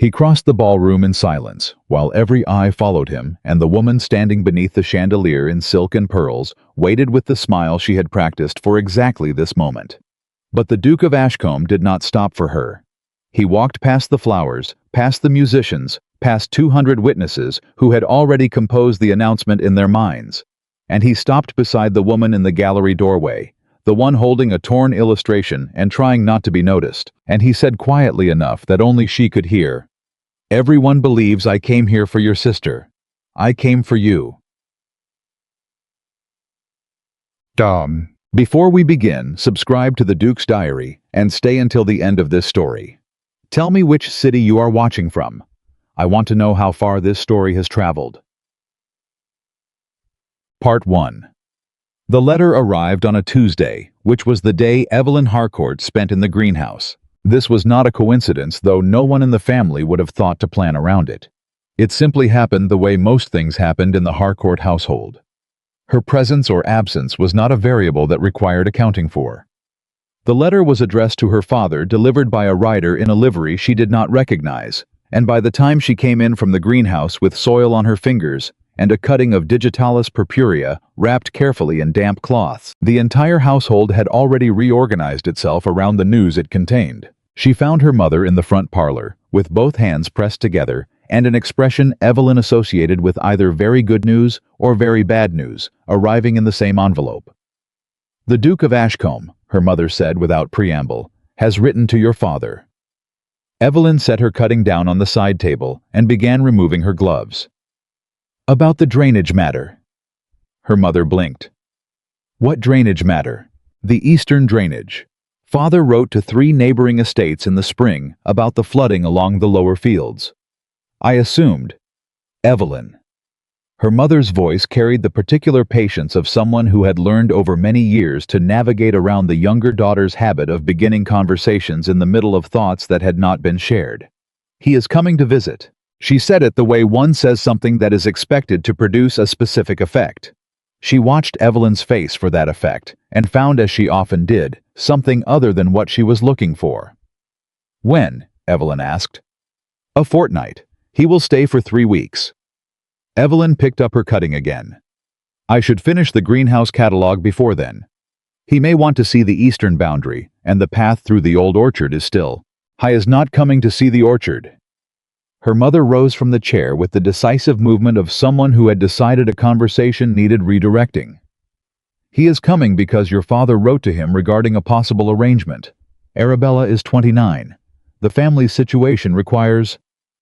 He crossed the ballroom in silence, while every eye followed him, and the woman standing beneath the chandelier in silk and pearls waited with the smile she had practiced for exactly this moment. But the Duke of Ashcombe did not stop for her. He walked past the flowers, past the musicians, past 200 witnesses who had already composed the announcement in their minds, and he stopped beside the woman in the gallery doorway, the one holding a torn illustration and trying not to be noticed, and he said quietly enough that only she could hear, "Everyone believes I came here for your sister. I came for you." Before we begin, subscribe to the Duke's Diary and stay until the end of this story. Tell me which city you are watching from. I want to know how far this story has traveled. Part 1. The letter arrived on a Tuesday, which was the day Evelyn Harcourt spent in the greenhouse. This was not a coincidence, though no one in the family would have thought to plan around it. It simply happened the way most things happened in the Harcourt household. Her presence or absence was not a variable that required accounting for. The letter was addressed to her father, delivered by a rider in a livery she did not recognize, and by the time she came in from the greenhouse with soil on her fingers and a cutting of digitalis purpurea wrapped carefully in damp cloths, the entire household had already reorganized itself around the news it contained. She found her mother in the front parlor, with both hands pressed together, and an expression Evelyn associated with either very good news or very bad news, arriving in the same envelope. "The Duke of Ashcombe," her mother said without preamble, "has written to your father." Evelyn set her cutting down on the side table and began removing her gloves. "About the drainage matter." Her mother blinked. "What drainage matter?" "The eastern drainage. Father wrote to 3 neighboring estates in the spring about the flooding along the lower fields. I assumed." "Evelyn." Her mother's voice carried the particular patience of someone who had learned over many years to navigate around the younger daughter's habit of beginning conversations in the middle of thoughts that had not been shared. "He is coming to visit." She said it the way one says something that is expected to produce a specific effect. She watched Evelyn's face for that effect, and found, as she often did, something other than what she was looking for. "When?" Evelyn asked. "A fortnight. He will stay for 3 weeks." Evelyn picked up her cutting again. "I should finish the greenhouse catalog before then. He may want to see the eastern boundary, and the path through the old orchard is still. He is not coming to see the orchard." Her mother rose from the chair with the decisive movement of someone who had decided a conversation needed redirecting. "He is coming because your father wrote to him regarding a possible arrangement. Arabella is 29. The family's situation requires—"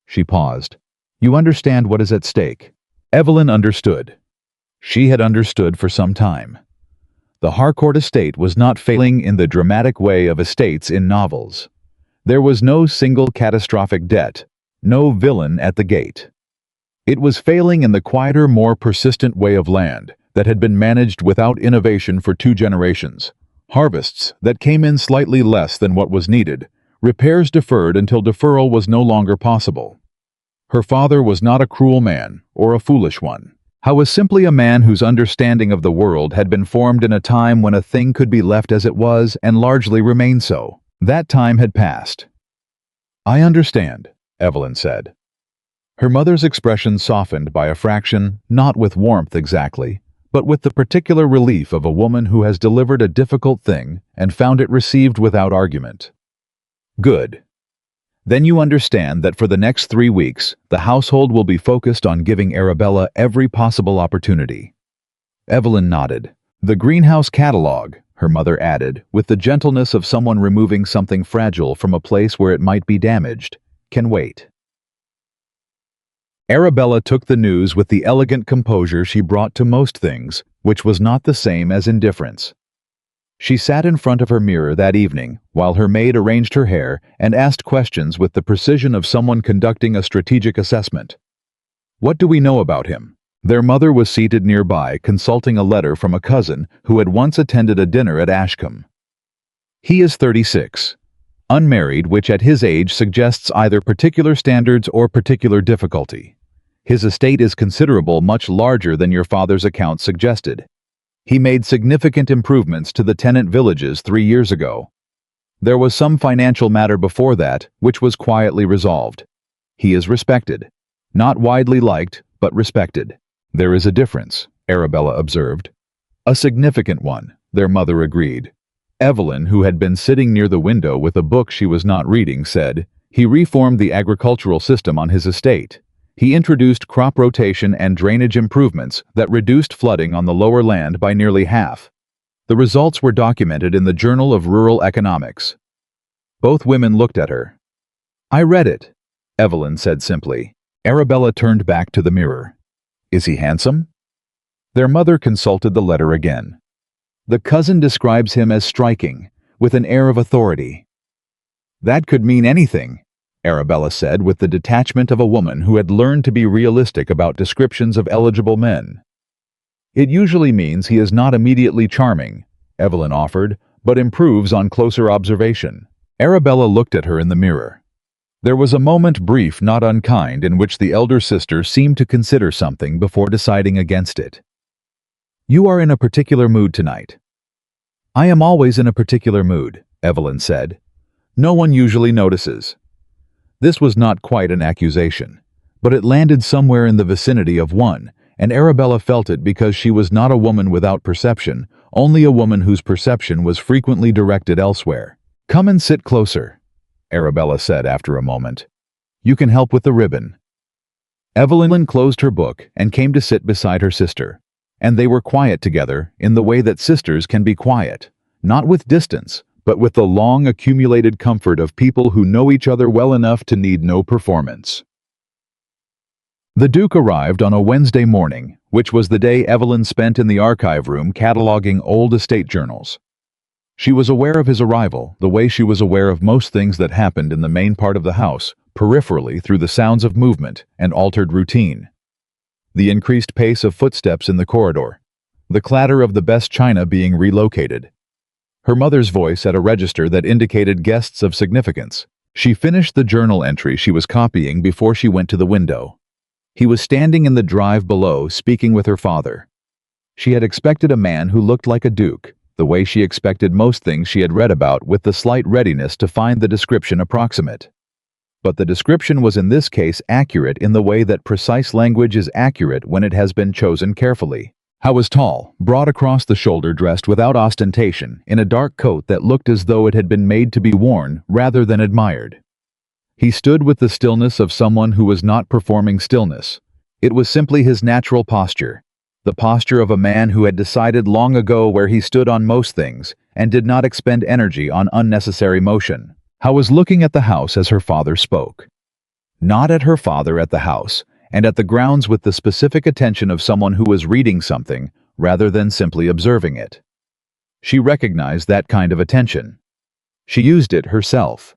She paused. "You understand what is at stake." Evelyn understood. She had understood for some time. The Harcourt estate was not failing in the dramatic way of estates in novels. There was no single catastrophic debt, no villain at the gate. It was failing in the quieter, more persistent way of land that had been managed without innovation for 2 generations, harvests that came in slightly less than what was needed, repairs deferred until deferral was no longer possible. Her father was not a cruel man or a foolish one. He was simply a man whose understanding of the world had been formed in a time when a thing could be left as it was and largely remain so. That time had passed. "I understand," Evelyn said. Her mother's expression softened by a fraction, not with warmth exactly, but with the particular relief of a woman who has delivered a difficult thing and found it received without argument. "Good. Then you understand that for the next 3 weeks, the household will be focused on giving Arabella every possible opportunity." Evelyn nodded. "The greenhouse catalog," her mother added, with the gentleness of someone removing something fragile from a place where it might be damaged, "can wait." Arabella took the news with the elegant composure she brought to most things, which was not the same as indifference. She sat in front of her mirror that evening, while her maid arranged her hair and asked questions with the precision of someone conducting a strategic assessment. "What do we know about him?" Their mother was seated nearby, consulting a letter from a cousin who had once attended a dinner at Ashcombe. "He is 36. Unmarried, which at his age suggests either particular standards or particular difficulty. His estate is considerable, much larger than your father's account suggested. He made significant improvements to the tenant villages 3 years ago. There was some financial matter before that, which was quietly resolved. He is respected. Not widely liked, but respected. There is a difference, Arabella observed. A significant one, their mother agreed. Evelyn, who had been sitting near the window with a book she was not reading, said, "He reformed the agricultural system on his estate. He introduced crop rotation and drainage improvements that reduced flooding on the lower land by nearly half. The results were documented in the Journal of Rural Economics." Both women looked at her. "I read it," Evelyn said simply. Arabella turned back to the mirror. "Is he handsome?" Their mother consulted the letter again. "The cousin describes him as striking, with an air of authority." "That could mean anything," Arabella said with the detachment of a woman who had learned to be realistic about descriptions of eligible men. "It usually means he is not immediately charming," Evelyn offered, "but improves on closer observation." Arabella looked at her in the mirror. There was a moment, brief, not unkind, in which the elder sister seemed to consider something before deciding against it. "You are in a particular mood tonight." "I am always in a particular mood," Evelyn said. "No one usually notices." This was not quite an accusation, but it landed somewhere in the vicinity of one, and Arabella felt it because she was not a woman without perception, only a woman whose perception was frequently directed elsewhere. "Come and sit closer," Arabella said after a moment. "You can help with the ribbon." Evelyn closed her book and came to sit beside her sister, and they were quiet together in the way that sisters can be quiet, not with distance, but with the long accumulated comfort of people who know each other well enough to need no performance. The Duke arrived on a Wednesday morning, which was the day Evelyn spent in the archive room cataloging old estate journals. She was aware of his arrival, the way she was aware of most things that happened in the main part of the house, peripherally through the sounds of movement and altered routine. The increased pace of footsteps in the corridor, the clatter of the best china being relocated, her mother's voice at a register that indicated guests of significance. She finished the journal entry she was copying before she went to the window. He was standing in the drive below, speaking with her father. She had expected a man who looked like a duke, the way she expected most things she had read about, with the slight readiness to find the description approximate. But the description was in this case accurate in the way that precise language is accurate when it has been chosen carefully. He was tall, broad across the shoulder, dressed without ostentation, in a dark coat that looked as though it had been made to be worn rather than admired. He stood with the stillness of someone who was not performing stillness. It was simply his natural posture. The posture of a man who had decided long ago where he stood on most things, and did not expend energy on unnecessary motion. He was looking at the house as her father spoke. Not at her father, at the house, and at the grounds, with the specific attention of someone who was reading something, rather than simply observing it. She recognized that kind of attention. She used it herself.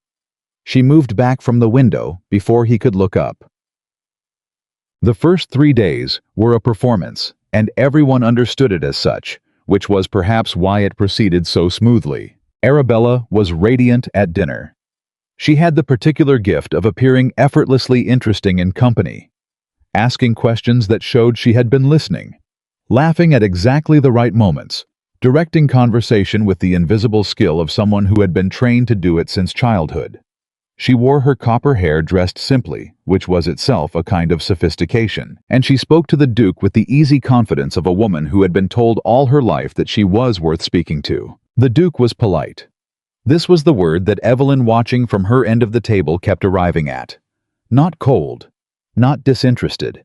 She moved back from the window before he could look up. The first 3 days were a performance, and everyone understood it as such, which was perhaps why it proceeded so smoothly. Arabella was radiant at dinner. She had the particular gift of appearing effortlessly interesting in company, asking questions that showed she had been listening, laughing at exactly the right moments, directing conversation with the invisible skill of someone who had been trained to do it since childhood. She wore her copper hair dressed simply, which was itself a kind of sophistication, and she spoke to the Duke with the easy confidence of a woman who had been told all her life that she was worth speaking to. The Duke was polite. This was the word that Evelyn, watching from her end of the table, kept arriving at. Not cold, not disinterested.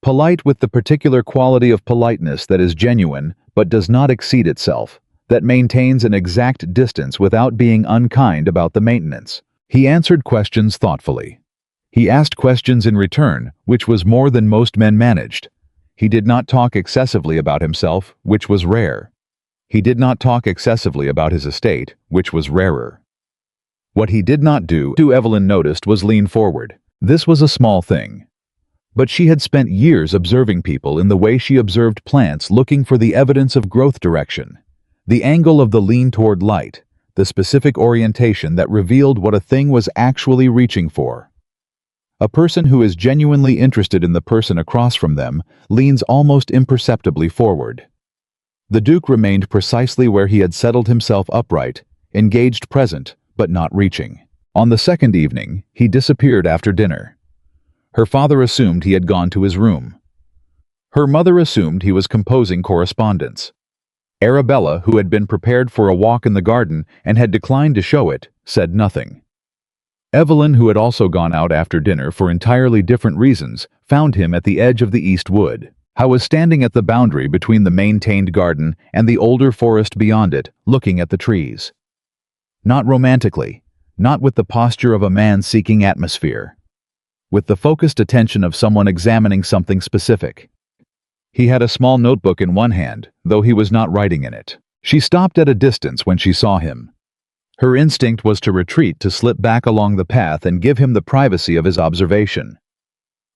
Polite, with the particular quality of politeness that is genuine but does not exceed itself, that maintains an exact distance without being unkind about the maintenance. He answered questions thoughtfully. He asked questions in return, which was more than most men managed. He did not talk excessively about himself, which was rare. He did not talk excessively about his estate, which was rarer. What he did not do, Evelyn noticed, was lean forward. This was a small thing. But she had spent years observing people in the way she observed plants, looking for the evidence of growth direction, the angle of the lean toward light, the specific orientation that revealed what a thing was actually reaching for. A person who is genuinely interested in the person across from them leans almost imperceptibly forward. The Duke remained precisely where he had settled himself, upright, engaged, present, but not reaching. On the second evening, he disappeared after dinner. Her father assumed he had gone to his room. Her mother assumed he was composing correspondence. Arabella, who had been prepared for a walk in the garden and had declined to show it, said nothing. Evelyn, who had also gone out after dinner for entirely different reasons, found him at the edge of the East Wood. Howe was standing at the boundary between the maintained garden and the older forest beyond it, looking at the trees. Not romantically, not with the posture of a man seeking atmosphere. With the focused attention of someone examining something specific. He had a small notebook in one hand, though he was not writing in it. She stopped at a distance when she saw him. Her instinct was to retreat, to slip back along the path and give him the privacy of his observation.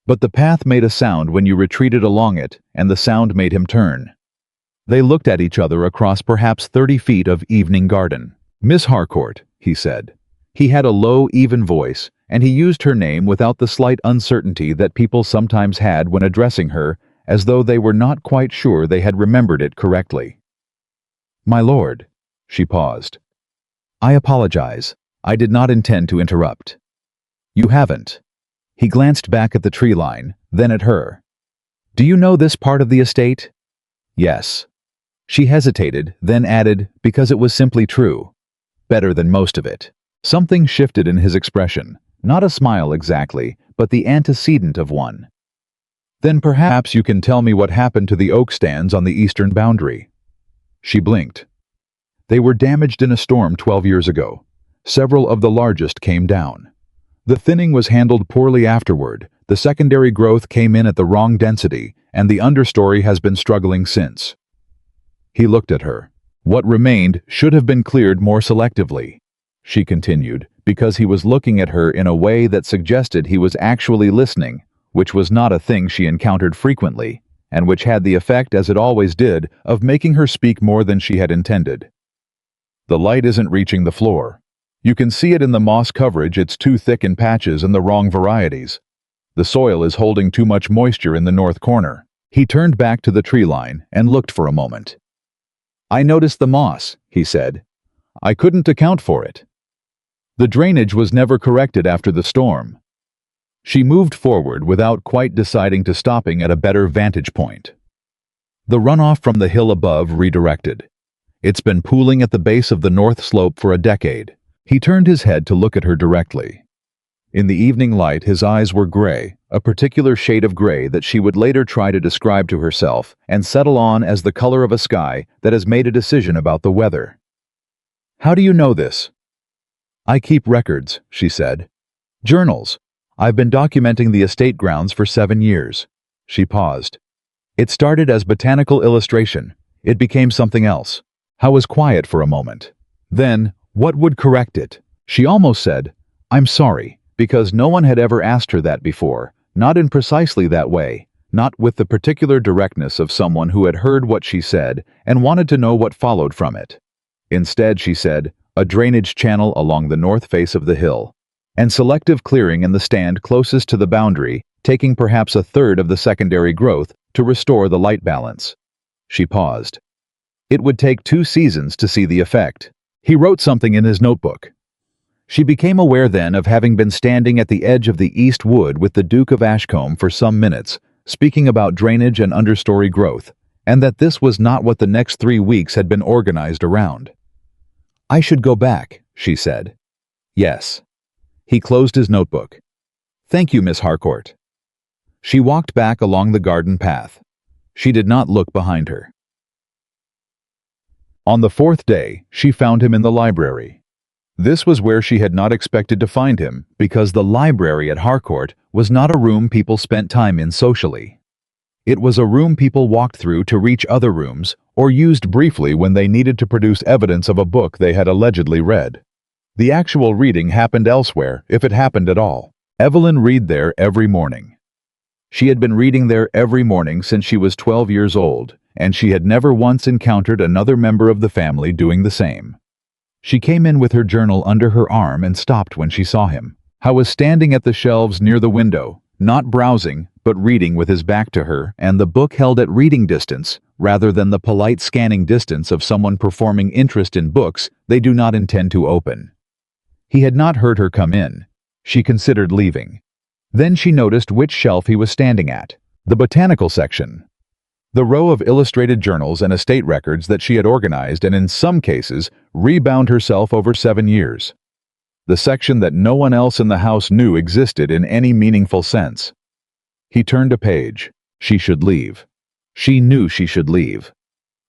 But the path made a sound when you retreated along it, and the sound made him turn. They looked at each other across perhaps 30 feet of evening garden. "Miss Harcourt," he said. He had a low, even voice, and he used her name without the slight uncertainty that people sometimes had when addressing her, as though they were not quite sure they had remembered it correctly. "My lord," she paused. "I apologize. I did not intend to interrupt." "You haven't." He glanced back at the tree line, then at her. "Do you know this part of the estate?" "Yes." She hesitated, then added, because it was simply true. "Better than most of it." Something shifted in his expression, not a smile exactly, but the antecedent of one. "Then perhaps you can tell me what happened to the oak stands on the eastern boundary." She blinked. "They were damaged in a storm 12 years ago. Several of the largest came down. The thinning was handled poorly afterward, the secondary growth came in at the wrong density, and the understory has been struggling since." He looked at her. "What remained should have been cleared more selectively," she continued, because he was looking at her in a way that suggested he was actually listening, which was not a thing she encountered frequently, and which had the effect, as it always did, of making her speak more than she had intended. "The light isn't reaching the floor. You can see it in the moss coverage. It's too thick in patches and the wrong varieties. The soil is holding too much moisture in the north corner." He turned back to the tree line and looked for a moment. "I noticed the moss," he said. "I couldn't account for it. The drainage was never corrected after the storm." She moved forward without quite deciding to stopping at a better vantage point. "The runoff from the hill above redirected. It's been pooling at the base of the north slope for a decade." He turned his head to look at her directly. In the evening light, his eyes were gray, a particular shade of gray that she would later try to describe to herself and settle on as the color of a sky that has made a decision about the weather. "How do you know this?" "I keep records," she said. "Journals. I've been documenting the estate grounds for 7 years. She paused. "It started as botanical illustration. It became something else." Howe was quiet for a moment. Then, what would correct it? She almost said, "I'm sorry," because no one had ever asked her that before, not in precisely that way, not with the particular directness of someone who had heard what she said and wanted to know what followed from it. Instead, she said, "A drainage channel along the north face of the hill, and selective clearing in the stand closest to the boundary, taking perhaps a third of the secondary growth to restore the light balance." She paused. "It would take 2 seasons to see the effect." He wrote something in his notebook. She became aware then of having been standing at the edge of the East Wood with the Duke of Ashcombe for some minutes, speaking about drainage and understory growth, and that this was not what the next 3 weeks had been organized around. "I should go back," she said. "Yes." He closed his notebook. "Thank you, Miss Harcourt." She walked back along the garden path. She did not look behind her. On the 4th day, she found him in the library. This was where she had not expected to find him, because the library at Harcourt was not a room people spent time in socially. It was a room people walked through to reach other rooms, or used briefly when they needed to produce evidence of a book they had allegedly read. The actual reading happened elsewhere, if it happened at all. Evelyn read there every morning. She had been reading there every morning since she was 12 years old, and she had never once encountered another member of the family doing the same. She came in with her journal under her arm and stopped when she saw him. Howe was standing at the shelves near the window, not browsing, but reading with his back to her, and the book held at reading distance, rather than the polite scanning distance of someone performing interest in books they do not intend to open. He had not heard her come in. She considered leaving. Then she noticed which shelf he was standing at. The botanical section. The row of illustrated journals and estate records that she had organized and in some cases rebound herself over 7 years. The section that no one else in the house knew existed in any meaningful sense. He turned a page. She should leave. She knew she should leave.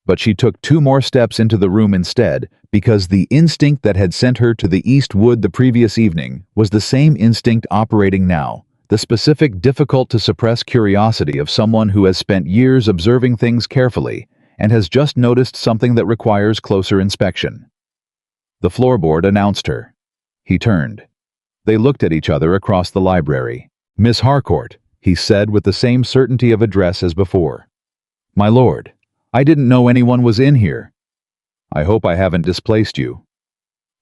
But she took 2 more steps into the room instead, because the instinct that had sent her to the East Wood the previous evening was the same instinct operating now, the specific, difficult-to-suppress curiosity of someone who has spent years observing things carefully and has just noticed something that requires closer inspection. The floorboard announced her. He turned. They looked at each other across the library. "Miss Harcourt," he said with the same certainty of address as before. "My lord, I didn't know anyone was in here. I hope I haven't displaced you."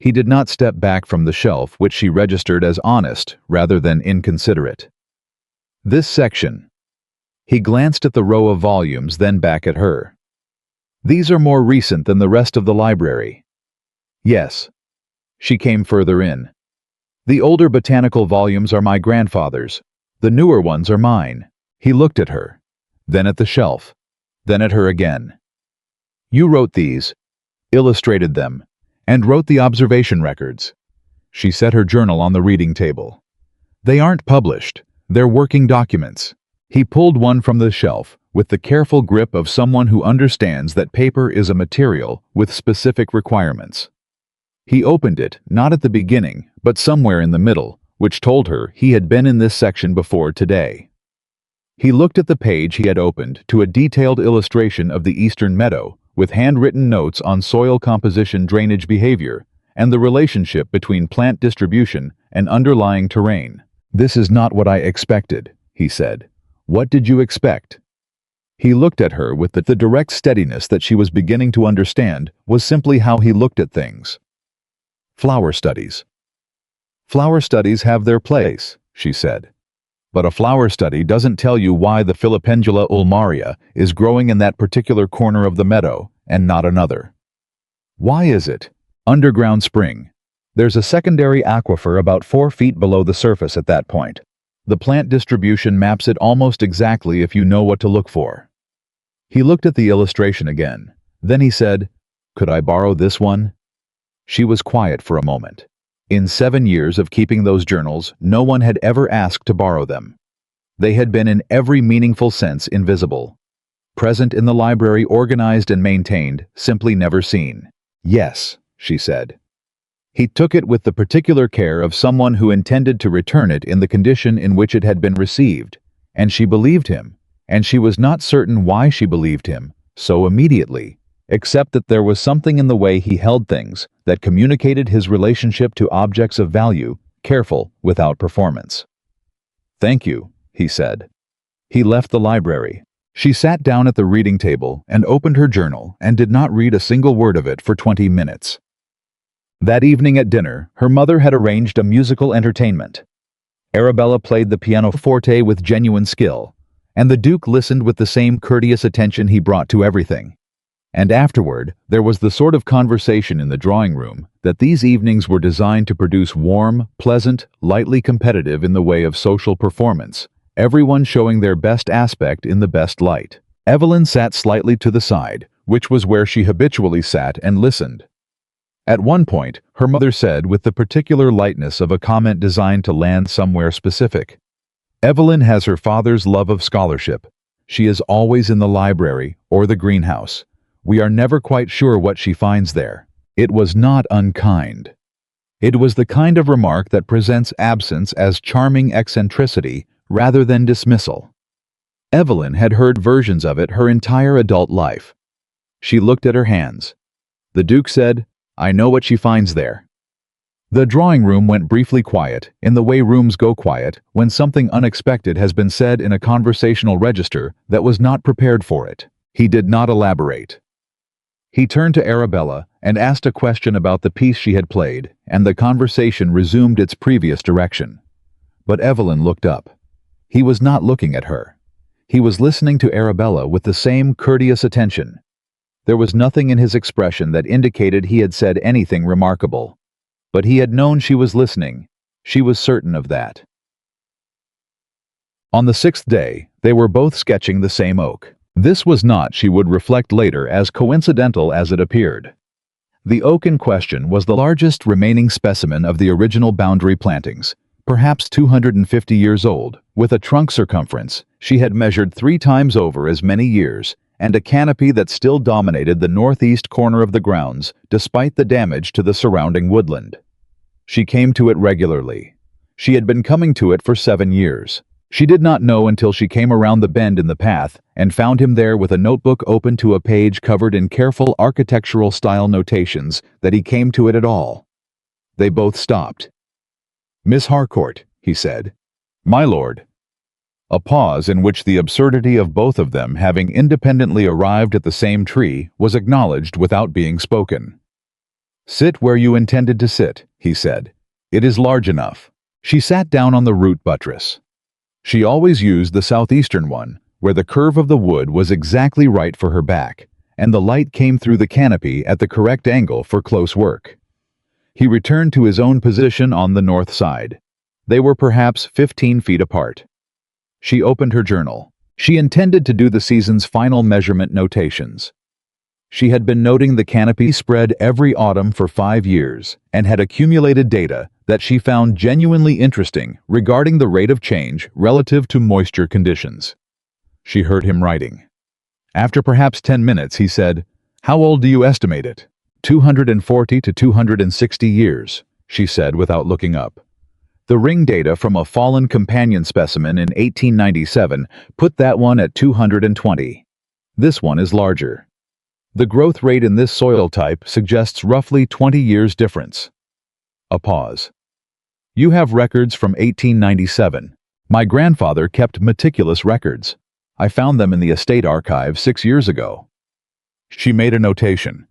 He did not step back from the shelf, which she registered as honest rather than inconsiderate. "This section." He glanced at the row of volumes, then back at her. "These are more recent than the rest of the library." "Yes." She came further in. "The older botanical volumes are my grandfather's. The newer ones are mine." He looked at her, then at the shelf, then at her again. "You wrote these, illustrated them, and wrote the observation records." She set her journal on the reading table. "They aren't published. They're working documents." He pulled one from the shelf with the careful grip of someone who understands that paper is a material with specific requirements. He opened it, not at the beginning, but somewhere in the middle, which told her he had been in this section before today. He looked at the page he had opened to a detailed illustration of the eastern meadow, with handwritten notes on soil composition, drainage behavior, and the relationship between plant distribution and underlying terrain. "This is not what I expected," he said. "What did you expect?" He looked at her with the direct steadiness that she was beginning to understand was simply how he looked at things. "Flower studies." "Flower studies have their place," she said. "But a flower study doesn't tell you why the Filipendula ulmaria is growing in that particular corner of the meadow and not another. Why is it? Underground spring. There's a secondary aquifer about 4 feet below the surface at that point. The plant distribution maps it almost exactly if you know what to look for." He looked at the illustration again. Then he said, "Could I borrow this one?" She was quiet for a moment. In 7 years of keeping those journals, no one had ever asked to borrow them. They had been in every meaningful sense invisible. Present in the library, organized and maintained, simply never seen. "Yes," she said. He took it with the particular care of someone who intended to return it in the condition in which it had been received, and she believed him, and she was not certain why she believed him so immediately, except that there was something in the way he held things that communicated his relationship to objects of value, careful without performance. "Thank you," he said. He left the library. She sat down at the reading table and opened her journal and did not read a single word of it for 20 minutes. That evening at dinner, her mother had arranged a musical entertainment. Arabella played the pianoforte with genuine skill, and the Duke listened with the same courteous attention he brought to everything. And afterward, there was the sort of conversation in the drawing room that these evenings were designed to produce: warm, pleasant, lightly competitive in the way of social performance, everyone showing their best aspect in the best light. Evelyn sat slightly to the side, which was where she habitually sat, and listened. At one point, her mother said with the particular lightness of a comment designed to land somewhere specific, "Evelyn has her father's love of scholarship. She is always in the library or the greenhouse. We are never quite sure what she finds there." It was not unkind. It was the kind of remark that presents absence as charming eccentricity rather than dismissal. Evelyn had heard versions of it her entire adult life. She looked at her hands. The Duke said, "I know what she finds there." The drawing room went briefly quiet, in the way rooms go quiet when something unexpected has been said in a conversational register that was not prepared for it. He did not elaborate. He turned to Arabella and asked a question about the piece she had played, and the conversation resumed its previous direction. But Evelyn looked up. He was not looking at her. He was listening to Arabella with the same courteous attention. There was nothing in his expression that indicated he had said anything remarkable. But he had known she was listening. She was certain of that. On the sixth day, they were both sketching the same oak. This was not, she would reflect later, as coincidental as it appeared. The oak in question was the largest remaining specimen of the original boundary plantings, perhaps 250 years old, with a trunk circumference she had measured 3 times over as many years, and a canopy that still dominated the northeast corner of the grounds despite the damage to the surrounding woodland. She came to it regularly. She had been coming to it for 7 years. She did not know until she came around the bend in the path and found him there with a notebook open to a page covered in careful architectural-style notations that he came to it at all. They both stopped. "Miss Harcourt," he said. "My lord." A pause in which the absurdity of both of them having independently arrived at the same tree was acknowledged without being spoken. "Sit where you intended to sit," he said. "It is large enough." She sat down on the root buttress. She always used the southeastern one, where the curve of the wood was exactly right for her back, and the light came through the canopy at the correct angle for close work. He returned to his own position on the north side. They were perhaps 15 feet apart. She opened her journal. She intended to do the season's final measurement notations. She had been noting the canopy spread every autumn for 5 years and had accumulated data that she found genuinely interesting regarding the rate of change relative to moisture conditions. She heard him writing. After perhaps 10 minutes, he said, "How old do you estimate it?" 240 to 260 years, she said without looking up. The ring data from a fallen companion specimen in 1897 put that one at 220. This one is larger. The growth rate in this soil type suggests roughly 20 years difference. A pause. "You have records from 1897. My grandfather kept meticulous records. I found them in the estate archive 6 years ago." She made a notation.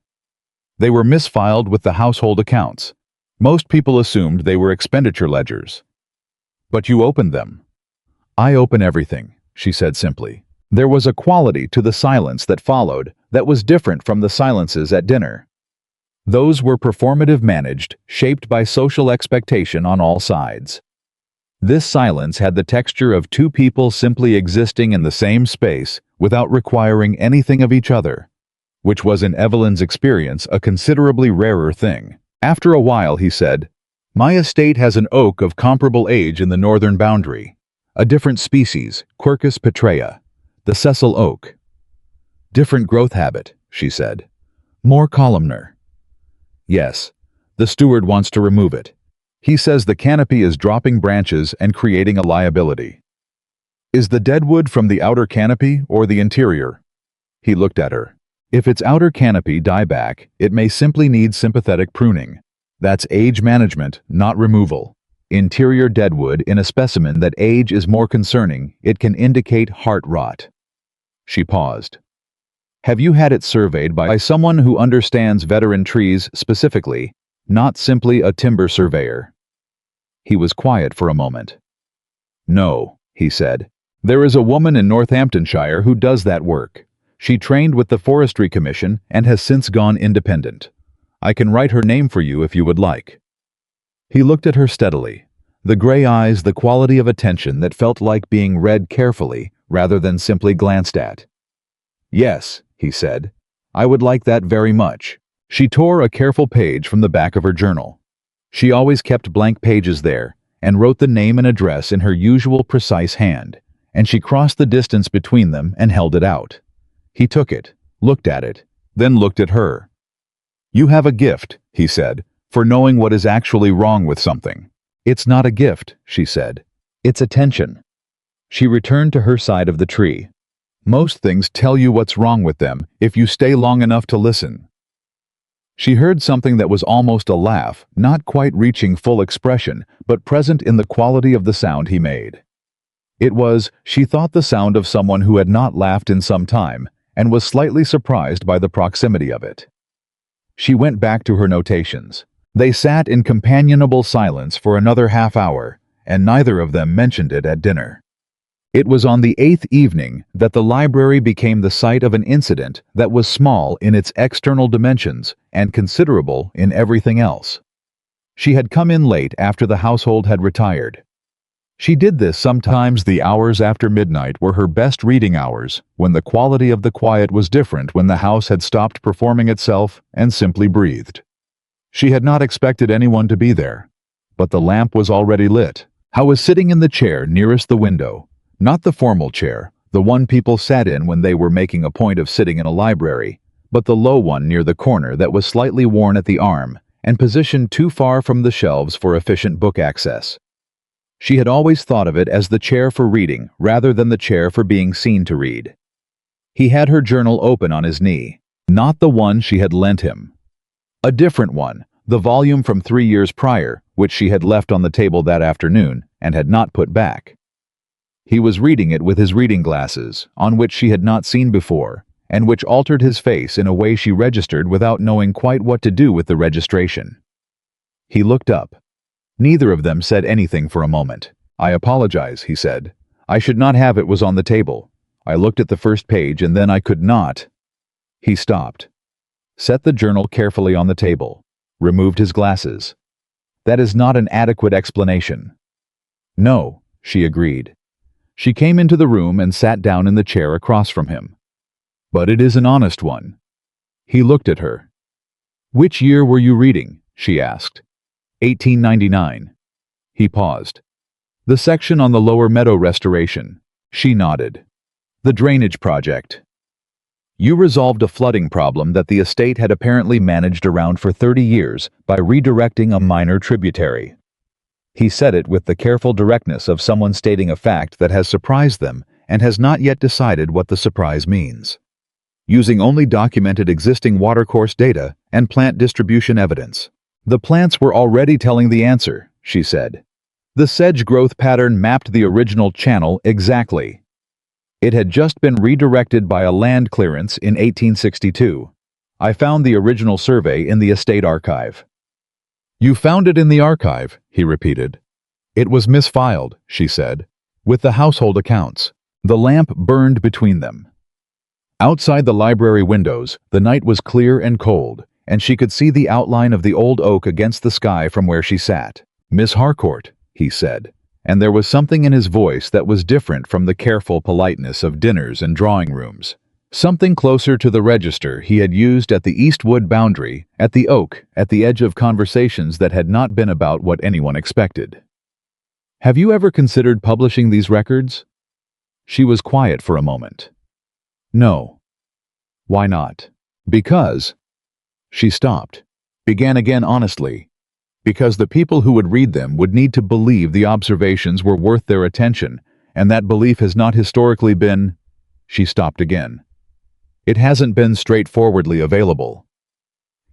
"They were misfiled with the household accounts. Most people assumed they were expenditure ledgers. But you opened them." "I open everything," she said simply. There was a quality to the silence that followed that was different from the silences at dinner. Those were performative, managed, shaped by social expectation on all sides. This silence had the texture of two people simply existing in the same space without requiring anything of each other, which was in Evelyn's experience a considerably rarer thing. After a while he said, "My estate has an oak of comparable age in the northern boundary. A different species, Quercus petrea, the sessile oak." "Different growth habit," she said. "More columnar." "Yes. The steward wants to remove it. He says the canopy is dropping branches and creating a liability." "Is the deadwood from the outer canopy or the interior?" He looked at her. "If its outer canopy die back, it may simply need sympathetic pruning. That's age management, not removal. Interior deadwood in a specimen that age is more concerning, it can indicate heart rot." She paused. "Have you had it surveyed by someone who understands veteran trees specifically, not simply a timber surveyor?" He was quiet for a moment. "No," he said. "There is a woman in Northamptonshire who does that work. She trained with the Forestry Commission and has since gone independent. I can write her name for you if you would like." He looked at her steadily, the gray eyes the quality of attention that felt like being read carefully rather than simply glanced at. "Yes," he said, "I would like that very much." She tore a careful page from the back of her journal. She always kept blank pages there and wrote the name and address in her usual precise hand, and she crossed the distance between them and held it out. He took it, looked at it, then looked at her. "You have a gift," he said, "for knowing what is actually wrong with something." "It's not a gift," she said. "It's attention." She returned to her side of the tree. "Most things tell you what's wrong with them if you stay long enough to listen." She heard something that was almost a laugh, not quite reaching full expression, but present in the quality of the sound he made. It was, she thought, the sound of someone who had not laughed in some time, and was slightly surprised by the proximity of it. She went back to her notations. They sat in companionable silence for another half-hour, and neither of them mentioned it at dinner. It was on the 8th evening that the library became the site of an incident that was small in its external dimensions and considerable in everything else. She had come in late after the household had retired. She did this sometimes. The hours after midnight were her best reading hours, when the quality of the quiet was different, when the house had stopped performing itself and simply breathed. She had not expected anyone to be there, but the lamp was already lit. I was sitting in the chair nearest the window, not the formal chair, the one people sat in when they were making a point of sitting in a library, but the low one near the corner that was slightly worn at the arm and positioned too far from the shelves for efficient book access. She had always thought of it as the chair for reading rather than the chair for being seen to read. He had her journal open on his knee, not the one she had lent him. A different one, the volume from 3 years prior, which she had left on the table that afternoon and had not put back. He was reading it with his reading glasses, on which she had not seen before, and which altered his face in a way she registered without knowing quite what to do with the registration. He looked up. Neither of them said anything for a moment. "I apologize," he said. "I should not have it was on the table. I looked at the first page and then I could not." He stopped, set the journal carefully on the table, removed his glasses. "That is not an adequate explanation." "No," she agreed. She came into the room and sat down in the chair across from him. "But it is an honest one." He looked at her. "Which year were you reading?" she asked. 1899. He paused. "The section on the Lower Meadow restoration." She nodded. "The drainage project. You resolved a flooding problem that the estate had apparently managed around for 30 years by redirecting a minor tributary." He said it with the careful directness of someone stating a fact that has surprised them and has not yet decided what the surprise means. Using only documented existing watercourse data and plant distribution evidence. "The plants were already telling the answer," she said. "The sedge growth pattern mapped the original channel exactly. It had just been redirected by a land clearance in 1862. I found the original survey in the estate archive." "You found it in the archive," he repeated. "It was misfiled," she said, "with the household accounts." The lamp burned between them. Outside the library windows, the night was clear and cold, and she could see the outline of the old oak against the sky from where she sat. "Miss Harcourt," he said, and there was something in his voice that was different from the careful politeness of dinners and drawing rooms. Something closer to the register he had used at the Eastwood boundary, at the oak, at the edge of conversations that had not been about what anyone expected. "Have you ever considered publishing these records?" She was quiet for a moment. "No." "Why not?" "Because—" She stopped, began again honestly. "Because the people who would read them would need to believe the observations were worth their attention, and that belief has not historically been—" She stopped again. "It hasn't been straightforwardly available."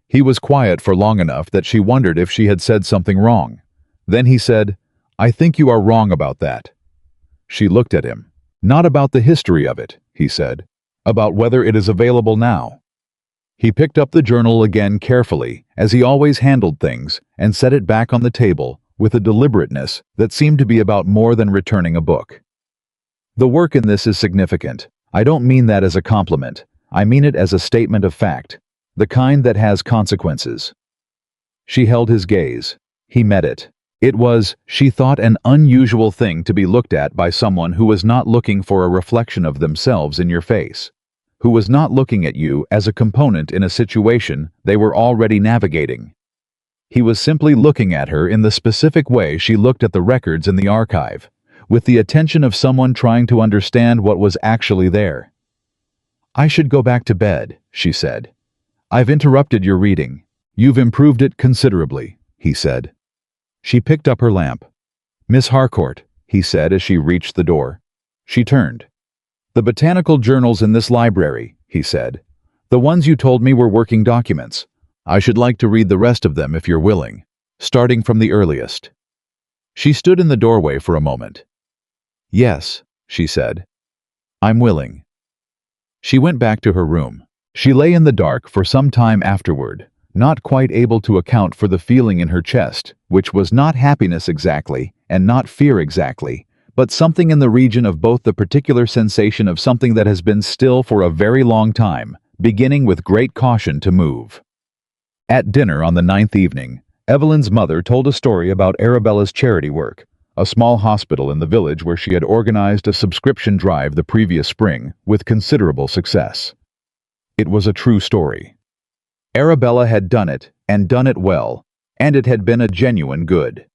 He was quiet for long enough that she wondered if she had said something wrong. Then he said, "I think you are wrong about that." She looked at him. "Not about the history of it," he said. "About whether it is available now." He picked up the journal again carefully, as he always handled things, and set it back on the table with a deliberateness that seemed to be about more than returning a book. "The work in this is significant. I don't mean that as a compliment. I mean it as a statement of fact, the kind that has consequences." She held his gaze. He met it. It was, she thought, an unusual thing to be looked at by someone who was not looking for a reflection of themselves in your face, who was not looking at you as a component in a situation they were already navigating. He was simply looking at her in the specific way she looked at the records in the archive, with the attention of someone trying to understand what was actually there. "I should go back to bed," she said. "I've interrupted your reading." "You've improved it considerably," he said. She picked up her lamp. "Miss Harcourt," he said as she reached the door. She turned. "The botanical journals in this library," he said. "The ones you told me were working documents. I should like to read the rest of them if you're willing, starting from the earliest." She stood in the doorway for a moment. "Yes," she said. "I'm willing." She went back to her room. She lay in the dark for some time afterward, not quite able to account for the feeling in her chest, which was not happiness exactly, and not fear exactly, but something in the region of both, the particular sensation of something that has been still for a very long time, beginning with great caution to move. At dinner on the 9th evening, Evelyn's mother told a story about Arabella's charity work, a small hospital in the village where she had organized a subscription drive the previous spring with considerable success. It was a true story. Arabella had done it, and done it well, and it had been a genuine good.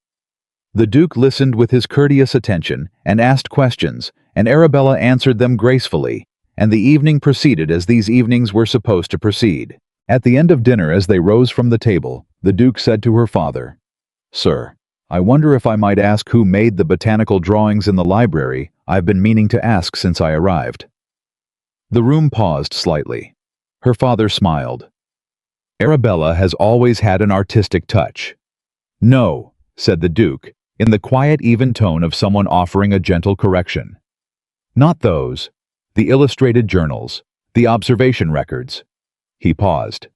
The Duke listened with his courteous attention and asked questions, and Arabella answered them gracefully, and the evening proceeded as these evenings were supposed to proceed. At the end of dinner, as they rose from the table, the Duke said to her father, "Sir, I wonder if I might ask who made the botanical drawings in the library I've been meaning to ask since I arrived." The room paused slightly. Her father smiled. "Arabella has always had an artistic touch." "No," said the Duke, in the quiet, even tone of someone offering a gentle correction. "Not those. The illustrated journals, the observation records." He paused.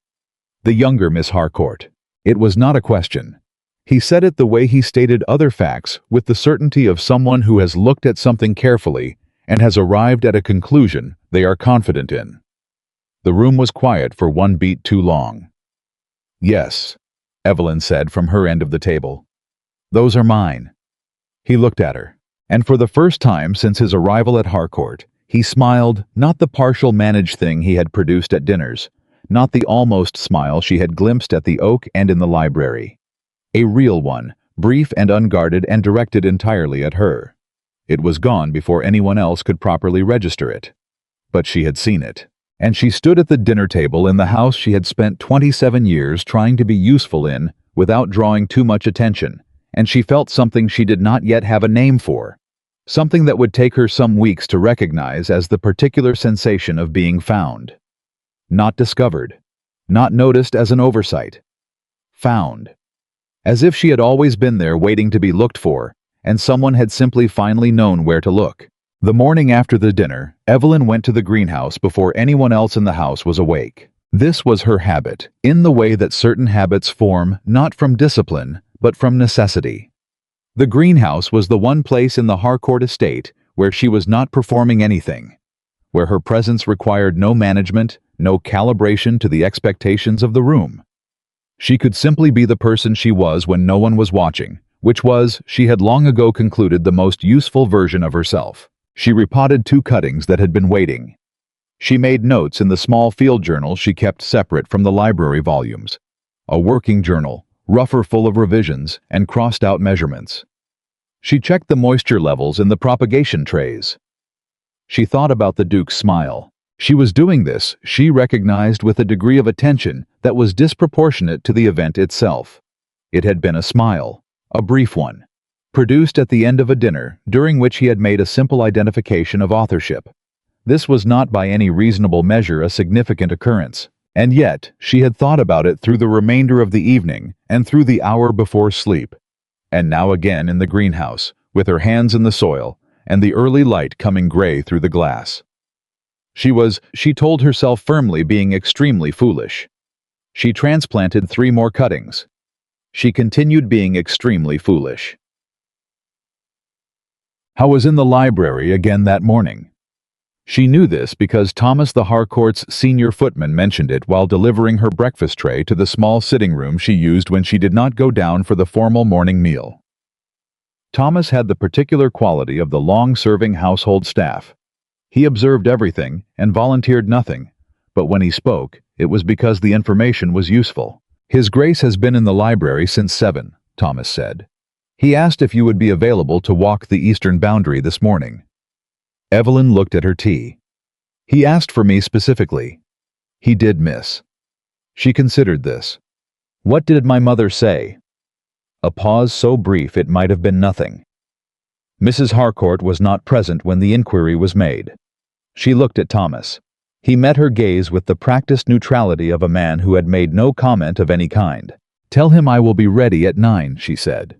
"The younger Miss Harcourt." It was not a question. He said it the way he stated other facts, with the certainty of someone who has looked at something carefully and has arrived at a conclusion they are confident in. The room was quiet for one beat too long. "Yes," Evelyn said from her end of the table. "Those are mine." He looked at her, and for the first time since his arrival at Harcourt, he smiled, not the partial managed thing he had produced at dinners, not the almost smile she had glimpsed at the Oak and in the library. A real one, brief and unguarded and directed entirely at her. It was gone before anyone else could properly register it. But she had seen it. And she stood at the dinner table in the house she had spent 27 years trying to be useful in without drawing too much attention, and she felt something she did not yet have a name for, something that would take her some weeks to recognize as the particular sensation of being found. Not discovered. Not noticed as an oversight. Found. As if she had always been there waiting to be looked for, and someone had simply finally known where to look. The morning after the dinner, Evelyn went to the greenhouse before anyone else in the house was awake. This was her habit, in the way that certain habits form not from discipline, but from necessity. The greenhouse was the one place in the Harcourt estate where she was not performing anything, where her presence required no management, no calibration to the expectations of the room. She could simply be the person she was when no one was watching, which was, she had long ago concluded, the most useful version of herself. She repotted 2 cuttings that had been waiting. She made notes in the small field journal she kept separate from the library volumes. A working journal, rougher, full of revisions and crossed-out measurements. She checked the moisture levels in the propagation trays. She thought about the Duke's smile. She was doing this, she recognized, with a degree of attention that was disproportionate to the event itself. It had been a smile, a brief one, produced at the end of a dinner during which he had made a simple identification of authorship. This was not by any reasonable measure a significant occurrence, and yet she had thought about it through the remainder of the evening and through the hour before sleep. And now again in the greenhouse, with her hands in the soil, and the early light coming gray through the glass. She told herself firmly, being extremely foolish. She transplanted 3 more cuttings. She continued being extremely foolish. I was in the library again that morning. She knew this because Thomas the Harcourt's senior footman mentioned it while delivering her breakfast tray to the small sitting room she used when she did not go down for the formal morning meal. Thomas had the particular quality of the long-serving household staff. He observed everything and volunteered nothing, but when he spoke, it was because the information was useful. "His Grace has been in the library since 7, Thomas said. He asked if you would be available to walk the eastern boundary this morning." Evelyn looked at her tea. "He asked for me specifically." "He did, miss." She considered this. "What did my mother say?" A pause so brief it might have been nothing. Mrs. Harcourt was not present when the inquiry was made. She looked at Thomas. He met her gaze with the practiced neutrality of a man who had made no comment of any kind. "Tell him I will be ready at 9, she said.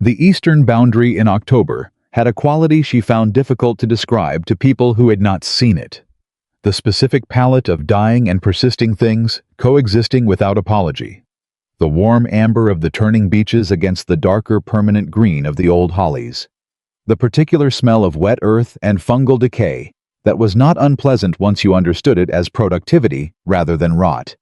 The eastern boundary in October had a quality she found difficult to describe to people who had not seen it. The specific palette of dying and persisting things coexisting without apology. The warm amber of the turning beeches against the darker permanent green of the old hollies. The particular smell of wet earth and fungal decay that was not unpleasant once you understood it as productivity rather than rot.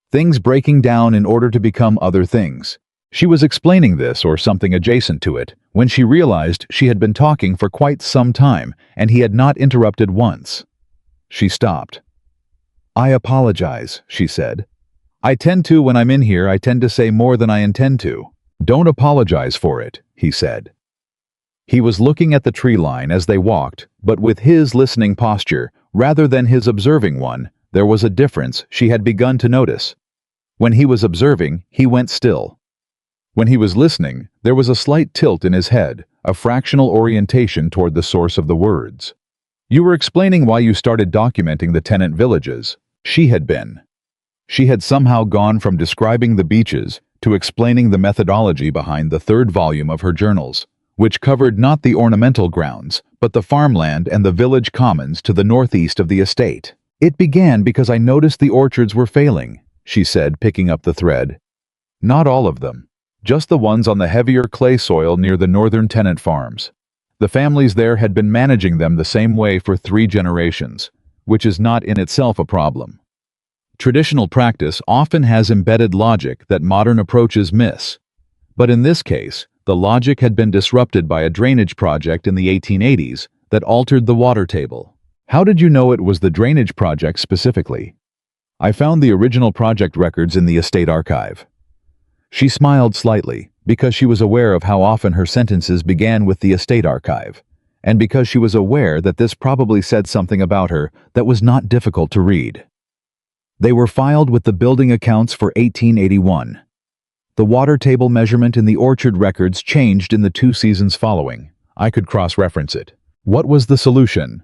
Things breaking down in order to become other things, She was explaining this or something adjacent to it when she realized she had been talking for quite some time and he had not interrupted once. She stopped. "I apologize," she said. When I'm in here, I tend to say more than I intend to." "Don't apologize for it," he said. He was looking at the tree line as they walked, but with his listening posture, rather than his observing one, there was a difference she had begun to notice. When he was observing, he went still. When he was listening, there was a slight tilt in his head, a fractional orientation toward the source of the words. "You were explaining why you started documenting the tenant villages." She had been. She had somehow gone from describing the beaches to explaining the methodology behind the third volume of her journals, which covered not the ornamental grounds, but the farmland and the village commons to the northeast of the estate. "It began because I noticed the orchards were failing," she said, picking up the thread. "Not all of them. Just the ones on the heavier clay soil near the northern tenant farms. The families there had been managing them the same way for 3 generations, which is not in itself a problem. Traditional practice often has embedded logic that modern approaches miss. But in this case, the logic had been disrupted by a drainage project in the 1880s that altered the water table." "How did you know it was the drainage project specifically?" "I found the original project records in the estate archive." She smiled slightly, because she was aware of how often her sentences began with the estate archive, and because she was aware that this probably said something about her that was not difficult to read. They were filed with the building accounts for 1881. The water table measurement in the orchard records changed in the 2 seasons following. I could cross-reference it. What was the solution?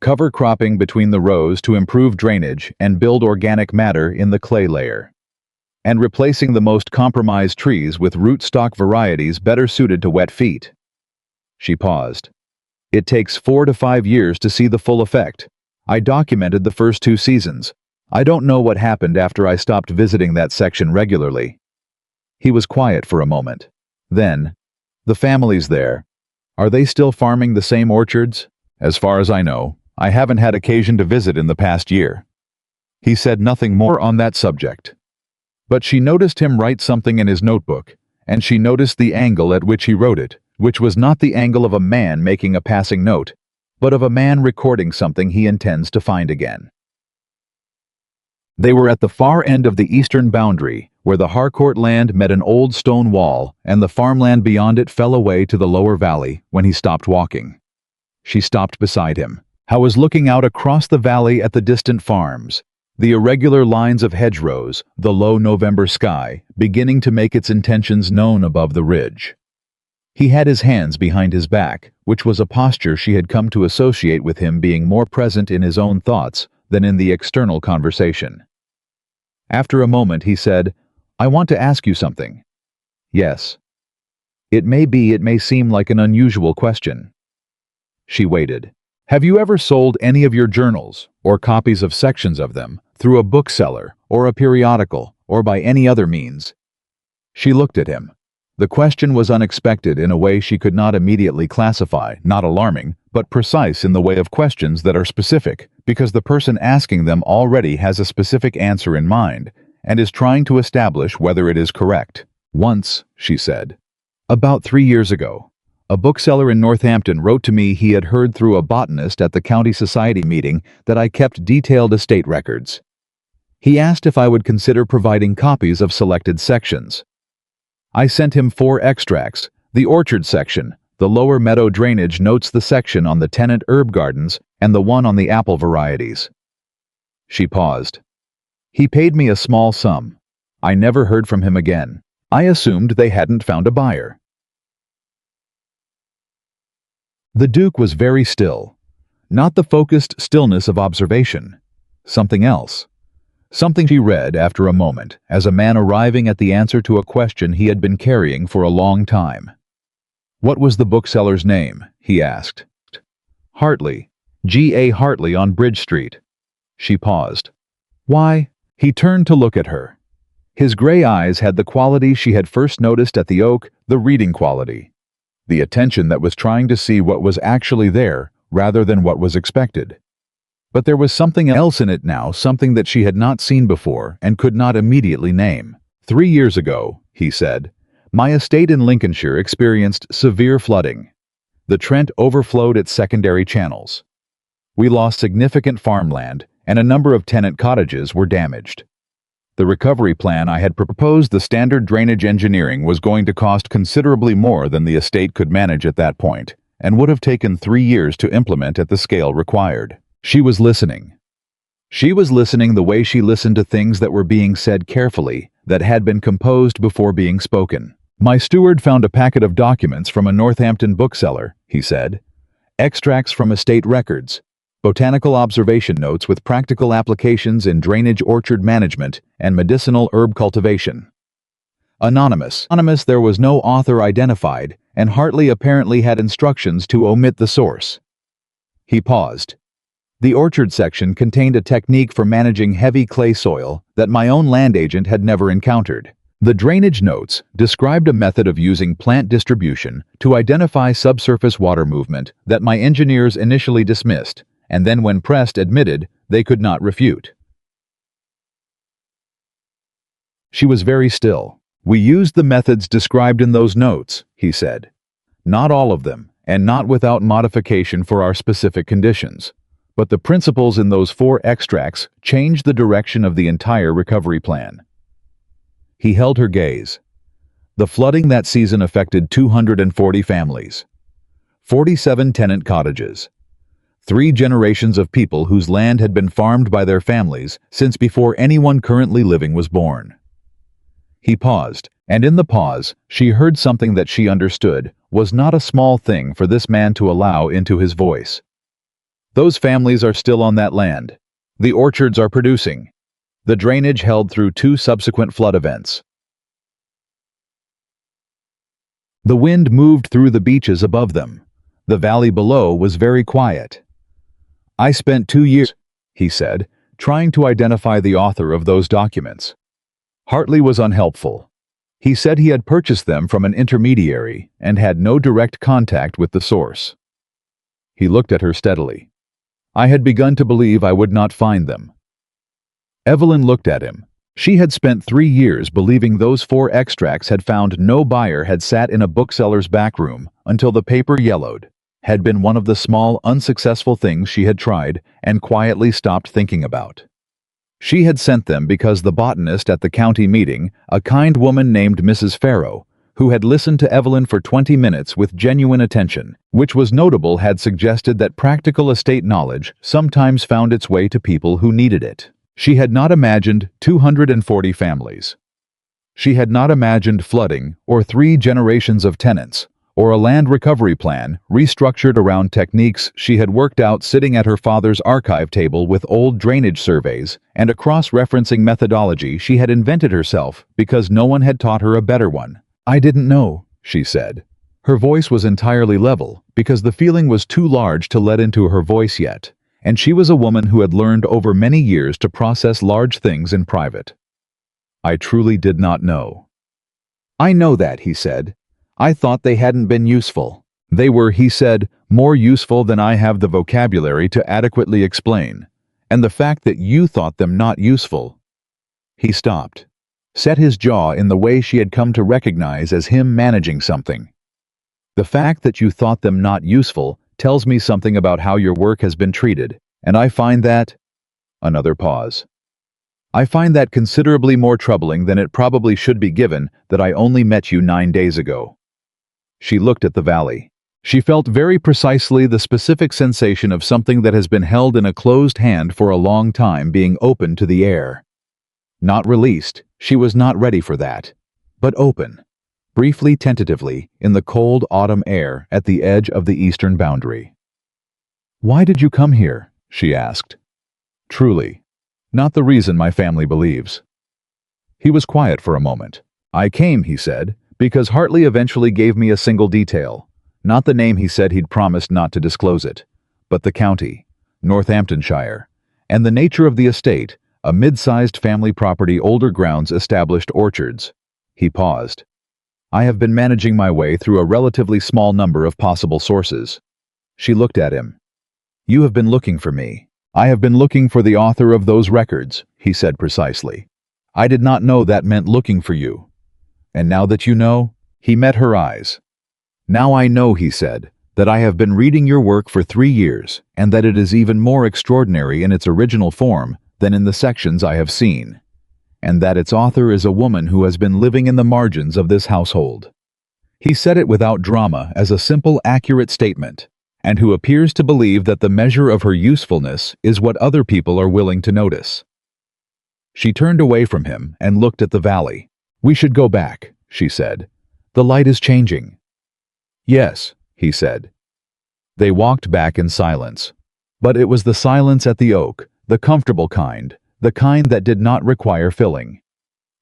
Cover cropping between the rows to improve drainage and build organic matter in the clay layer. And replacing the most compromised trees with rootstock varieties better suited to wet feet. She paused. "It takes 4 to 5 years to see the full effect. I documented the first 2 seasons. I don't know what happened after I stopped visiting that section regularly." He was quiet for a moment. Then, "The families there, are they still farming the same orchards?" "As far as I know, I haven't had occasion to visit in the past year." He said nothing more on that subject. But she noticed him write something in his notebook, and she noticed the angle at which he wrote it, which was not the angle of a man making a passing note, but of a man recording something he intends to find again. They were at the far end of the eastern boundary, where the Harcourt land met an old stone wall, and the farmland beyond it fell away to the lower valley when he stopped walking. She stopped beside him. He was looking out across the valley at the distant farms, the irregular lines of hedgerows, the low November sky, beginning to make its intentions known above the ridge. He had his hands behind his back, which was a posture she had come to associate with him being more present in his own thoughts than in the external conversation. After a moment he said, "I want to ask you something." "Yes." It may seem like an unusual question." She waited. "Have you ever sold any of your journals, or copies of sections of them, through a bookseller, or a periodical, or by any other means?" She looked at him. The question was unexpected in a way she could not immediately classify, not alarming, but precise in the way of questions that are specific, because the person asking them already has a specific answer in mind, and is trying to establish whether it is correct. "Once," she said. "About 3 years ago. A bookseller in Northampton wrote to me he had heard through a botanist at the county society meeting that I kept detailed estate records. He asked if I would consider providing copies of selected sections. I sent him 4 extracts. The orchard section, the lower meadow drainage notes the section on the tenant herb gardens, and the one on the apple varieties." She paused. "He paid me a small sum. I never heard from him again. I assumed they hadn't found a buyer." The Duke was very still. Not the focused stillness of observation. Something else. Something she read after a moment, as a man arriving at the answer to a question he had been carrying for a long time. "What was the bookseller's name?" he asked. "Hartley. G.A. Hartley on Bridge Street." She paused. "Why?" He turned to look at her. His gray eyes had the quality she had first noticed at the oak, the reading quality. The attention that was trying to see what was actually there, rather than what was expected. But there was something else in it now, something that she had not seen before and could not immediately name. 3 years ago, he said, my estate in Lincolnshire experienced severe flooding. The Trent overflowed its secondary channels. We lost significant farmland, and a number of tenant cottages were damaged. The recovery plan I had proposed, the standard drainage engineering, was going to cost considerably more than the estate could manage at that point, and would have taken 3 years to implement at the scale required. She was listening. She was listening the way she listened to things that were being said carefully, that had been composed before being spoken. My steward found a packet of documents from a Northampton bookseller, he said. Extracts from estate records, botanical observation notes with practical applications in drainage, orchard management, and medicinal herb cultivation. Anonymous. There was no author identified, and Hartley apparently had instructions to omit the source. He paused. The orchard section contained a technique for managing heavy clay soil that my own land agent had never encountered. The drainage notes described a method of using plant distribution to identify subsurface water movement that my engineers initially dismissed, and then when pressed admitted they could not refute. She was very still. We used the methods described in those notes, he said. Not all of them, and not without modification for our specific conditions. But the principles in those 4 extracts changed the direction of the entire recovery plan. He held her gaze. The flooding that season affected 240 families, 47 tenant cottages, 3 generations of people whose land had been farmed by their families since before anyone currently living was born. He paused, and in the pause, she heard something that she understood was not a small thing for this man to allow into his voice. Those families are still on that land. The orchards are producing. The drainage held through 2 subsequent flood events. The wind moved through the beaches above them. The valley below was very quiet. I spent 2 years, he said, trying to identify the author of those documents. Hartley was unhelpful. He said he had purchased them from an intermediary and had no direct contact with the source. He looked at her steadily. I had begun to believe I would not find them. Evelyn looked at him. She had spent 3 years believing those 4 extracts had found no buyer, had sat in a bookseller's back room until the paper yellowed, had been one of the small, unsuccessful things she had tried and quietly stopped thinking about. She had sent them because the botanist at the county meeting, a kind woman named Mrs. Farrow, who had listened to Evelyn for 20 minutes with genuine attention, which was notable, had suggested that practical estate knowledge sometimes found its way to people who needed it. She had not imagined 240 families. She had not imagined flooding, or 3 generations of tenants, or a land recovery plan restructured around techniques she had worked out sitting at her father's archive table with old drainage surveys and a cross-referencing methodology she had invented herself because no one had taught her a better one. I didn't know, she said. Her voice was entirely level because the feeling was too large to let into her voice yet, and she was a woman who had learned over many years to process large things in private. I truly did not know. I know that, he said. I thought they hadn't been useful. They were, he said, more useful than I have the vocabulary to adequately explain. And the fact that you thought them not useful. He stopped, set his jaw in the way she had come to recognize as him managing something. The fact that you thought them not useful tells me something about how your work has been treated, and I find that... Another pause. I find that considerably more troubling than it probably should be, given that I only met you 9 days ago. She looked at the valley. She felt very precisely the specific sensation of something that has been held in a closed hand for a long time being open to the air. Not released, she was not ready for that, but open, briefly, tentatively, in the cold autumn air at the edge of the eastern boundary. Why did you come here? She asked. Truly, not the reason my family believes. He was quiet for a moment. I came, he said, because Hartley eventually gave me a single detail. Not the name, he said, he'd promised not to disclose it, but the county, Northamptonshire, and the nature of the estate, a mid-sized family property, older grounds, established orchards. He paused. I have been managing my way through a relatively small number of possible sources. She looked at him. You have been looking for me. I have been looking for the author of those records, he said precisely. I did not know that meant looking for you. And now that you know, he met her eyes. Now I know, he said, that I have been reading your work for 3 years, and that it is even more extraordinary in its original form than in the sections I have seen, and that its author is a woman who has been living in the margins of this household. He said it without drama as a simple, accurate statement, and who appears to believe that the measure of her usefulness is what other people are willing to notice. She turned away from him and looked at the valley. We should go back, she said. The light is changing. Yes, he said. They walked back in silence. But it was the silence at the oak, the comfortable kind, the kind that did not require filling.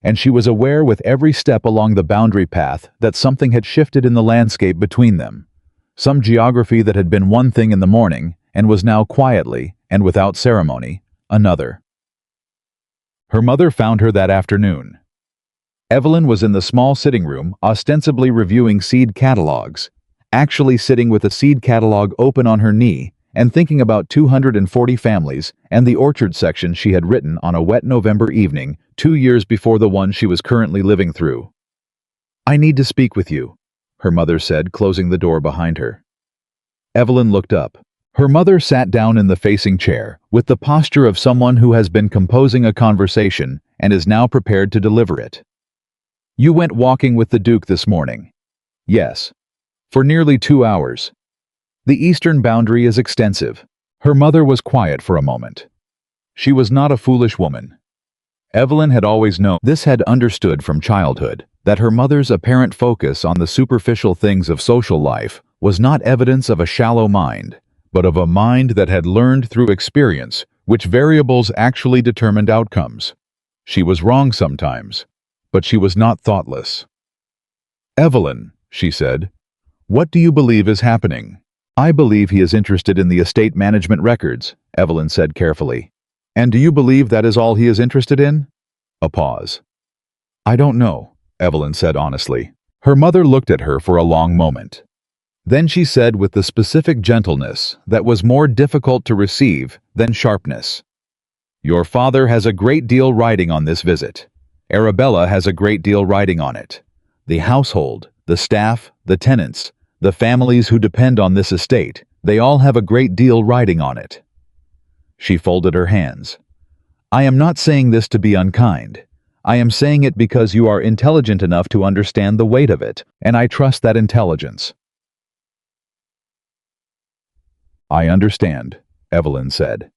And she was aware with every step along the boundary path that something had shifted in the landscape between them. Some geography that had been one thing in the morning and was now quietly, and without ceremony, another. Her mother found her that afternoon. Evelyn was in the small sitting room, ostensibly reviewing seed catalogs, actually sitting with a seed catalog open on her knee and thinking about 240 families and the orchard section she had written on a wet November evening 2 years before the one she was currently living through. I need to speak with you, her mother said, closing the door behind her. Evelyn looked up. Her mother sat down in the facing chair, with the posture of someone who has been composing a conversation and is now prepared to deliver it. You went walking with the Duke this morning. Yes. For nearly 2 hours. The eastern boundary is extensive. Her mother was quiet for a moment. She was not a foolish woman. Evelyn had always known, this had understood from childhood, that her mother's apparent focus on the superficial things of social life was not evidence of a shallow mind, but of a mind that had learned through experience which variables actually determined outcomes. She was wrong sometimes, but she was not thoughtless. Evelyn, she said, what do you believe is happening? I believe he is interested in the estate management records, Evelyn said carefully. And do you believe that is all he is interested in? A pause. I don't know, Evelyn said honestly. Her mother looked at her for a long moment. Then she said with the specific gentleness that was more difficult to receive than sharpness. Your father has a great deal riding on this visit. Arabella has a great deal riding on it. The household, the staff, the tenants, the families who depend on this estate, they all have a great deal riding on it. She folded her hands. I am not saying this to be unkind. I am saying it because you are intelligent enough to understand the weight of it, and I trust that intelligence. I understand, Evelyn said.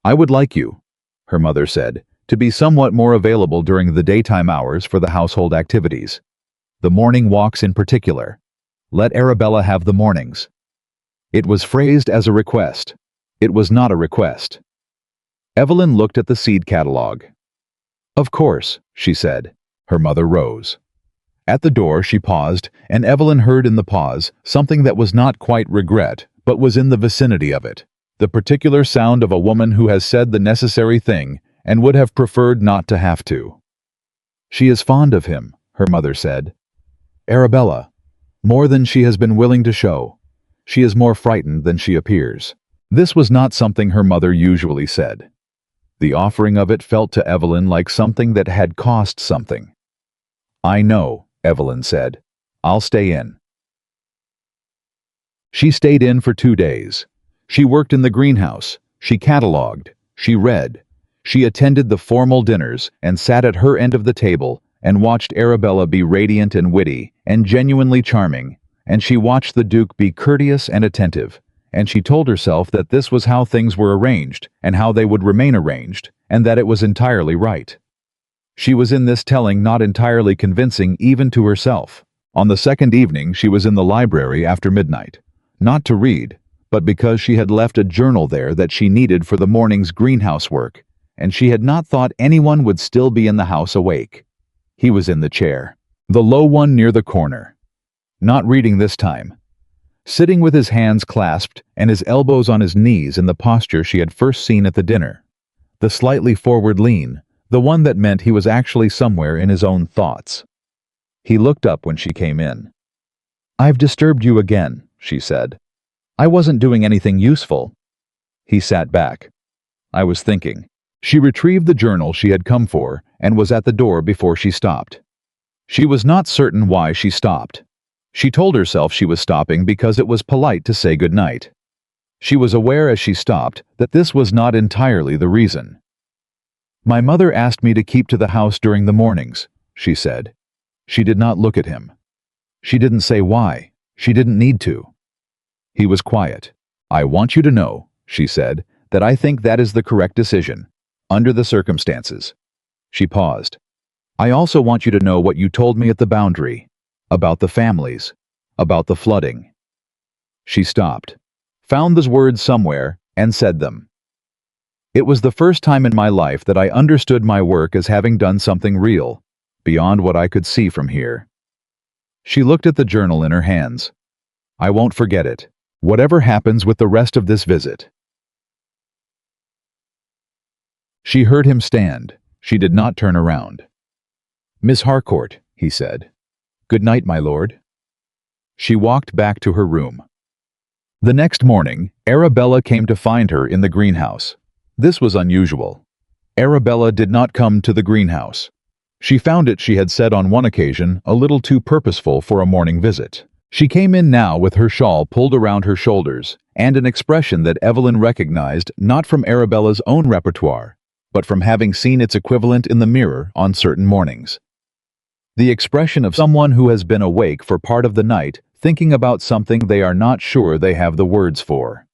I would like you, her mother said, to be somewhat more available during the daytime hours for the household activities. The morning walks in particular. Let Arabella have the mornings. It was phrased as a request. It was not a request. Evelyn looked at the seed catalog. Of course, she said. Her mother rose. At the door she paused, and Evelyn heard in the pause something that was not quite regret, but was in the vicinity of it, the particular sound of a woman who has said the necessary thing and would have preferred not to have to. She is fond of him, her mother said. Arabella, more than she has been willing to show. She is more frightened than she appears. This was not something her mother usually said. The offering of it felt to Evelyn like something that had cost something. I know, Evelyn said. I'll stay in. She stayed in for 2 days. She worked in the greenhouse. She catalogued. She read. She attended the formal dinners and sat at her end of the table and watched Arabella be radiant and witty and genuinely charming, and she watched the Duke be courteous and attentive, and she told herself that this was how things were arranged and how they would remain arranged, and that it was entirely right. She was in this telling not entirely convincing even to herself. On the second evening she was in the library after midnight, not to read, but because she had left a journal there that she needed for the morning's greenhouse work, and she had not thought anyone would still be in the house awake. He was in the chair, the low one near the corner. Not reading this time. Sitting with his hands clasped and his elbows on his knees in the posture she had first seen at the dinner. The slightly forward lean, the one that meant he was actually somewhere in his own thoughts. He looked up when she came in. I've disturbed you again, she said. I wasn't doing anything useful. He sat back. I was thinking. She retrieved the journal she had come for and was at the door before she stopped. She was not certain why she stopped. She told herself she was stopping because it was polite to say goodnight. She was aware as she stopped that this was not entirely the reason. "My mother asked me to keep to the house during the mornings," she said. She did not look at him. She didn't say why. She didn't need to. He was quiet. "I want you to know," she said, "that I think that is the correct decision, under the circumstances." She paused. "I also want you to know what you told me at the boundary, about the families, about the flooding." She stopped, found those words somewhere, and said them. "It was the first time in my life that I understood my work as having done something real, beyond what I could see from here." She looked at the journal in her hands. "I won't forget it, whatever happens with the rest of this visit." She heard him stand. She did not turn around. "Miss Harcourt," he said. "Good night, my lord." She walked back to her room. The next morning, Arabella came to find her in the greenhouse. This was unusual. Arabella did not come to the greenhouse. She found it, she had said on one occasion, a little too purposeful for a morning visit. She came in now with her shawl pulled around her shoulders, and an expression that Evelyn recognized not from Arabella's own repertoire, but from having seen its equivalent in the mirror on certain mornings. The expression of someone who has been awake for part of the night, thinking about something they are not sure they have the words for.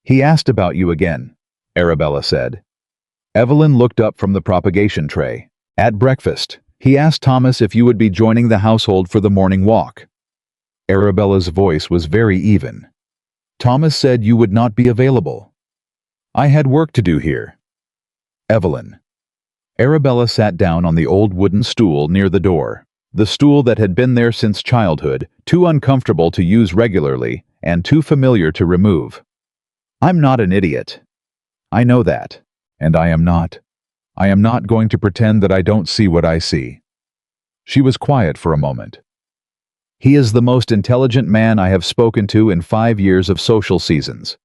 "He asked about you again," Arabella said. Evelyn looked up from the propagation tray. "At breakfast, he asked Thomas if you would be joining the household for the morning walk." Arabella's voice was very even. "Thomas said you would not be available." "I had work to do here." "Evelyn." Arabella sat down on the old wooden stool near the door, the stool that had been there since childhood, too uncomfortable to use regularly and too familiar to remove. "I'm not an idiot. I know that, and I am not going to pretend that I don't see what I see." She was quiet for a moment. "He is the most intelligent man I have spoken to in 5 years of social seasons.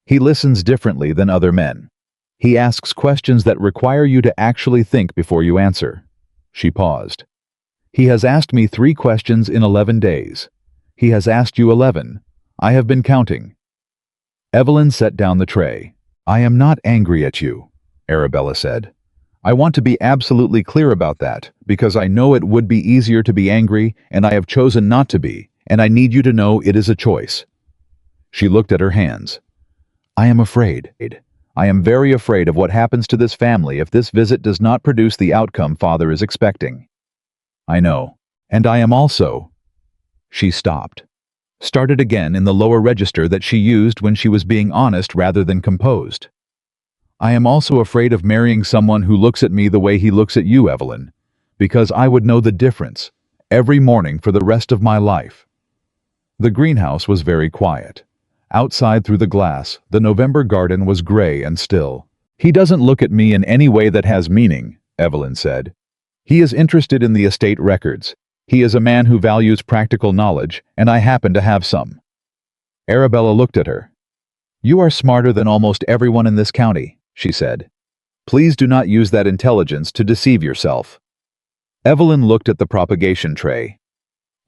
He listens differently than other men. He asks questions that require you to actually think before you answer." She paused. "He has asked me 3 questions in 11 days. He has asked you 11. I have been counting." Evelyn set down the tray. "I am not angry at you," Arabella said. "I want to be absolutely clear about that, because I know it would be easier to be angry, and I have chosen not to be, and I need you to know it is a choice." She looked at her hands. "I am afraid. I am very afraid of what happens to this family if this visit does not produce the outcome Father is expecting." "I know. And I am also—" She stopped. Started again in the lower register that she used when she was being honest rather than composed. "I am also afraid of marrying someone who looks at me the way he looks at you, Evelyn, because I would know the difference every morning for the rest of my life." The greenhouse was very quiet. Outside through the glass, the November garden was gray and still. "He doesn't look at me in any way that has meaning," Evelyn said. "He is interested in the estate records. He is a man who values practical knowledge, and I happen to have some." Arabella looked at her. "You are smarter than almost everyone in this county," she said. "Please do not use that intelligence to deceive yourself." Evelyn looked at the propagation tray.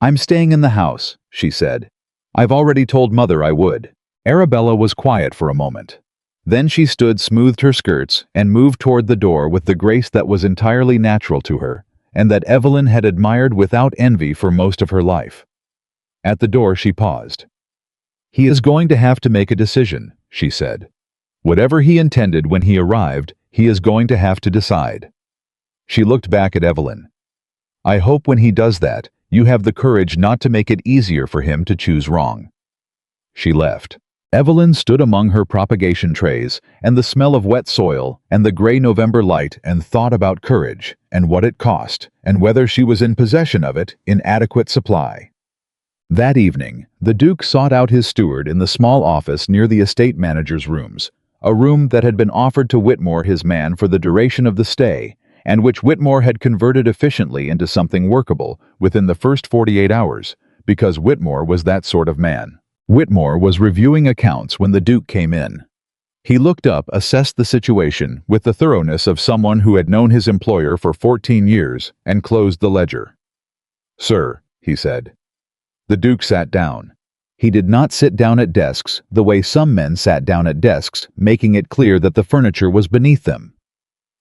"I'm staying in the house," she said. "I've already told Mother I would." Arabella was quiet for a moment. Then she stood, smoothed her skirts, and moved toward the door with the grace that was entirely natural to her, and that Evelyn had admired without envy for most of her life. At the door she paused. "He is going to have to make a decision," she said. "Whatever he intended when he arrived, he is going to have to decide." She looked back at Evelyn. "I hope when he does that, you have the courage not to make it easier for him to choose wrong." She left. Evelyn stood among her propagation trays and the smell of wet soil and the gray November light and thought about courage and what it cost and whether she was in possession of it in adequate supply. That evening, the Duke sought out his steward in the small office near the estate manager's rooms, a room that had been offered to Whitmore, his man, for the duration of the stay, and which Whitmore had converted efficiently into something workable within the first 48 hours, because Whitmore was that sort of man. Whitmore was reviewing accounts when the Duke came in. He looked up, assessed the situation with the thoroughness of someone who had known his employer for 14 years, and closed the ledger. "Sir," he said. The Duke sat down. He did not sit down at desks the way some men sat down at desks, making it clear that the furniture was beneath them.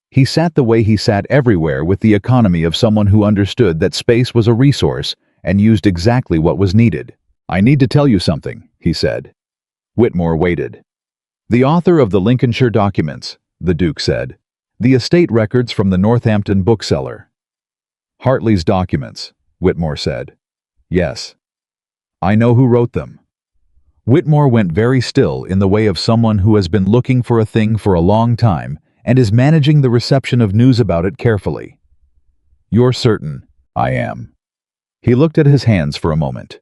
He sat the way he sat everywhere, with the economy of someone who understood that space was a resource and used exactly what was needed. "I need to tell you something," he said. Whitmore waited. "The author of the Lincolnshire documents," the Duke said. "The estate records from the Northampton bookseller." "Hartley's documents," Whitmore said. "Yes. I know who wrote them." Whitmore went very still, in the way of someone who has been looking for a thing for a long time and is managing the reception of news about it carefully. "You're certain?" "I am." He looked at his hands for a moment.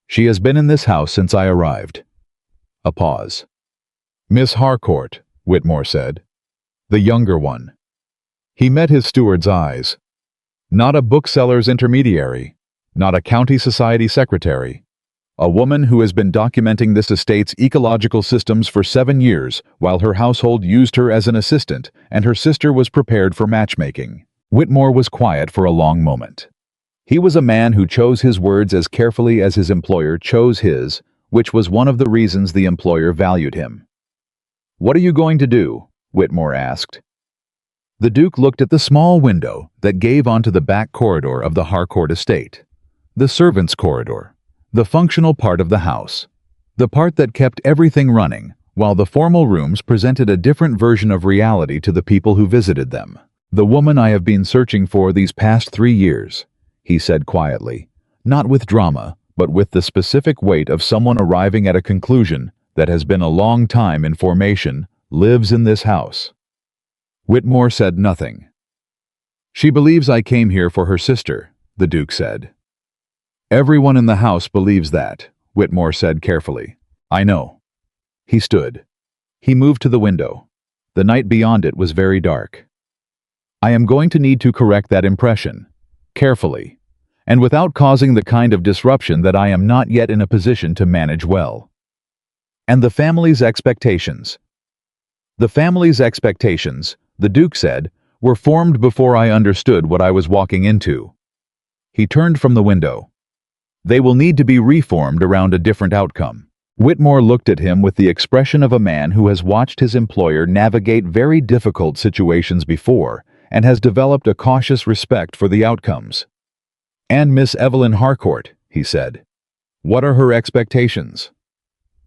"She has been in this house since I arrived." A pause. "Miss Harcourt," Whitmore said. "The younger one." He met his steward's eyes. "Not a bookseller's intermediary, not a county society secretary. A woman who has been documenting this estate's ecological systems for 7 years, while her household used her as an assistant and her sister was prepared for matchmaking." Whitmore was quiet for a long moment. He was a man who chose his words as carefully as his employer chose his, which was one of the reasons the employer valued him. "What are you going to do?" Whitmore asked. The Duke looked at the small window that gave onto the back corridor of the Harcourt estate. The servants' corridor, the functional part of the house, the part that kept everything running, while the formal rooms presented a different version of reality to the people who visited them. "The woman I have been searching for these past 3 years," he said quietly, not with drama, but with the specific weight of someone arriving at a conclusion that has been a long time in formation, "lives in this house." Whitmore said nothing. "She believes I came here for her sister," the Duke said. "Everyone in the house believes that," Whitmore said carefully. "I know." He stood. He moved to the window. The night beyond it was very dark. "I am going to need to correct that impression, carefully, and without causing the kind of disruption that I am not yet in a position to manage well." "And the family's expectations?" "The family's expectations," the Duke said, "were formed before I understood what I was walking into." He turned from the window. "They will need to be reformed around a different outcome." Whitmore looked at him with the expression of a man who has watched his employer navigate very difficult situations before and has developed a cautious respect for the outcomes. "And Miss Evelyn Harcourt," he said. "What are her expectations?"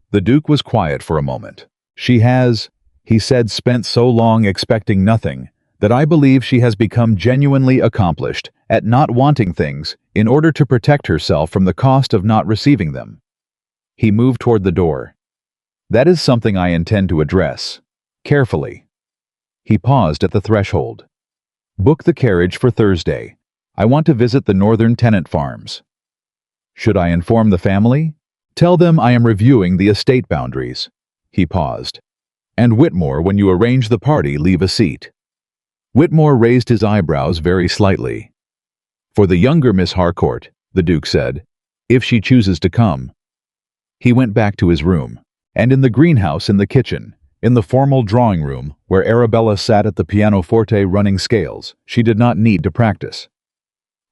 The Duke was quiet for a moment. "She has," he said, "spent so long expecting nothing that I believe she has become genuinely accomplished at not wanting things in order to protect herself from the cost of not receiving them." He moved toward the door. "That is something I intend to address, carefully." He paused at the threshold. "Book the carriage for Thursday. I want to visit the northern tenant farms." "Should I inform the family?" "Tell them I am reviewing the estate boundaries." He paused. "And Whitmore, when you arrange the party, leave a seat." Whitmore raised his eyebrows very slightly. "For the younger Miss Harcourt," the Duke said, "if she chooses to come." He went back to his room, and in the greenhouse, in the kitchen, in the formal drawing room where Arabella sat at the pianoforte running scales, she did not need to practice.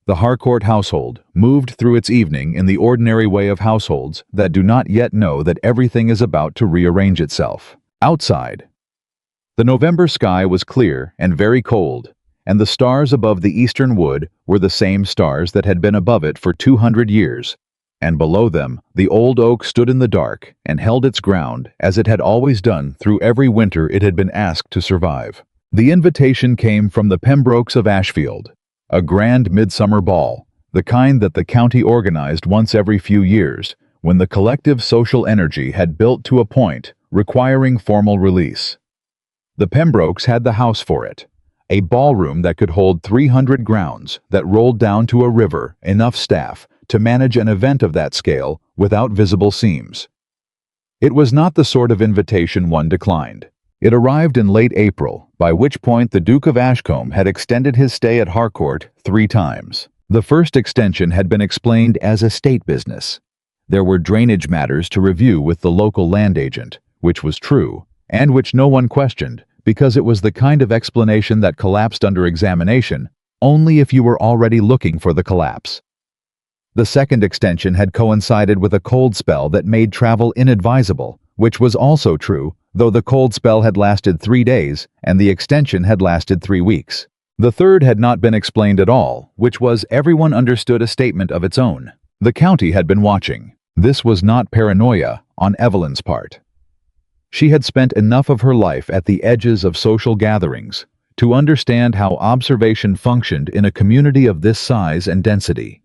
The Harcourt household moved through its evening in the ordinary way of households that do not yet know that everything is about to rearrange itself. Outside, the November sky was clear and very cold, and the stars above the eastern wood were the same stars that had been above it for 200 years, and below them the old oak stood in the dark and held its ground as it had always done through every winter it had been asked to survive. The invitation came from the Pembrokes of Ashfield, a grand midsummer ball, the kind that the county organized once every few years, when the collective social energy had built to a point requiring formal release. The Pembrokes had the house for it, a ballroom that could hold 300 grounds that rolled down to a river, enough staff to manage an event of that scale without visible seams. It was not the sort of invitation one declined. It arrived in late April, by which point the Duke of Ashcombe had extended his stay at Harcourt 3 times. The first extension had been explained as estate business. There were drainage matters to review with the local land agent, which was true, and which no one questioned, because it was the kind of explanation that collapsed under examination, only if you were already looking for the collapse. The second extension had coincided with a cold spell that made travel inadvisable, which was also true, though the cold spell had lasted 3 days and the extension had lasted 3 weeks. The third had not been explained at all, which was everyone understood a statement of its own. The county had been watching. This was not paranoia on Evelyn's part. She had spent enough of her life at the edges of social gatherings to understand how observation functioned in a community of this size and density,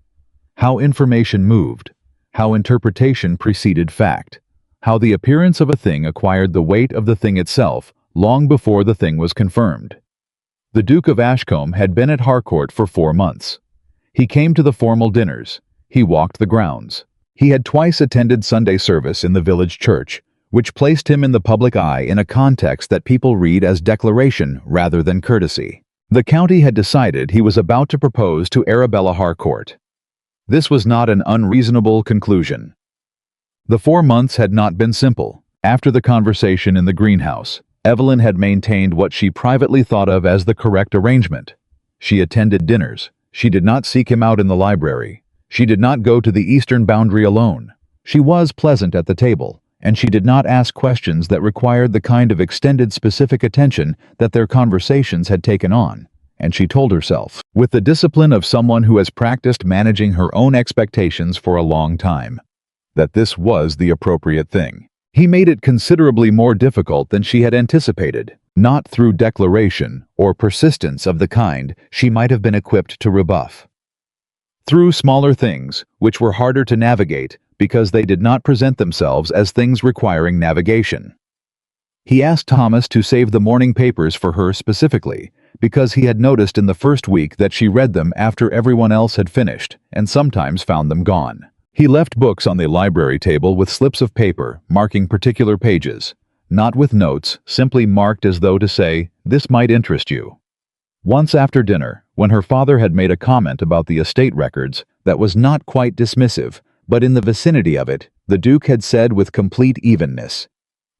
how information moved, how interpretation preceded fact, how the appearance of a thing acquired the weight of the thing itself long before the thing was confirmed. The Duke of Ashcombe had been at Harcourt for 4 months. He came to the formal dinners. He walked the grounds. He had twice attended Sunday service in the village church, which placed him in the public eye in a context that people read as declaration rather than courtesy. The county had decided he was about to propose to Arabella Harcourt. This was not an unreasonable conclusion. The 4 months had not been simple. After the conversation in the greenhouse, Evelyn had maintained what she privately thought of as the correct arrangement. She attended dinners. She did not seek him out in the library. She did not go to the eastern boundary alone. She was pleasant at the table, and she did not ask questions that required the kind of extended specific attention that their conversations had taken on. And she told herself, with the discipline of someone who has practiced managing her own expectations for a long time, that this was the appropriate thing. He made it considerably more difficult than she had anticipated, not through declaration or persistence of the kind she might have been equipped to rebuff. Through smaller things, which were harder to navigate because they did not present themselves as things requiring navigation. He asked Thomas to save the morning papers for her specifically, because he had noticed in the first week that she read them after everyone else had finished, and sometimes found them gone. He left books on the library table with slips of paper marking particular pages, not with notes, simply marked as though to say, "This might interest you." Once after dinner, when her father had made a comment about the estate records that was not quite dismissive, but in the vicinity of it, the Duke had said with complete evenness,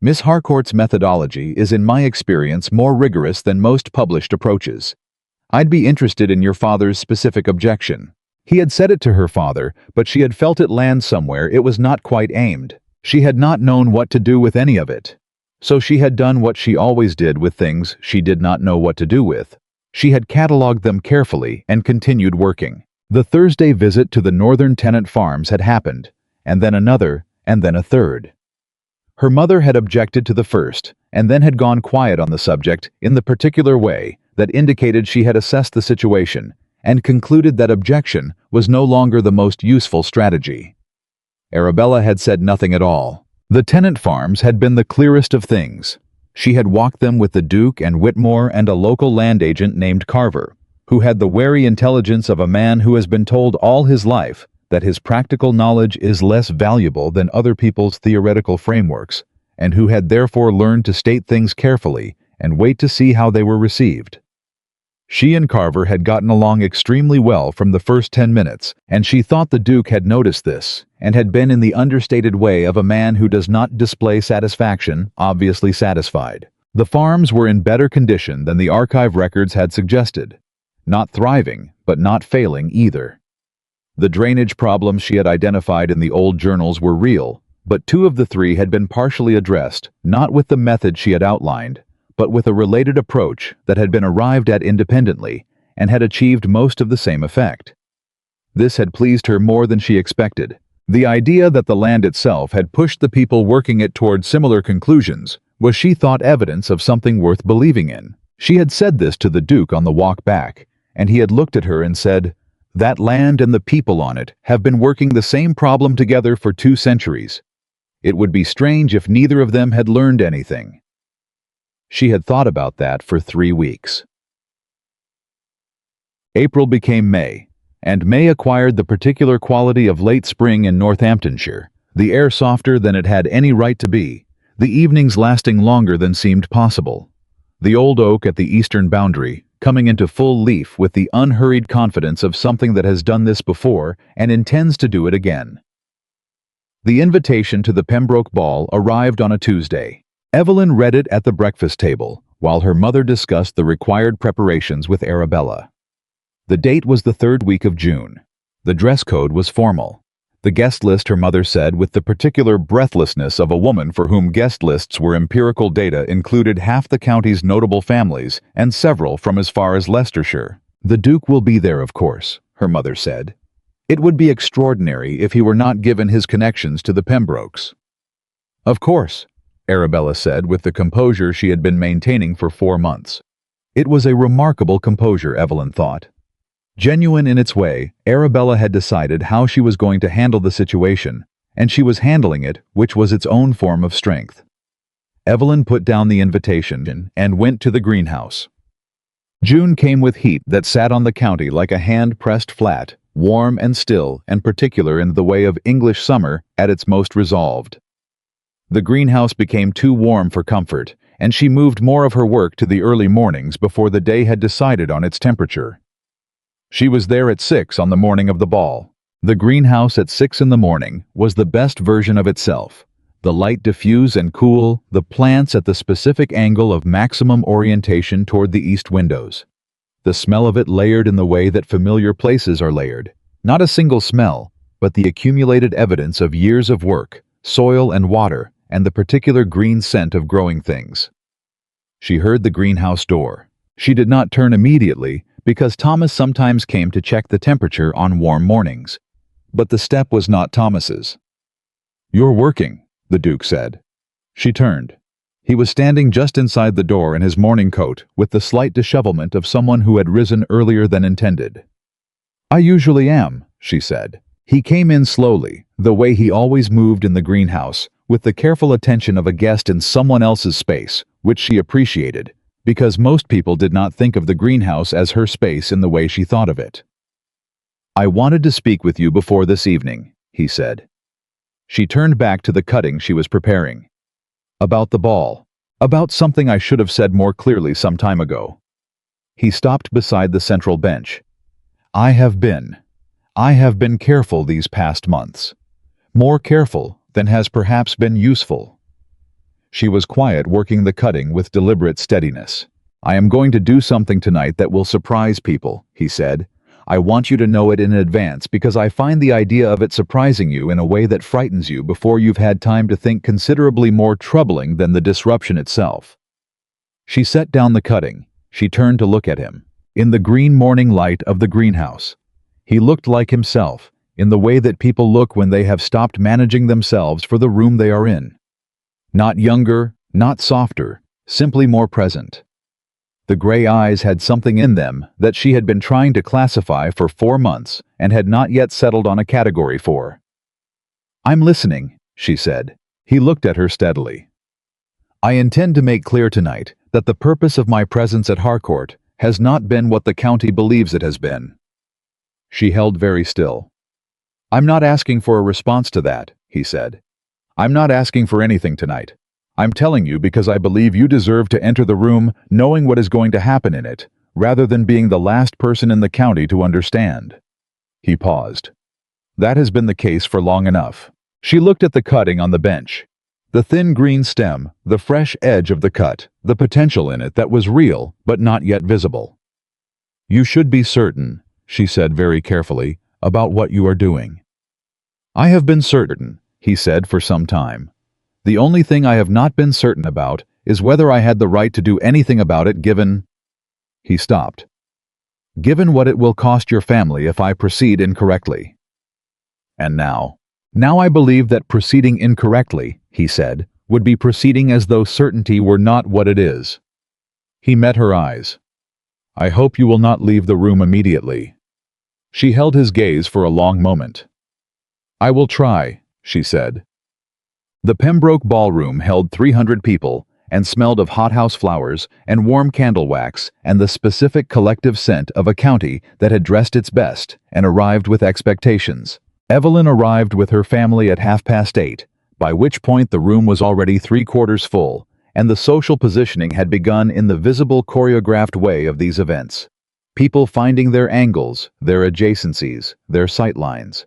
"Miss Harcourt's methodology is in my experience more rigorous than most published approaches. I'd be interested in your father's specific objection." He had said it to her father, but she had felt it land somewhere it was not quite aimed. She had not known what to do with any of it. So she had done what she always did with things she did not know what to do with. She had catalogued them carefully and continued working. The Thursday visit to the northern tenant farms had happened, and then another, and then a third. Her mother had objected to the first, and then had gone quiet on the subject in the particular way that indicated she had assessed the situation and concluded that objection was no longer the most useful strategy. Arabella had said nothing at all. The tenant farms had been the clearest of things. She had walked them with the Duke and Whitmore and a local land agent named Carver, who had the wary intelligence of a man who has been told all his life that his practical knowledge is less valuable than other people's theoretical frameworks, and who had therefore learned to state things carefully and wait to see how they were received. She and Carver had gotten along extremely well from the first 10 minutes, and she thought the Duke had noticed this, and had been in the understated way of a man who does not display satisfaction, obviously satisfied. The farms were in better condition than the archive records had suggested. Not thriving, but not failing either. The drainage problems she had identified in the old journals were real, but 2 of the 3 had been partially addressed, not with the method she had outlined, but with a related approach that had been arrived at independently and had achieved most of the same effect. This had pleased her more than she expected. The idea that the land itself had pushed the people working it toward similar conclusions was, she thought, evidence of something worth believing in. She had said this to the Duke on the walk back, and he had looked at her and said, "That land and the people on it have been working the same problem together for 2 centuries. It would be strange if neither of them had learned anything." She had thought about that for 3 weeks. April became May, and May acquired the particular quality of late spring in Northamptonshire, the air softer than it had any right to be, the evenings lasting longer than seemed possible, the old oak at the eastern boundary coming into full leaf with the unhurried confidence of something that has done this before and intends to do it again. The invitation to the Pembroke ball arrived on a Tuesday. Evelyn read it at the breakfast table, while her mother discussed the required preparations with Arabella. The date was the third week of June. The dress code was formal. The guest list, her mother said with the particular breathlessness of a woman for whom guest lists were empirical data, included half the county's notable families and several from as far as Leicestershire. "The Duke will be there, of course," her mother said. "It would be extraordinary if he were not given his connections to the Pembrokes." "Of course," Arabella said with the composure she had been maintaining for 4 months. It was a remarkable composure, Evelyn thought. Genuine in its way, Arabella had decided how she was going to handle the situation, and she was handling it, which was its own form of strength. Evelyn put down the invitation and went to the greenhouse. June came with heat that sat on the county like a hand pressed flat, warm and still, and particular in the way of English summer at its most resolved. The greenhouse became too warm for comfort, and she moved more of her work to the early mornings before the day had decided on its temperature. She was there at 6 on the morning of the ball. The greenhouse at 6 in the morning was the best version of itself. The light diffuse and cool, the plants at the specific angle of maximum orientation toward the east windows. The smell of it layered in the way that familiar places are layered. Not a single smell, but the accumulated evidence of years of work, soil and water, and the particular green scent of growing things. She heard the greenhouse door. She did not turn immediately, because Thomas sometimes came to check the temperature on warm mornings. But the step was not Thomas's. "You're working," the Duke said. She turned. He was standing just inside the door in his morning coat, with the slight dishevelment of someone who had risen earlier than intended. "I usually am," she said. He came in slowly, the way he always moved in the greenhouse, with the careful attention of a guest in someone else's space, which she appreciated, because most people did not think of the greenhouse as her space in the way she thought of it. "I wanted to speak with you before this evening," he said. She turned back to the cutting she was preparing. "About the ball. About something I should have said more clearly some time ago." He stopped beside the central bench. I have been careful these past months. More careful than has perhaps been useful." She was quiet, working the cutting with deliberate steadiness. "I am going to do something tonight that will surprise people," he said. "I want you to know it in advance because I find the idea of it surprising you in a way that frightens you before you've had time to think considerably more troubling than the disruption itself." She set down the cutting. She turned to look at him. In the green morning light of the greenhouse, he looked like himself, in the way that people look when they have stopped managing themselves for the room they are in. Not younger, not softer, simply more present. The gray eyes had something in them that she had been trying to classify for 4 months and had not yet settled on a category for. "I'm listening," she said. He looked at her steadily. "I intend to make clear tonight that the purpose of my presence at Harcourt has not been what the county believes it has been." She held very still. "I'm not asking for a response to that," he said. "I'm not asking for anything tonight. I'm telling you because I believe you deserve to enter the room knowing what is going to happen in it, rather than being the last person in the county to understand." He paused. "That has been the case for long enough." She looked at the cutting on the bench. The thin green stem, the fresh edge of the cut, the potential in it that was real but not yet visible. "You should be certain," she said very carefully, "about what you are doing." "I have been certain," he said for some time. "The only thing I have not been certain about is whether I had the right to do anything about it given—" He stopped. "Given what it will cost your family if I proceed incorrectly." "And now?" "Now I believe that proceeding incorrectly," he said, "would be proceeding as though certainty were not what it is." He met her eyes. "I hope you will not leave the room immediately." She held his gaze for a long moment. "I will try," she said. The Pembroke ballroom held 300 people and smelled of hothouse flowers and warm candle wax and the specific collective scent of a county that had dressed its best and arrived with expectations. Evelyn arrived with her family at 8:30, by which point the room was already 3/4 full, and the social positioning had begun in the visible choreographed way of these events. People finding their angles, their adjacencies, their sightlines.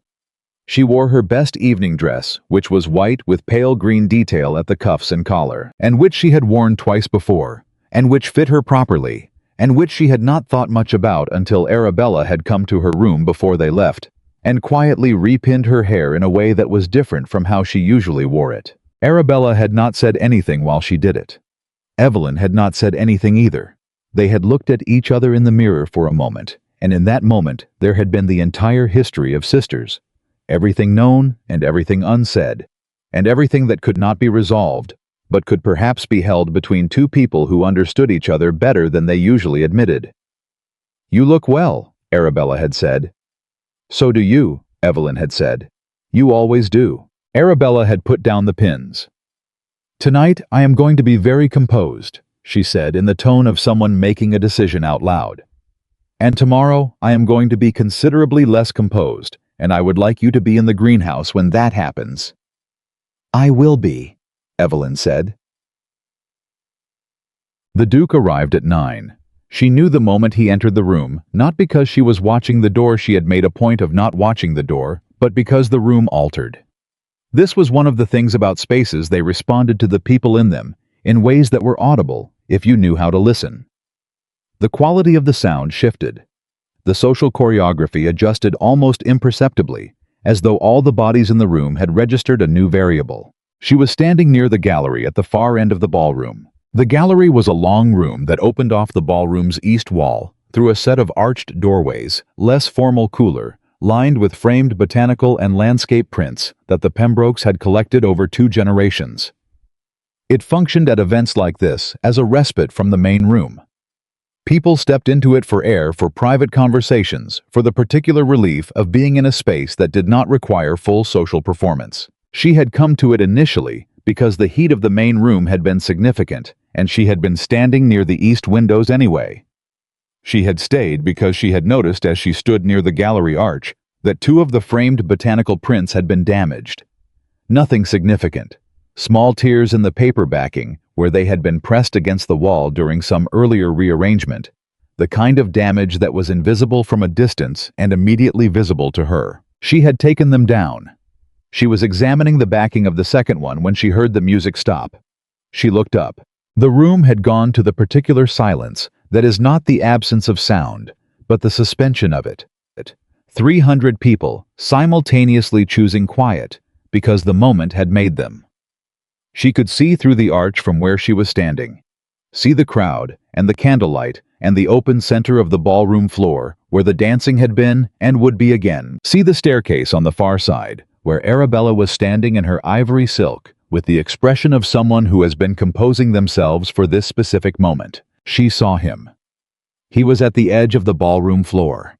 She wore her best evening dress, which was white with pale green detail at the cuffs and collar, and which she had worn twice before, and which fit her properly, and which she had not thought much about until Arabella had come to her room before they left, and quietly repinned her hair in a way that was different from how she usually wore it. Arabella had not said anything while she did it. Evelyn had not said anything either. They had looked at each other in the mirror for a moment, and in that moment there had been the entire history of sisters. Everything known and everything unsaid, and everything that could not be resolved, but could perhaps be held between two people who understood each other better than they usually admitted. "You look well," Arabella had said. "So do you," Evelyn had said. "You always do." Arabella had put down the pins. "Tonight I am going to be very composed," she said in the tone of someone making a decision out loud. "And tomorrow I am going to be considerably less composed, and I would like you to be in the greenhouse when that happens." "I will be," Evelyn said. The Duke arrived at 9. She knew the moment he entered the room, not because she was watching the door. She had made a point of not watching the door, but because the room altered. This was one of the things about spaces: they responded to the people in them in ways that were audible if you knew how to listen. The quality of the sound shifted. The social choreography adjusted almost imperceptibly, as though all the bodies in the room had registered a new variable. She was standing near the gallery at the far end of the ballroom. The gallery was a long room that opened off the ballroom's east wall through a set of arched doorways, less formal, cooler, lined with framed botanical and landscape prints that the Pembrokes had collected over 2 generations. It functioned at events like this as a respite from the main room. People stepped into it for air, for private conversations, for the particular relief of being in a space that did not require full social performance. She had come to it initially because the heat of the main room had been significant, and she had been standing near the east windows anyway. She had stayed because she had noticed as she stood near the gallery arch that 2 of the framed botanical prints had been damaged. Nothing significant. Small tears in the paper backing where they had been pressed against the wall during some earlier rearrangement, the kind of damage that was invisible from a distance and immediately visible to her. She had taken them down. She was examining the backing of the second one when she heard the music stop. She looked up. The room had gone to the particular silence that is not the absence of sound, but the suspension of it. 300 people simultaneously choosing quiet because the moment had made them. She could see through the arch from where she was standing. See the crowd and the candlelight and the open center of the ballroom floor where the dancing had been and would be again. See the staircase on the far side where Arabella was standing in her ivory silk with the expression of someone who has been composing themselves for this specific moment. She saw him. He was at the edge of the ballroom floor.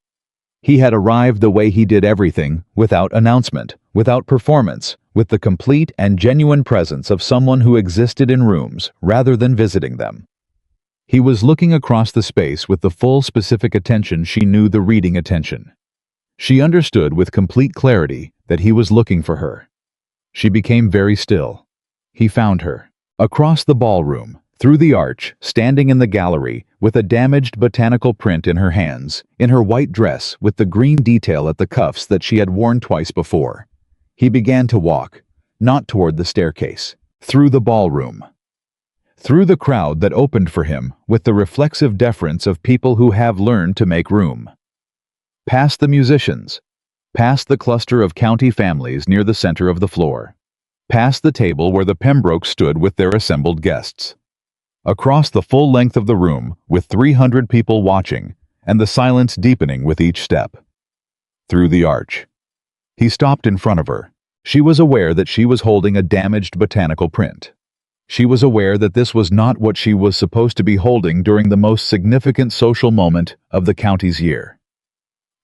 He had arrived the way he did everything, without announcement, without performance, with the complete and genuine presence of someone who existed in rooms rather than visiting them. He was looking across the space with the full specific attention she knew, the reading attention. She understood with complete clarity that he was looking for her. She became very still. He found her. Across the ballroom, through the arch, standing in the gallery, with a damaged botanical print in her hands, in her white dress with the green detail at the cuffs that she had worn twice before. He began to walk, not toward the staircase, through the ballroom. Through the crowd that opened for him with the reflexive deference of people who have learned to make room. Past the musicians, past the cluster of county families near the center of the floor, past the table where the Pembrokes stood with their assembled guests. Across the full length of the room with 300 people watching and the silence deepening with each step. Through the arch. He stopped in front of her. She was aware that she was holding a damaged botanical print. She was aware that this was not what she was supposed to be holding during the most significant social moment of the county's year.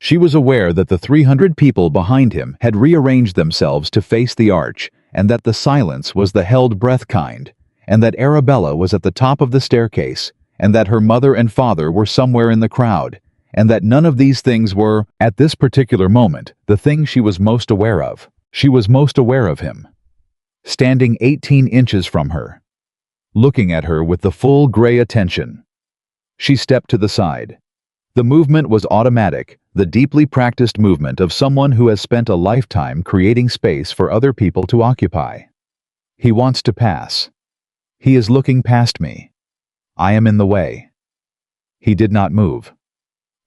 She was aware that the 300 people behind him had rearranged themselves to face the arch, and that the silence was the held breath kind, and that Arabella was at the top of the staircase, and that her mother and father were somewhere in the crowd, and that none of these things were, at this particular moment, the thing she was most aware of. She was most aware of him. Standing 18 inches from her, looking at her with the full gray attention. She stepped to the side. The movement was automatic, the deeply practiced movement of someone who has spent a lifetime creating space for other people to occupy. He wants to pass. He is looking past me. I am in the way. He did not move.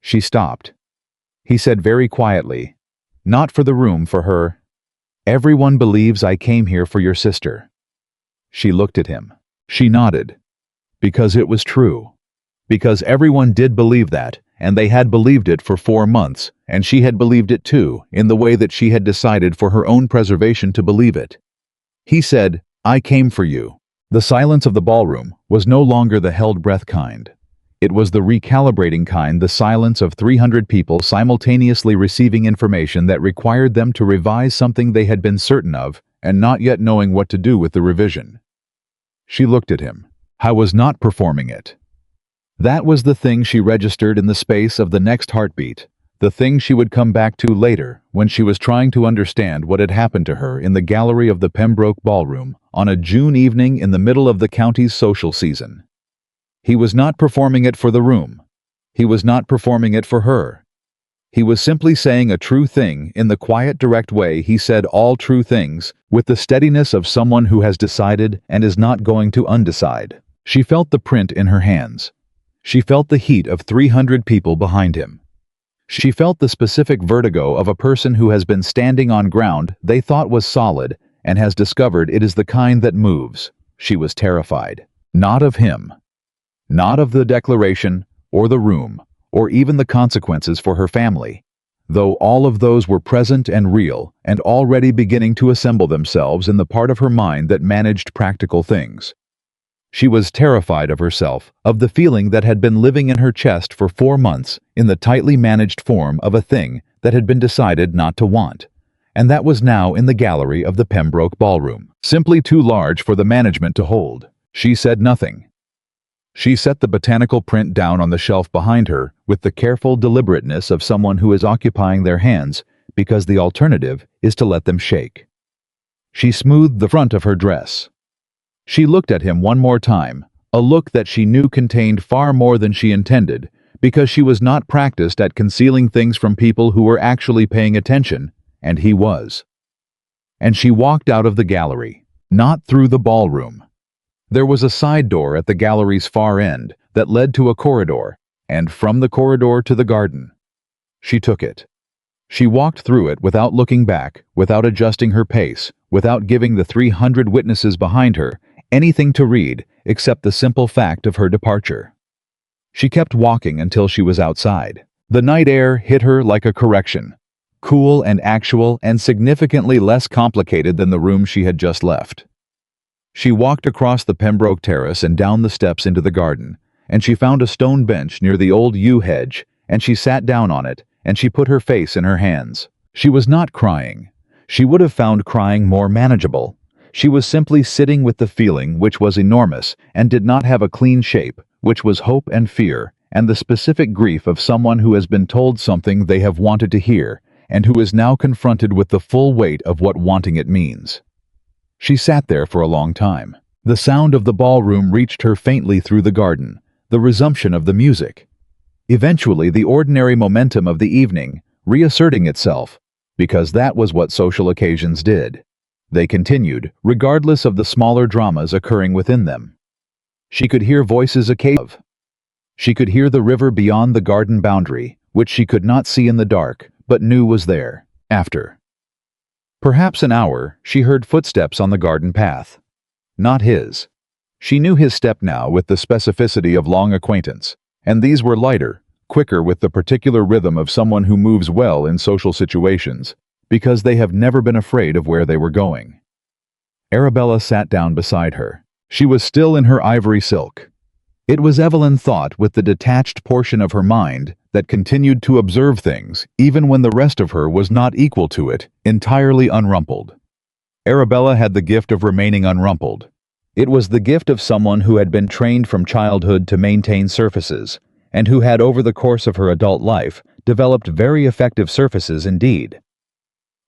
She stopped. He said very quietly, "Not for the room, for her. Everyone believes I came here for your sister." She looked at him. She nodded. Because it was true. Because everyone did believe that, and they had believed it for 4 months, and she had believed it too, in the way that she had decided for her own preservation to believe it. He said, "I came for you." The silence of the ballroom was no longer the held breath kind. It was the recalibrating kind, the silence of 300 people simultaneously receiving information that required them to revise something they had been certain of, and not yet knowing what to do with the revision. She looked at him. I was not performing it. That was the thing she registered in the space of the next heartbeat, the thing she would come back to later when she was trying to understand what had happened to her in the gallery of the Pembroke Ballroom on a June evening in the middle of the county's social season. He was not performing it for the room. He was not performing it for her. He was simply saying a true thing in the quiet, direct way he said all true things, with the steadiness of someone who has decided and is not going to undecide. She felt the print in her hands. She felt the heat of 300 people behind him. She felt the specific vertigo of a person who has been standing on ground they thought was solid and has discovered it is the kind that moves. She was terrified. Not of him. Not of the declaration, or the room, or even the consequences for her family, though all of those were present and real and already beginning to assemble themselves in the part of her mind that managed practical things. She was terrified of herself, of the feeling that had been living in her chest for 4 months in the tightly managed form of a thing that had been decided not to want, and that was now in the gallery of the Pembroke Ballroom, simply too large for the management to hold. She said nothing. She set the botanical print down on the shelf behind her with the careful deliberateness of someone who is occupying their hands because the alternative is to let them shake. She smoothed the front of her dress. She looked at him one more time, a look that she knew contained far more than she intended, because she was not practiced at concealing things from people who were actually paying attention, and he was. And she walked out of the gallery, not through the ballroom. There was a side door at the gallery's far end that led to a corridor, and from the corridor to the garden. She took it. She walked through it without looking back, without adjusting her pace, without giving the 300 witnesses behind her anything to read except the simple fact of her departure. She kept walking until she was outside. The night air hit her like a correction, cool and actual and significantly less complicated than the room she had just left. She walked across the Pembroke terrace and down the steps into the garden, and she found a stone bench near the old yew hedge, and she sat down on it, and she put her face in her hands. She was not crying. She would have found crying more manageable. She was simply sitting with the feeling which was enormous and did not have a clean shape, which was hope and fear, and the specific grief of someone who has been told something they have wanted to hear, and who is now confronted with the full weight of what wanting it means. She sat there for a long time. The sound of the ballroom reached her faintly through the garden, the resumption of the music. Eventually, the ordinary momentum of the evening, reasserting itself, because that was what social occasions did. They continued, regardless of the smaller dramas occurring within them. She could hear voices occasionally. She could hear the river beyond the garden boundary, which she could not see in the dark, but knew was there. After perhaps an hour, she heard footsteps on the garden path. Not his. She knew his step now with the specificity of long acquaintance, and these were lighter, quicker with the particular rhythm of someone who moves well in social situations, because they have never been afraid of where they were going. Arabella sat down beside her. She was still in her ivory silk. It was, Evelyn thought, with the detached portion of her mind that continued to observe things, even when the rest of her was not equal to it, entirely unrumpled. Arabella had the gift of remaining unrumpled. It was the gift of someone who had been trained from childhood to maintain surfaces, and who had over the course of her adult life developed very effective surfaces indeed.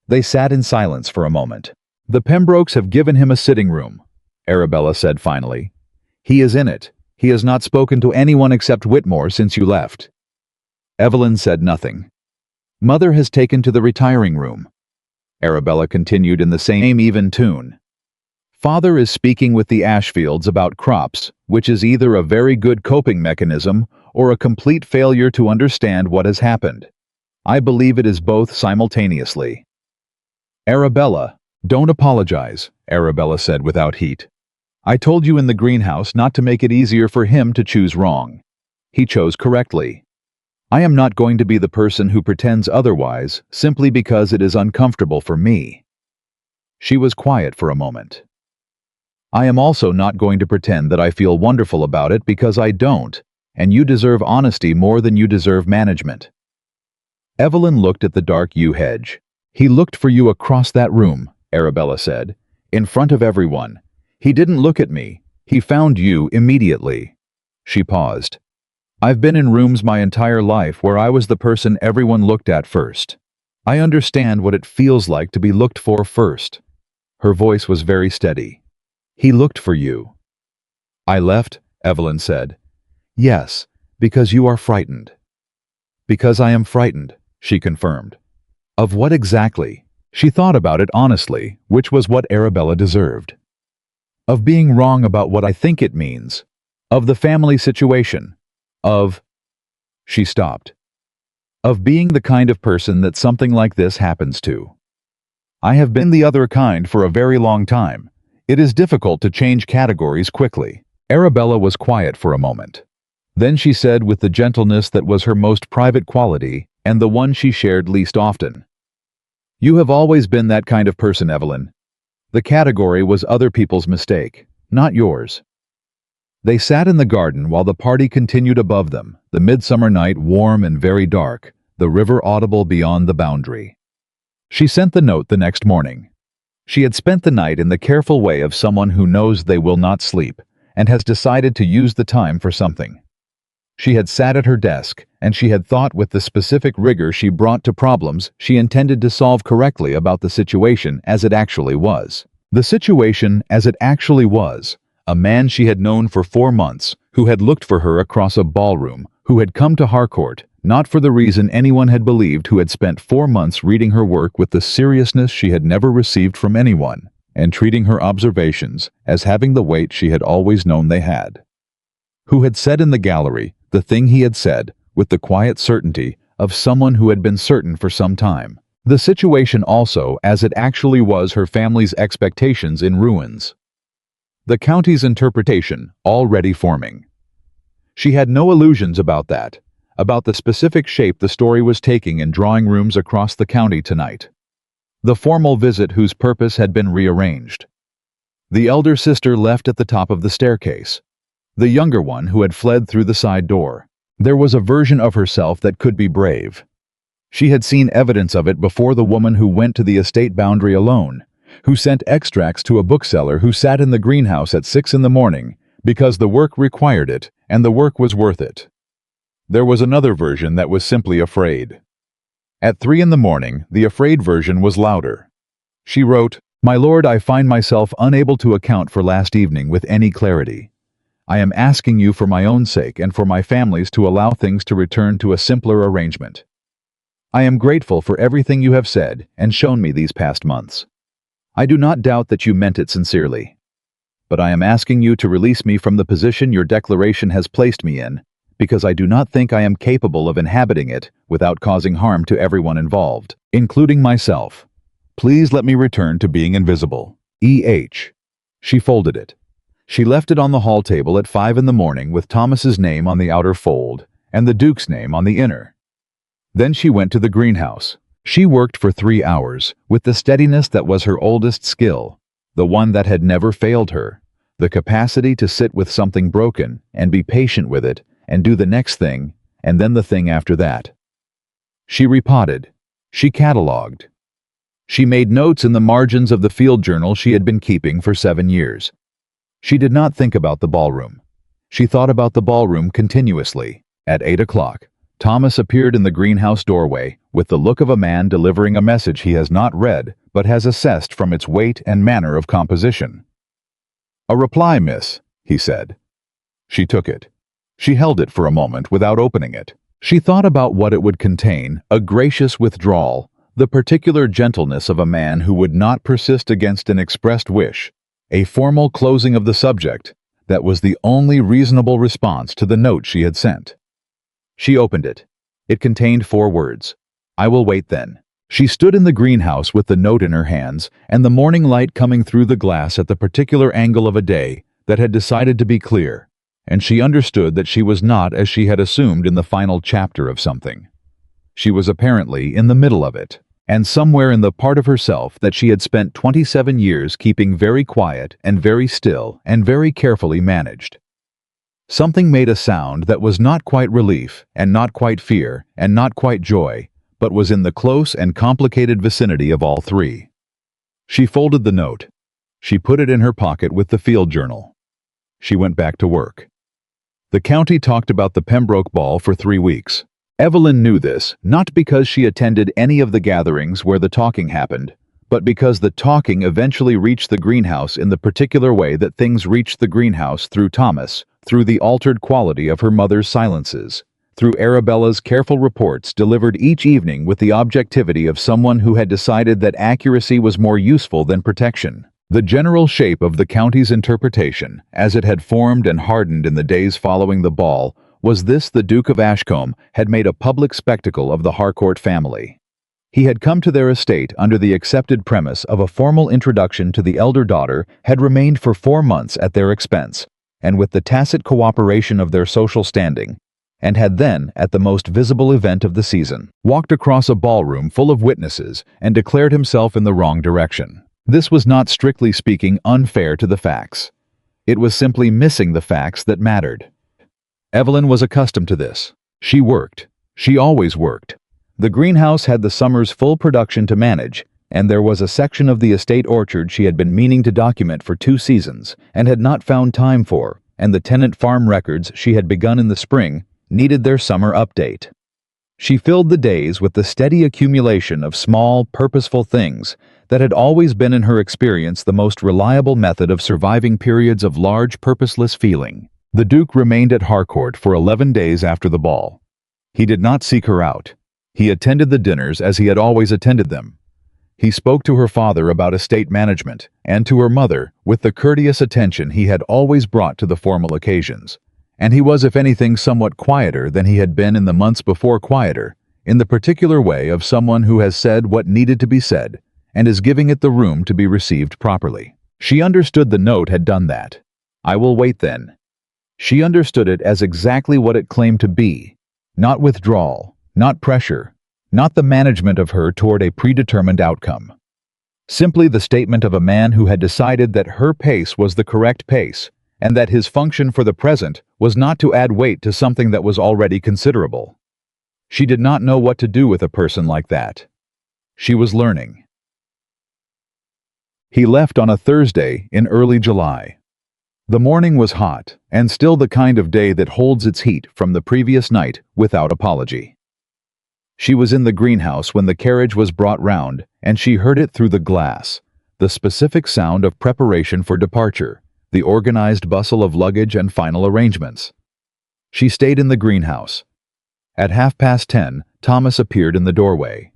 They sat in silence for a moment. "The Pembrokes have given him a sitting room," Arabella said finally. "He is in it. He has not spoken to anyone except Whitmore since you left." Evelyn said nothing. Mother has taken to the retiring room. Arabella continued in the same even tune. Father is speaking with the Ashfields about crops, which is either a very good coping mechanism or a complete failure to understand what has happened. I believe it is both simultaneously. Arabella, don't apologize, Arabella said without heat. I told you in the greenhouse not to make it easier for him to choose wrong. He chose correctly. I am not going to be the person who pretends otherwise simply because it is uncomfortable for me. She was quiet for a moment. I am also not going to pretend that I feel wonderful about it because I don't, and you deserve honesty more than you deserve management. Evelyn looked at the dark yew hedge. He looked for you across that room, Arabella said, in front of everyone. He didn't look at me. He found you immediately. She paused. I've been in rooms my entire life where I was the person everyone looked at first. I understand what it feels like to be looked for first. Her voice was very steady. He looked for you. I left, Evelyn said. Yes, because you are frightened. Because I am frightened, she confirmed. Of what exactly? She thought about it honestly, which was what Arabella deserved. Of being wrong about what I think it means. Of the family situation. Of... She stopped. Of being the kind of person that something like this happens to. I have been the other kind for a very long time. It is difficult to change categories quickly. Arabella was quiet for a moment. Then she said with the gentleness that was her most private quality and the one she shared least often. You have always been that kind of person, Evelyn. The category was other people's mistake, not yours. They sat in the garden while the party continued above them, the midsummer night warm and very dark, the river audible beyond the boundary. She sent the note the next morning. She had spent the night in the careful way of someone who knows they will not sleep and has decided to use the time for something. She had sat at her desk, and she had thought with the specific rigor she brought to problems she intended to solve correctly about the situation as it actually was. The situation as it actually was. A man she had known for 4 months, who had looked for her across a ballroom, who had come to Harcourt, not for the reason anyone had believed, who had spent 4 months reading her work with the seriousness she had never received from anyone, and treating her observations as having the weight she had always known they had. Who had said in the gallery the thing he had said with the quiet certainty of someone who had been certain for some time. The situation also as it actually was, her family's expectations in ruins. The county's interpretation already forming. She had no illusions about that, about the specific shape the story was taking in drawing rooms across the county tonight. The formal visit whose purpose had been rearranged. The elder sister left at the top of the staircase. The younger one who had fled through the side door. There was a version of herself that could be brave. She had seen evidence of it before, the woman who went to the estate boundary alone, who sent extracts to a bookseller, who sat in the greenhouse at 6 in the morning because the work required it and the work was worth it. There was another version that was simply afraid. At 3 in the morning, the afraid version was louder. She wrote, "My lord, I find myself unable to account for last evening with any clarity. I am asking you for my own sake and for my family's to allow things to return to a simpler arrangement. I am grateful for everything you have said and shown me these past months. I do not doubt that you meant it sincerely. But I am asking you to release me from the position your declaration has placed me in, because I do not think I am capable of inhabiting it without causing harm to everyone involved, including myself. Please let me return to being invisible. E.H." She folded it. She left it on the hall table at 5 in the morning with Thomas's name on the outer fold and the Duke's name on the inner. Then she went to the greenhouse. She worked for 3 hours with the steadiness that was her oldest skill, the one that had never failed her, the capacity to sit with something broken and be patient with it and do the next thing and then the thing after that. She repotted. She catalogued. She made notes in the margins of the field journal she had been keeping for 7 years. She did not think about the ballroom. She thought about the ballroom continuously. At 8 o'clock, Thomas appeared in the greenhouse doorway with the look of a man delivering a message he has not read but has assessed from its weight and manner of composition. "A reply, miss," he said. She took it. She held it for a moment without opening it. She thought about what it would contain: a gracious withdrawal, the particular gentleness of a man who would not persist against an expressed wish, a formal closing of the subject. That was the only reasonable response to the note she had sent. She opened it. It contained 4 words: "I will wait then." She stood in the greenhouse with the note in her hands and the morning light coming through the glass at the particular angle of a day that had decided to be clear, and she understood that she was not as she had assumed in the final chapter of something. She was apparently in the middle of it, and somewhere in the part of herself that she had spent 27 years keeping very quiet and very still and very carefully managed. Something made a sound that was not quite relief and not quite fear and not quite joy, but was in the close and complicated vicinity of all 3. She folded the note. She put it in her pocket with the field journal. She went back to work. The county talked about the Pembroke ball for 3 weeks. Evelyn knew this, not because she attended any of the gatherings where the talking happened, but because the talking eventually reached the greenhouse in the particular way that things reached the greenhouse through Thomas, through the altered quality of her mother's silences, through Arabella's careful reports delivered each evening with the objectivity of someone who had decided that accuracy was more useful than protection. The general shape of the county's interpretation, as it had formed and hardened in the days following the ball, was this: the Duke of Ashcombe had made a public spectacle of the Harcourt family. He had come to their estate under the accepted premise of a formal introduction to the elder daughter, had remained for 4 months at their expense, and with the tacit cooperation of their social standing, and had then, at the most visible event of the season, walked across a ballroom full of witnesses and declared himself in the wrong direction. This was not, strictly speaking, unfair to the facts. It was simply missing the facts that mattered. Evelyn was accustomed to this. She worked. She always worked. The greenhouse had the summer's full production to manage, and there was a section of the estate orchard she had been meaning to document for 2 seasons and had not found time for, and the tenant farm records she had begun in the spring needed their summer update. She filled the days with the steady accumulation of small, purposeful things that had always been in her experience the most reliable method of surviving periods of large, purposeless feeling. The Duke remained at Harcourt for 11 days after the ball. He did not seek her out. He attended the dinners as he had always attended them. He spoke to her father about estate management, and to her mother with the courteous attention he had always brought to the formal occasions. And he was, if anything, somewhat quieter than he had been in the months before, quieter, in the particular way of someone who has said what needed to be said, and is giving it the room to be received properly. She understood the note had done that. "I will wait then." She understood it as exactly what it claimed to be: not withdrawal, not pressure, not the management of her toward a predetermined outcome. Simply the statement of a man who had decided that her pace was the correct pace, and that his function for the present was not to add weight to something that was already considerable. She did not know what to do with a person like that. She was learning. He left on a Thursday in early July. The morning was hot, and still the kind of day that holds its heat from the previous night without apology. She was in the greenhouse when the carriage was brought round, and she heard it through the glass, the specific sound of preparation for departure, the organized bustle of luggage and final arrangements. She stayed in the greenhouse. At 10:30, Thomas appeared in the doorway.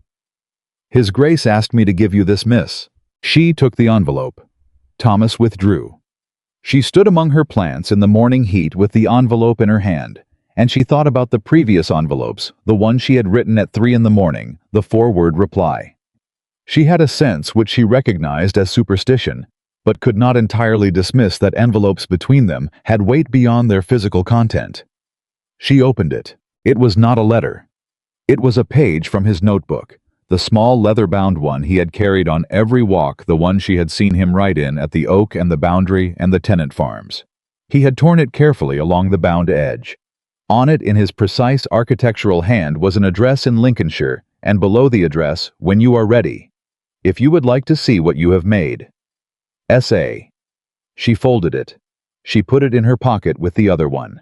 "His Grace asked me to give you this, miss." She took the envelope. Thomas withdrew. She stood among her plants in the morning heat with the envelope in her hand, and she thought about the previous envelopes, the one she had written at 3 in the morning, the 4-word reply. She had a sense which she recognized as superstition, but could not entirely dismiss that envelopes between them had weight beyond their physical content. She opened it. It was not a letter. It was a page from his notebook, the small leather-bound one he had carried on every walk, the one she had seen him write in at the Oak and the Boundary and the tenant farms. He had torn it carefully along the bound edge. On it, in his precise architectural hand, was an address in Lincolnshire, and below the address, "When you are ready. If you would like to see what you have made. S.A." She folded it. She put it in her pocket with the other one.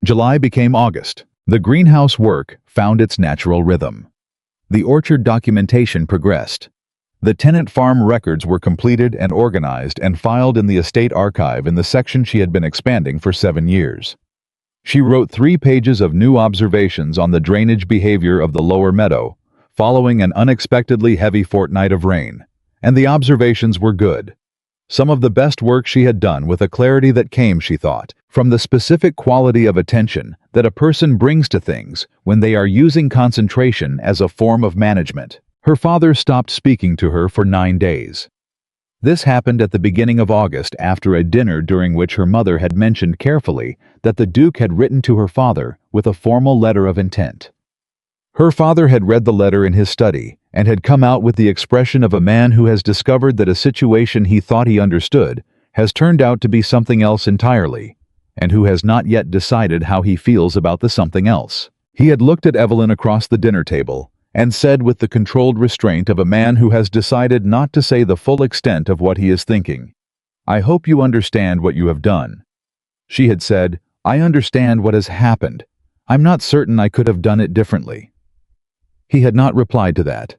July became August. The greenhouse work found its natural rhythm. The orchard documentation progressed. The tenant farm records were completed and organized and filed in the estate archive in the section she had been expanding for 7 years. She wrote 3 pages of new observations on the drainage behavior of the lower meadow, following an unexpectedly heavy fortnight of rain. And the observations were good. Some of the best work she had done with a clarity that came, she thought, from the specific quality of attention that a person brings to things when they are using concentration as a form of management. Her father stopped speaking to her for 9 days. This happened at the beginning of August after a dinner during which her mother had mentioned carefully that the Duke had written to her father with a formal letter of intent. Her father had read the letter in his study and had come out with the expression of a man who has discovered that a situation he thought he understood has turned out to be something else entirely, and who has not yet decided how he feels about the something else. He had looked at Evelyn across the dinner table and said with the controlled restraint of a man who has decided not to say the full extent of what he is thinking, "I hope you understand what you have done." She had said, "I understand what has happened. I'm not certain I could have done it differently." He had not replied to that.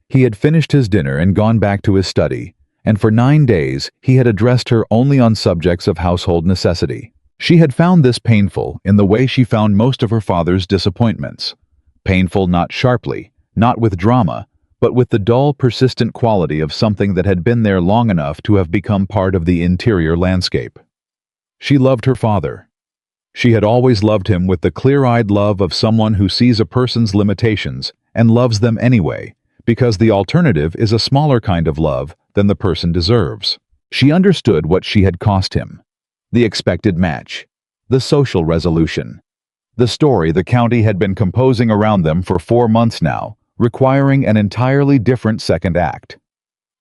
He had finished his dinner and gone back to his study, and for 9 days he had addressed her only on subjects of household necessity. She had found this painful in the way she found most of her father's disappointments. Painful not sharply, not with drama, but with the dull, persistent quality of something that had been there long enough to have become part of the interior landscape. She loved her father. She had always loved him with the clear-eyed love of someone who sees a person's limitations and loves them anyway, because the alternative is a smaller kind of love than the person deserves. She understood what she had cost him. The expected match. The social resolution. The story the county had been composing around them for 4 months now, requiring an entirely different second act.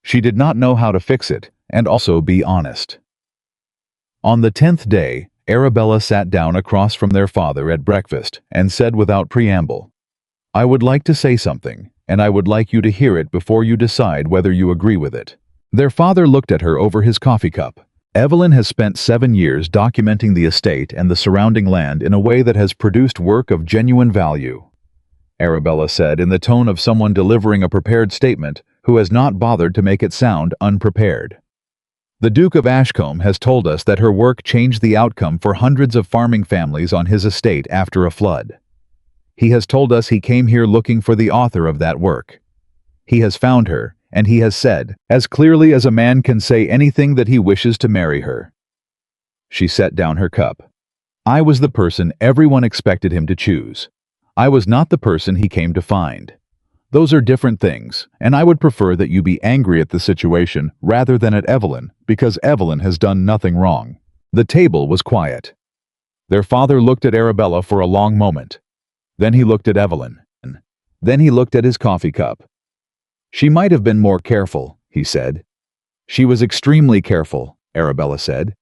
She did not know how to fix it, and also be honest. On the 10th day, Arabella sat down across from their father at breakfast and said without preamble, "I would like to say something, and I would like you to hear it before you decide whether you agree with it." Their father looked at her over his coffee cup. Evelyn has spent 7 years documenting the estate and the surrounding land in a way that has produced work of genuine value, Arabella said in the tone of someone delivering a prepared statement who has not bothered to make it sound unprepared. The Duke of Ashcombe has told us that her work changed the outcome for hundreds of farming families on his estate after a flood. He has told us he came here looking for the author of that work. He has found her, and he has said, as clearly as a man can say anything, that he wishes to marry her. She set down her cup. I was the person everyone expected him to choose. I was not the person he came to find. Those are different things, and I would prefer that you be angry at the situation rather than at Evelyn, because Evelyn has done nothing wrong. The table was quiet. Their father looked at Arabella for a long moment. Then he looked at Evelyn. Then he looked at his coffee cup. She might have been more careful, he said. She was extremely careful, Arabella said.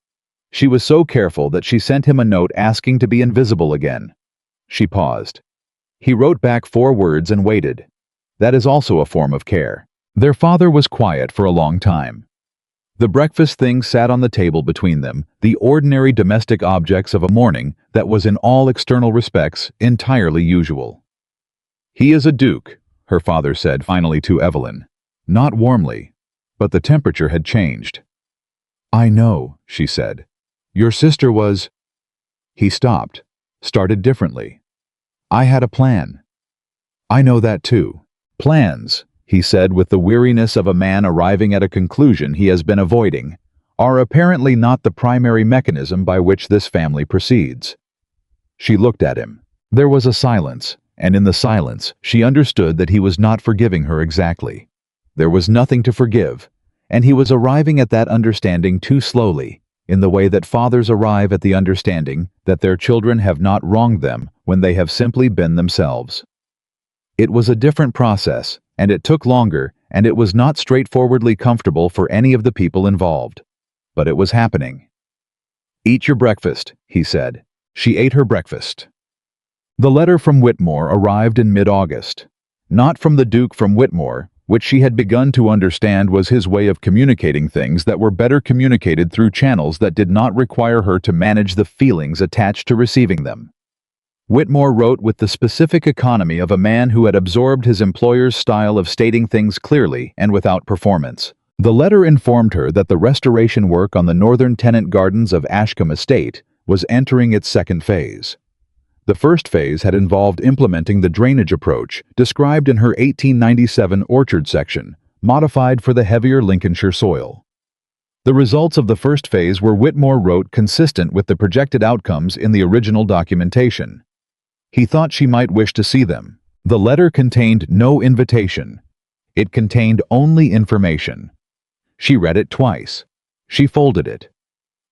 She was so careful that she sent him a note asking to be invisible again. She paused. He wrote back 4 words and waited. That is also a form of care. Their father was quiet for a long time. The breakfast things sat on the table between them, the ordinary domestic objects of a morning that was in all external respects entirely usual. He is a duke, her father said finally to Evelyn. Not warmly, but the temperature had changed. I know, she said. Your sister was... He stopped, started differently. I had a plan. I know that too. Plans, he said with the weariness of a man arriving at a conclusion he has been avoiding, are apparently not the primary mechanism by which this family proceeds. She looked at him. There was a silence, and in the silence she understood that he was not forgiving her exactly. There was nothing to forgive, and he was arriving at that understanding too slowly, in the way that fathers arrive at the understanding that their children have not wronged them when they have simply been themselves. It was a different process, and it took longer, and it was not straightforwardly comfortable for any of the people involved. But it was happening. Eat your breakfast, he said. She ate her breakfast. The letter from Whitmore arrived in mid-August. Not from the Duke, from Whitmore, which she had begun to understand was his way of communicating things that were better communicated through channels that did not require her to manage the feelings attached to receiving them. Whitmore wrote with the specific economy of a man who had absorbed his employer's style of stating things clearly and without performance. The letter informed her that the restoration work on the northern tenant gardens of Ashcombe Estate was entering its second phase. The first phase had involved implementing the drainage approach described in her 1897 orchard section, modified for the heavier Lincolnshire soil. The results of the first phase were, Whitmore wrote, consistent with the projected outcomes in the original documentation. He thought she might wish to see them. The letter contained no invitation. It contained only information. She read it twice. She folded it.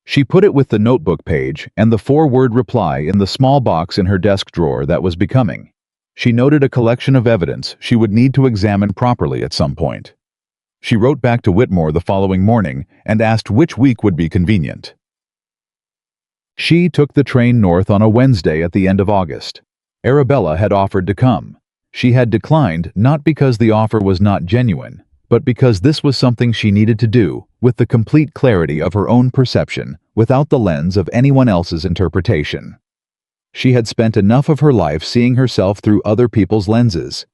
She put it with the notebook page and the 4-word reply in the small box in her desk drawer that was becoming. She noted a collection of evidence she would need to examine properly at some point. She wrote back to Whitmore the following morning and asked which week would be convenient. She took the train north on a Wednesday at the end of August. Arabella had offered to come. She had declined not because the offer was not genuine, but because this was something she needed to do with the complete clarity of her own perception without the lens of anyone else's interpretation. She had spent enough of her life seeing herself through other people's lenses.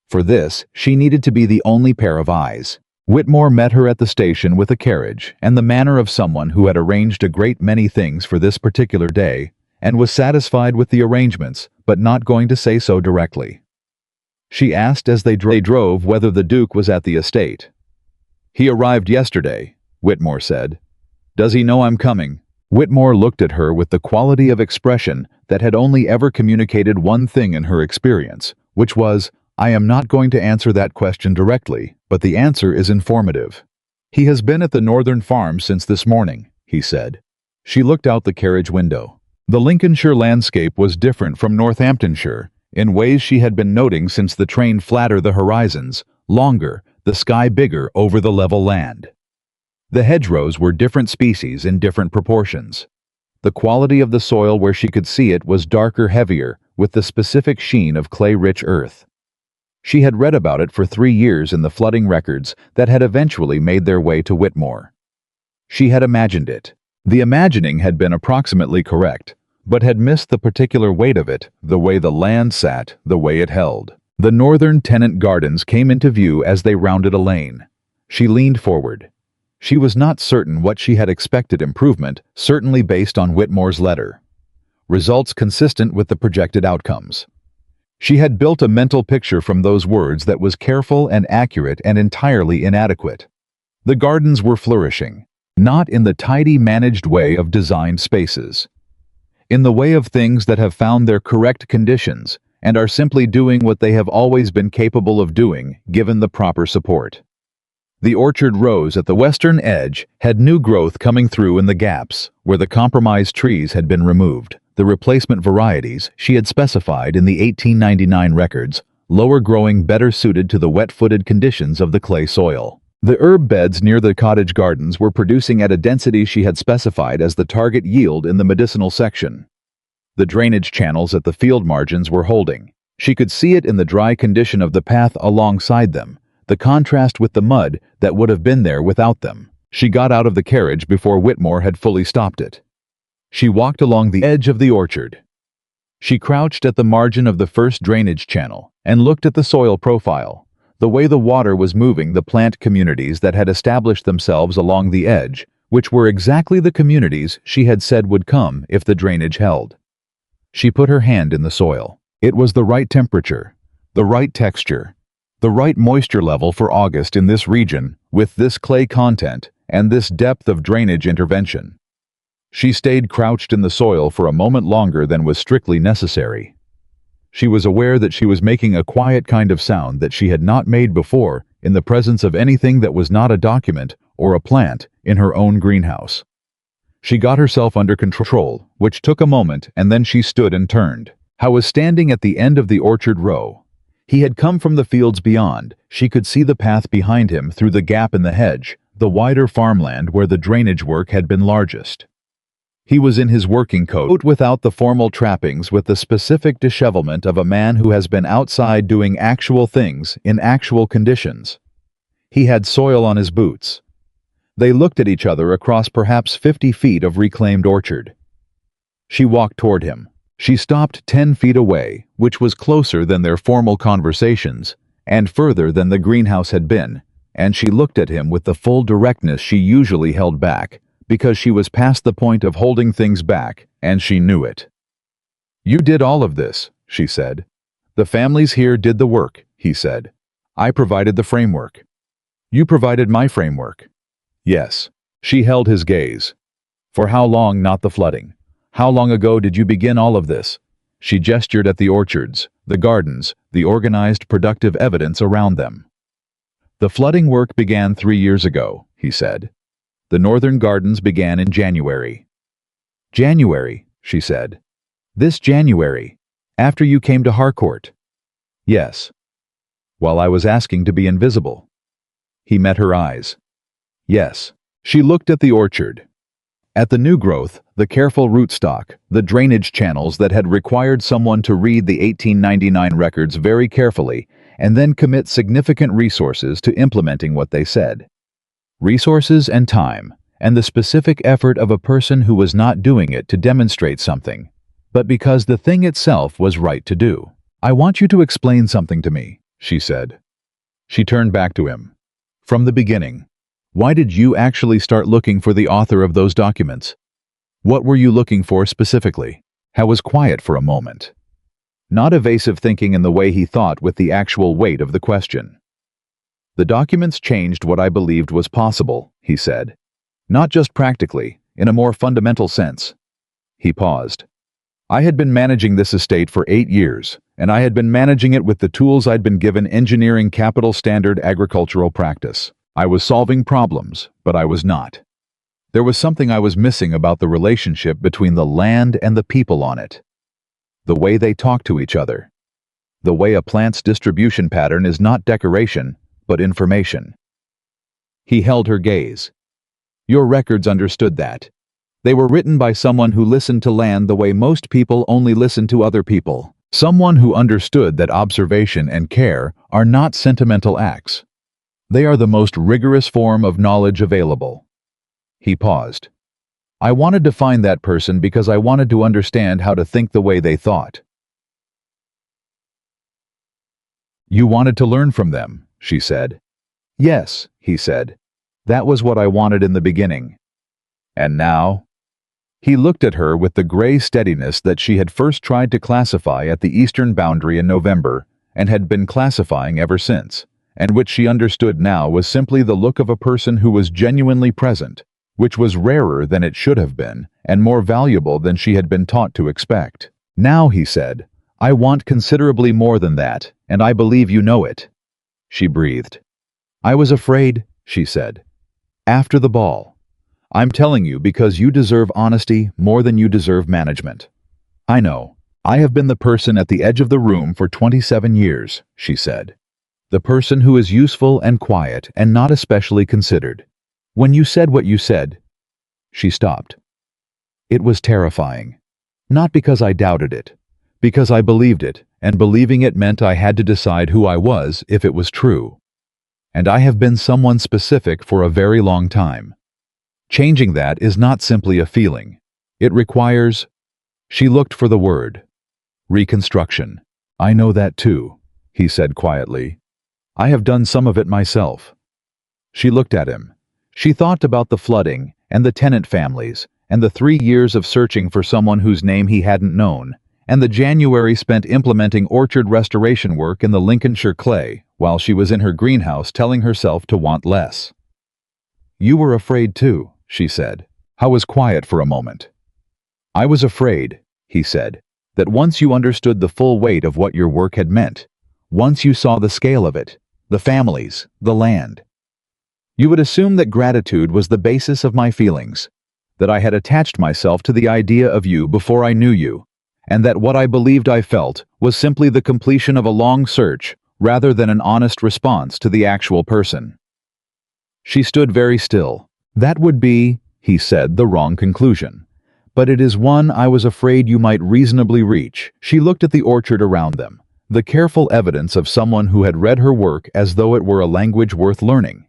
For this, she needed to be the only pair of eyes. Whitmore met her at the station with a carriage and the manner of someone who had arranged a great many things for this particular day and was satisfied with the arrangements, but not going to say so directly. She asked as they drove whether the Duke was at the estate. "He arrived yesterday," Whitmore said. "Does he know I'm coming?" Whitmore looked at her with the quality of expression that had only ever communicated one thing in her experience, which was, "I am not going to answer that question directly, but the answer is informative." "He has been at the northern farm since this morning," he said. She looked out the carriage window. The Lincolnshire landscape was different from Northamptonshire, in ways she had been noting since the train flatter the horizons, longer, the sky bigger over the level land. The hedgerows were different species in different proportions. The quality of the soil where she could see it was darker, heavier, with the specific sheen of clay-rich earth. She had read about it for 3 years in the flooding records that had eventually made their way to Whitmore. She had imagined it. The imagining had been approximately correct, but had missed the particular weight of it, the way the land sat, the way it held. The northern tenant gardens came into view as they rounded a lane. She leaned forward. She was not certain what she had expected improvement, certainly based on Whitmore's letter. Results consistent with the projected outcomes. She had built a mental picture from those words that was careful and accurate and entirely inadequate. The gardens were flourishing, not in the tidy, managed way of designed spaces. In the way of things that have found their correct conditions and are simply doing what they have always been capable of doing, given the proper support. The orchard rows at the western edge had new growth coming through in the gaps, where the compromised trees had been removed. The replacement varieties she had specified in the 1899 records, lower growing, better suited to the wet-footed conditions of the clay soil. The herb beds near the cottage gardens were producing at a density she had specified as the target yield in the medicinal section. The drainage channels at the field margins were holding. She could see it in the dry condition of the path alongside them, the contrast with the mud that would have been there without them. She got out of the carriage before Whitmore had fully stopped it. She walked along the edge of the orchard. She crouched at the margin of the first drainage channel and looked at the soil profile, the way the water was moving the plant communities that had established themselves along the edge, which were exactly the communities she had said would come if the drainage held. She put her hand in the soil. It was the right temperature, the right texture, the right moisture level for August in this region, with this clay content and this depth of drainage intervention. She stayed crouched in the soil for a moment longer than was strictly necessary. She was aware that she was making a quiet kind of sound that she had not made before in the presence of anything that was not a document or a plant in her own greenhouse. She got herself under control, which took a moment, and then she stood and turned. Howe was standing at the end of the orchard row. He had come from the fields beyond. She could see the path behind him through the gap in the hedge, the wider farmland where the drainage work had been largest. He was in his working coat without the formal trappings, with the specific dishevelment of a man who has been outside doing actual things in actual conditions. He had soil on his boots. They looked at each other across perhaps 50 feet of reclaimed orchard. She walked toward him. She stopped 10 feet away, which was closer than their formal conversations, and further than the greenhouse had been, and she looked at him with the full directness she usually held back, because she was past the point of holding things back, and she knew it. "You did all of this," she said. "The families here did the work," he said. "I provided the framework. You provided my framework." "Yes." She held his gaze. "For how long not the flooding? How long ago did you begin all of this?" She gestured at the orchards, the gardens, the organized, productive evidence around them. "The flooding work began 3 years ago," he said. "The northern gardens began in January." "January," she said. "This January, after you came to Harcourt?" "Yes." "While I was asking to be invisible." He met her eyes. "Yes." She looked at the orchard. At the new growth, the careful rootstock, the drainage channels that had required someone to read the 1899 records very carefully and then commit significant resources to implementing what they said. Resources and time, and the specific effort of a person who was not doing it to demonstrate something, but because the thing itself was right to do. "I want you to explain something to me," she said. She turned back to him. "From the beginning, why did you actually start looking for the author of those documents? What were you looking for specifically?" Hal was quiet for a moment. Not evasive thinking in the way he thought with the actual weight of the question. "The documents changed what I believed was possible," he said. "Not just practically, in a more fundamental sense." He paused. "I had been managing this estate for 8 years, and I had been managing it with the tools I'd been given engineering capital standard agricultural practice. I was solving problems, but I was not. There was something I was missing about the relationship between the land and the people on it. The way they talk to each other. The way a plant's distribution pattern is not decoration, but information." He held her gaze. "Your records understood that. They were written by someone who listened to land the way most people only listen to other people. Someone who understood that observation and care are not sentimental acts. They are the most rigorous form of knowledge available." He paused. "I wanted to find that person because I wanted to understand how to think the way they thought." "You wanted to learn from them," she said. "Yes," he said. "That was what I wanted in the beginning." "And now?" He looked at her with the gray steadiness that she had first tried to classify at the eastern boundary in November and had been classifying ever since, and which she understood now was simply the look of a person who was genuinely present, which was rarer than it should have been and more valuable than she had been taught to expect. "Now," he said, "I want considerably more than that, and I believe you know it." She breathed. "I was afraid," she said. "After the ball. I'm telling you because you deserve honesty more than you deserve management. I know. I have been the person at the edge of the room for 27 years, she said. The person who is useful and quiet and not especially considered. When you said what you said..." She stopped. "It was terrifying. Not because I doubted it. Because I believed it, and believing it meant I had to decide who I was if it was true. And I have been someone specific for a very long time. Changing that is not simply a feeling. It requires..." She looked for the word. "Reconstruction. I know that too," he said quietly. "I have done some of it myself." She looked at him. She thought about the flooding, and the tenant families, and the 3 years of searching for someone whose name he hadn't known, and the January spent implementing orchard restoration work in the Lincolnshire clay, while she was in her greenhouse telling herself to want less. "You were afraid too," she said. Hal was quiet for a moment. "I was afraid," he said, "that once you understood the full weight of what your work had meant, once you saw the scale of it, the families, the land, you would assume that gratitude was the basis of my feelings, that I had attached myself to the idea of you before I knew you, and that what I believed I felt was simply the completion of a long search rather than an honest response to the actual person." She stood very still. "That would be," he said, "the wrong conclusion. But it is one I was afraid you might reasonably reach." She looked at the orchard around them, the careful evidence of someone who had read her work as though it were a language worth learning,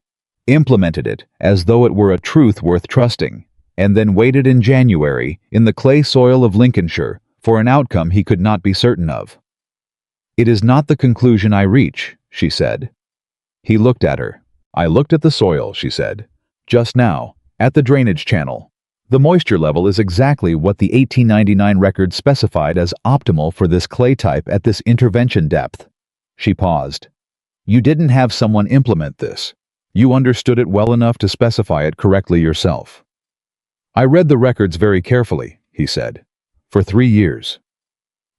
implemented it as though it were a truth worth trusting, and then waited in January, in the clay soil of Lincolnshire, for an outcome he could not be certain of. "It is not the conclusion I reach," she said. He looked at her. "I looked at the soil," she said. "Just now, at the drainage channel, The moisture level is exactly what the 1899 record specified as optimal for this clay type at this intervention depth. She paused. You didn't have someone implement this. You understood it well enough to specify it correctly yourself. I read the records very carefully, he said. For 3 years.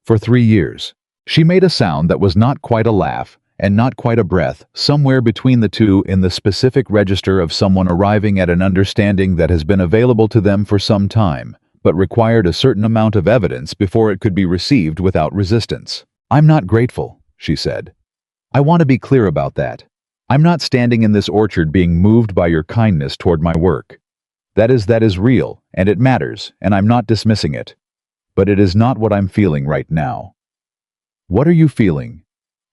For 3 years. She made a sound that was not quite a laugh and not quite a breath, somewhere between the two in the specific register of someone arriving at an understanding that has been available to them for some time, but required a certain amount of evidence before it could be received without resistance. I'm not grateful, she said. I want to be clear about that. I'm not standing in this orchard being moved by your kindness toward my work. That is real, and it matters, and I'm not dismissing it. But it is not what I'm feeling right now. What are you feeling?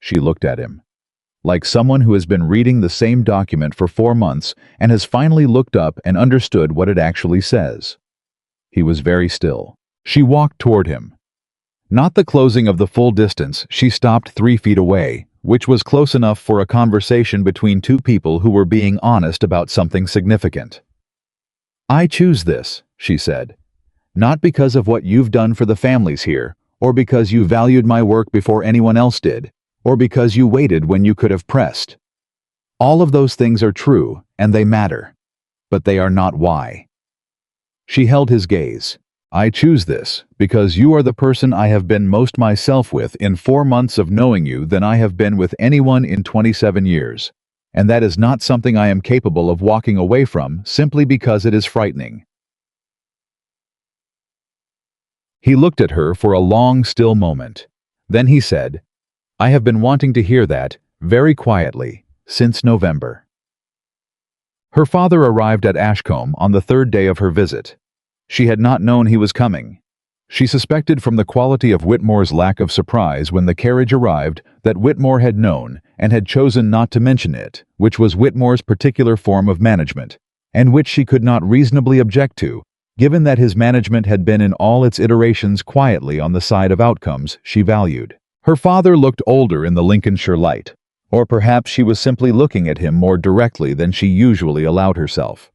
She looked at him. Like someone who has been reading the same document for 4 months and has finally looked up and understood what it actually says. He was very still. She walked toward him. Not the closing of the full distance, she stopped 3 feet away, which was close enough for a conversation between two people who were being honest about something significant. I choose this, she said. Not because of what you've done for the families here, or because you valued my work before anyone else did, or because you waited when you could have pressed. All of those things are true, and they matter. But they are not why. She held his gaze. I choose this because you are the person I have been most myself with in 4 months of knowing you than I have been with anyone in 27 years. And that is not something I am capable of walking away from simply because it is frightening. He looked at her for a long, still moment. Then he said, I have been wanting to hear that, very quietly, since November. Her father arrived at Ashcombe on the 3rd day of her visit. She had not known he was coming. She suspected from the quality of Whitmore's lack of surprise when the carriage arrived that Whitmore had known and had chosen not to mention it, which was Whitmore's particular form of management, and which she could not reasonably object to, given that his management had been in all its iterations quietly on the side of outcomes she valued. Her father looked older in the Lincolnshire light, or perhaps she was simply looking at him more directly than she usually allowed herself.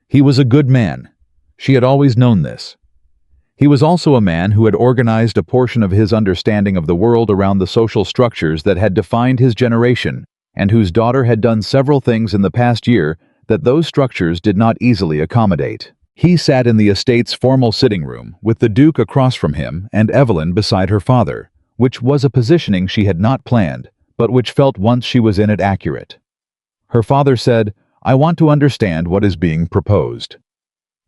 He was a good man. She had always known this. He was also a man who had organized a portion of his understanding of the world around the social structures that had defined his generation, and whose daughter had done several things in the past year that those structures did not easily accommodate. He sat in the estate's formal sitting room, with the Duke across from him and Evelyn beside her father, which was a positioning she had not planned, but which felt once she was in it accurate. Her father said, I want to understand what is being proposed.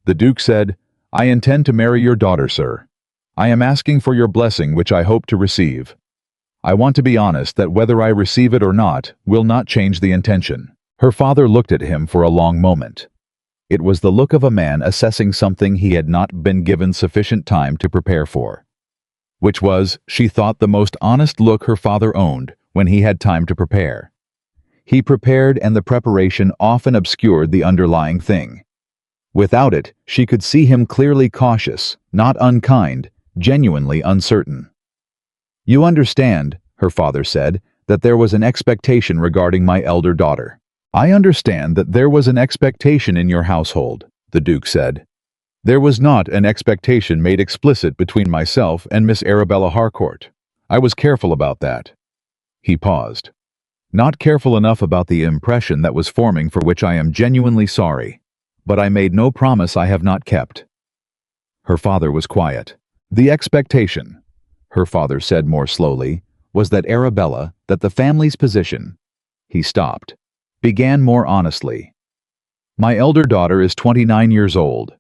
The Duke said, I intend to marry your daughter, sir. I am asking for your blessing, which I hope to receive. I want to be honest that whether I receive it or not will not change the intention. Her father looked at him for a long moment. It was the look of a man assessing something he had not been given sufficient time to prepare for. Which was, she thought, the most honest look her father owned when he had time to prepare. He prepared, and the preparation often obscured the underlying thing. Without it, she could see him clearly cautious, not unkind, genuinely uncertain. You understand, her father said, that there was an expectation regarding my elder daughter. I understand that there was an expectation in your household, the Duke said. There was not an expectation made explicit between myself and Miss Arabella Harcourt. I was careful about that. He paused. Not careful enough about the impression that was forming, for which I am genuinely sorry. But I made no promise I have not kept. Her father was quiet. The expectation, her father said more slowly, was that Arabella, that the family's position. He stopped. Began more honestly. My elder daughter is 29 years old.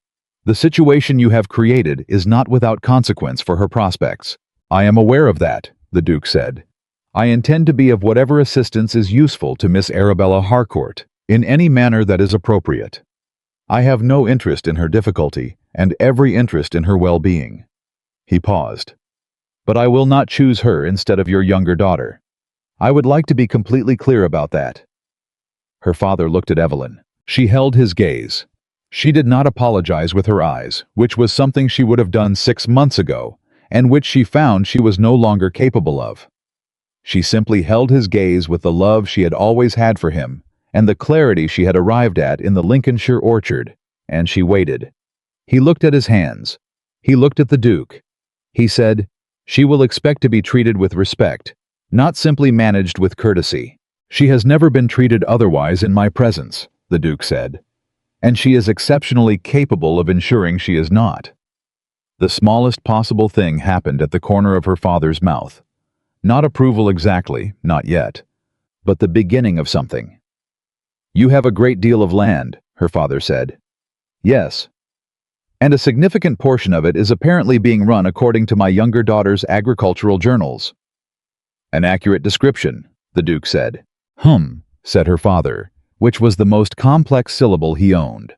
The situation you have created is not without consequence for her prospects. I am aware of that, the Duke said. I intend to be of whatever assistance is useful to Miss Arabella Harcourt, in any manner that is appropriate. I have no interest in her difficulty, and every interest in her well-being. He paused. But I will not choose her instead of your younger daughter. I would like to be completely clear about that. Her father looked at Evelyn. She held his gaze. She did not apologize with her eyes, which was something she would have done 6 months ago, and which she found she was no longer capable of. She simply held his gaze with the love she had always had for him, and the clarity she had arrived at in the Lincolnshire orchard, and she waited. He looked at his hands. He looked at the Duke. He said, "She will expect to be treated with respect, not simply managed with courtesy." "She has never been treated otherwise in my presence," the Duke said. "And she is exceptionally capable of ensuring she is not." The smallest possible thing happened at the corner of her father's mouth. Not approval exactly, not yet, but the beginning of something. "You have a great deal of land," her father said. "Yes. And a significant portion of it is apparently being run according to my younger daughter's agricultural journals." "An accurate description," the Duke said. Said her father, which was the most complex syllable he owned.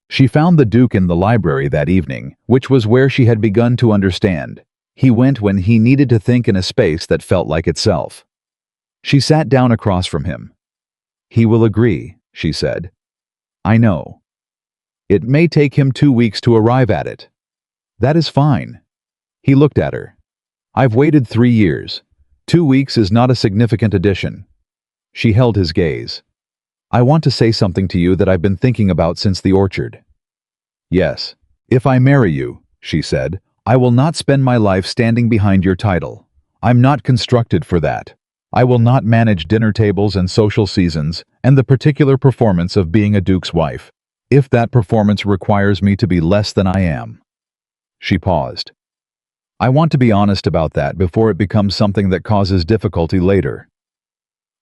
She found the Duke in the library that evening, which was where she had begun to understand. He went when he needed to think in a space that felt like itself. She sat down across from him. "He will agree," she said. "I know. It may take him 2 weeks to arrive at it. That is fine." He looked at her. "I've waited 3 years. 2 weeks is not a significant addition." She held his gaze. "I want to say something to you that I've been thinking about since the orchard." "Yes. If I marry you," she said, "I will not spend my life standing behind your title. I'm not constructed for that. I will not manage dinner tables and social seasons and the particular performance of being a duke's wife, if that performance requires me to be less than I am." She paused. "I want to be honest about that before it becomes something that causes difficulty later."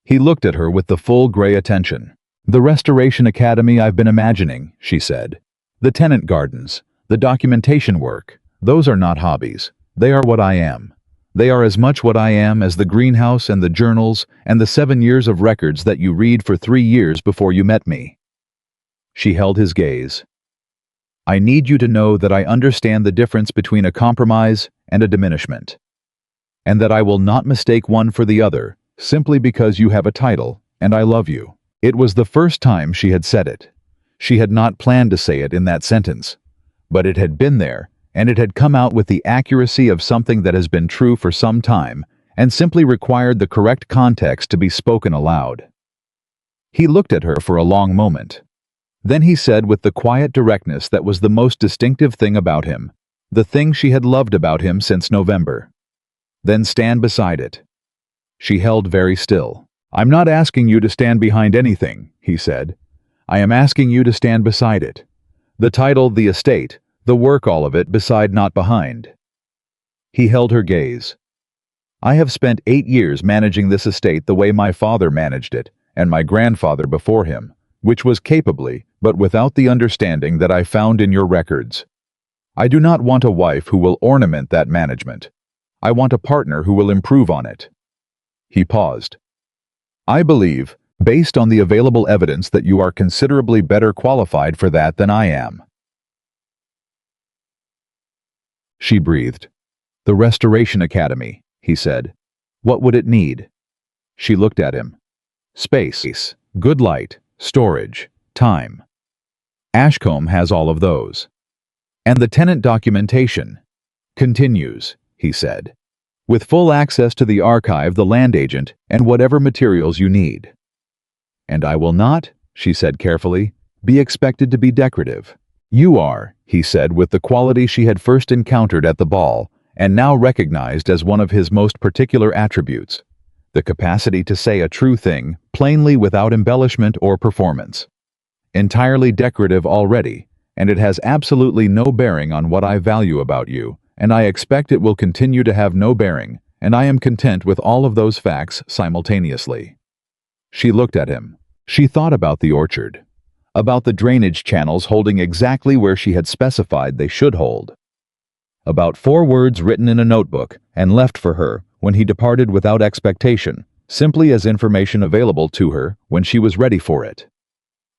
He looked at her with the full gray attention. "The Restoration Academy I've been imagining," she said. "The tenant gardens, the documentation work, those are not hobbies. They are what I am. They are as much what I am as the greenhouse and the journals and the 7 years of records that you read for 3 years before you met me." She held his gaze. "I need you to know that I understand the difference between a compromise and a diminishment, and that I will not mistake one for the other simply because you have a title and I love you." It was the first time she had said it. She had not planned to say it in that sentence, but it had been there, and it had come out with the accuracy of something that has been true for some time and simply required the correct context to be spoken aloud. He looked at her for a long moment. Then he said with the quiet directness that was the most distinctive thing about him, the thing she had loved about him since November. "Then stand beside it." She held very still. "I'm not asking you to stand behind anything," he said. "I am asking you to stand beside it. The title, the estate, the work, all of it, beside, not behind." He held her gaze. "I have spent 8 years managing this estate the way my father managed it, and my grandfather before him, which was capably, but without the understanding that I found in your records. I do not want a wife who will ornament that management. I want a partner who will improve on it." He paused. "I believe, based on the available evidence, that you are considerably better qualified for that than I am." She breathed. "The Restoration Academy," he said. "What would it need?" She looked at him. "Space, good light, storage, time. Ashcombe has all of those. And the tenant documentation continues," he said, "with full access to the archive, the land agent, and whatever materials you need. And I will not," she said carefully, "be expected to be decorative. You are," he said with the quality she had first encountered at the ball, and now recognized as one of his most particular attributes, the capacity to say a true thing plainly without embellishment or performance. "Entirely decorative already, and it has absolutely no bearing on what I value about you, and I expect it will continue to have no bearing, and I am content with all of those facts simultaneously." She looked at him. She thought about the orchard, about the drainage channels holding exactly where she had specified they should hold, about 4 words written in a notebook and left for her when he departed without expectation, simply as information available to her when she was ready for it,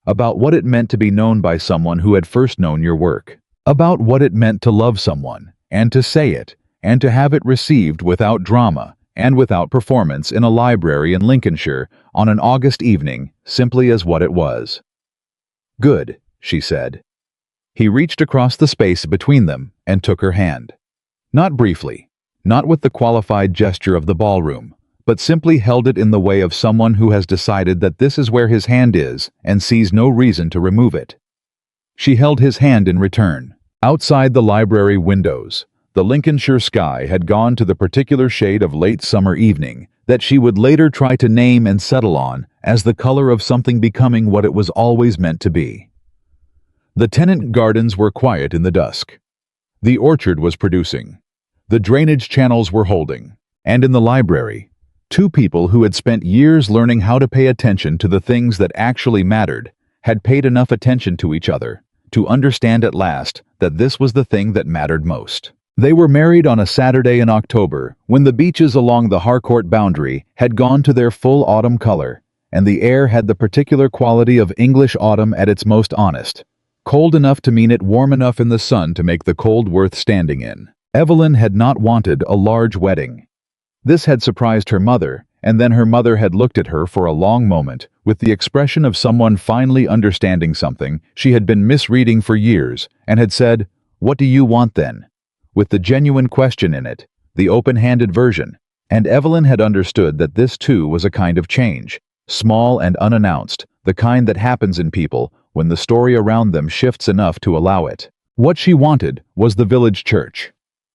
about what it meant to be known by someone who had first known your work, about what it meant to love someone, and to say it, and to have it received without drama and without performance in a library in Lincolnshire on an August evening, simply as what it was. "Good," she said. He reached across the space between them and took her hand. Not briefly, not with the qualified gesture of the ballroom, but simply held it in the way of someone who has decided that this is where his hand is and sees no reason to remove it. She held his hand in return, Outside the library windows, the Lincolnshire sky had gone to the particular shade of late summer evening that she would later try to name and settle on as the color of something becoming what it was always meant to be. The tenant gardens were quiet in the dusk. The orchard was producing. The drainage channels were holding. And in the library, two people who had spent years learning how to pay attention to the things that actually mattered had paid enough attention to each other to understand at last that this was the thing that mattered most. They were married on a Saturday in October when the beeches along the Harcourt boundary had gone to their full autumn color, and the air had the particular quality of English autumn at its most honest, cold enough to mean it, warm enough in the sun to make the cold worth standing in. Evelyn had not wanted a large wedding. This had surprised her mother, and then her mother had looked at her for a long moment with the expression of someone finally understanding something she had been misreading for years, and had said, "What do you want then?" with the genuine question in it, the open-handed version, and Evelyn had understood that this too was a kind of change, small and unannounced, the kind that happens in people when the story around them shifts enough to allow it. What she wanted was the village church.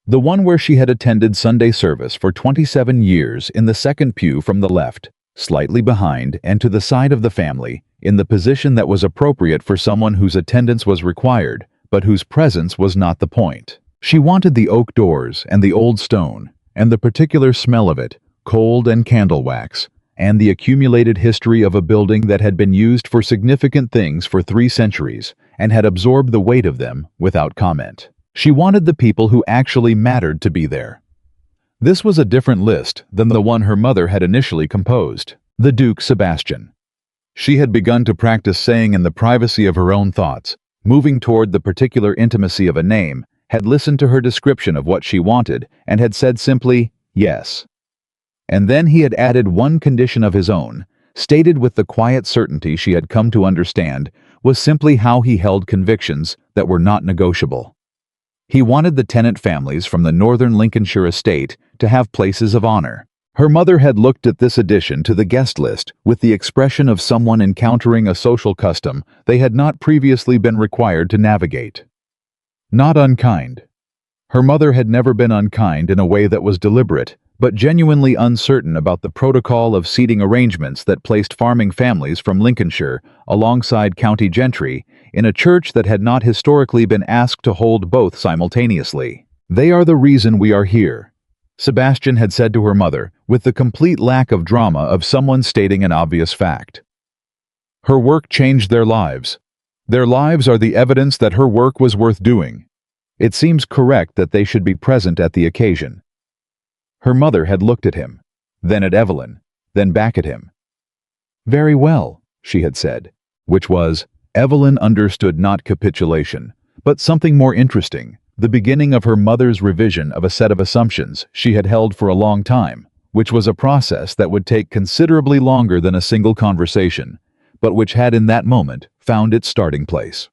The one where she had attended Sunday service for 27 years, in the second pew from the left, slightly behind and to the side of the family, in the position that was appropriate for someone whose attendance was required, but whose presence was not the point. She wanted the oak doors and the old stone, and the particular smell of it, cold and candle wax, and the accumulated history of a building that had been used for significant things for 3 centuries, and had absorbed the weight of them without comment. She wanted the people who actually mattered to be there. This was a different list than the one her mother had initially composed. The Duke Sebastian. She had begun to practice saying in the privacy of her own thoughts, moving toward the particular intimacy of a name, had listened to her description of what she wanted, and had said simply, yes. And then he had added one condition of his own, stated with the quiet certainty she had come to understand, was simply how he held convictions that were not negotiable. He wanted the tenant families from the northern Lincolnshire estate to have places of honor. Her mother had looked at this addition to the guest list with the expression of someone encountering a social custom they had not previously been required to navigate. Not unkind. Her mother had never been unkind in a way that was deliberate, but genuinely uncertain about the protocol of seating arrangements that placed farming families from Lincolnshire alongside county gentry in a church that had not historically been asked to hold both simultaneously. "They are the reason we are here," Sebastian had said to her mother, with the complete lack of drama of someone stating an obvious fact. Her work changed their lives. Their lives are the evidence that her work was worth doing. It seems correct that they should be present at the occasion. Her mother had looked at him, then at Evelyn, then back at him. "Very well," she had said, which was, Evelyn understood not capitulation, but something more interesting, the beginning of her mother's revision of a set of assumptions she had held for a long time, which was a process that would take considerably longer than a single conversation, but which had in that moment found its starting place.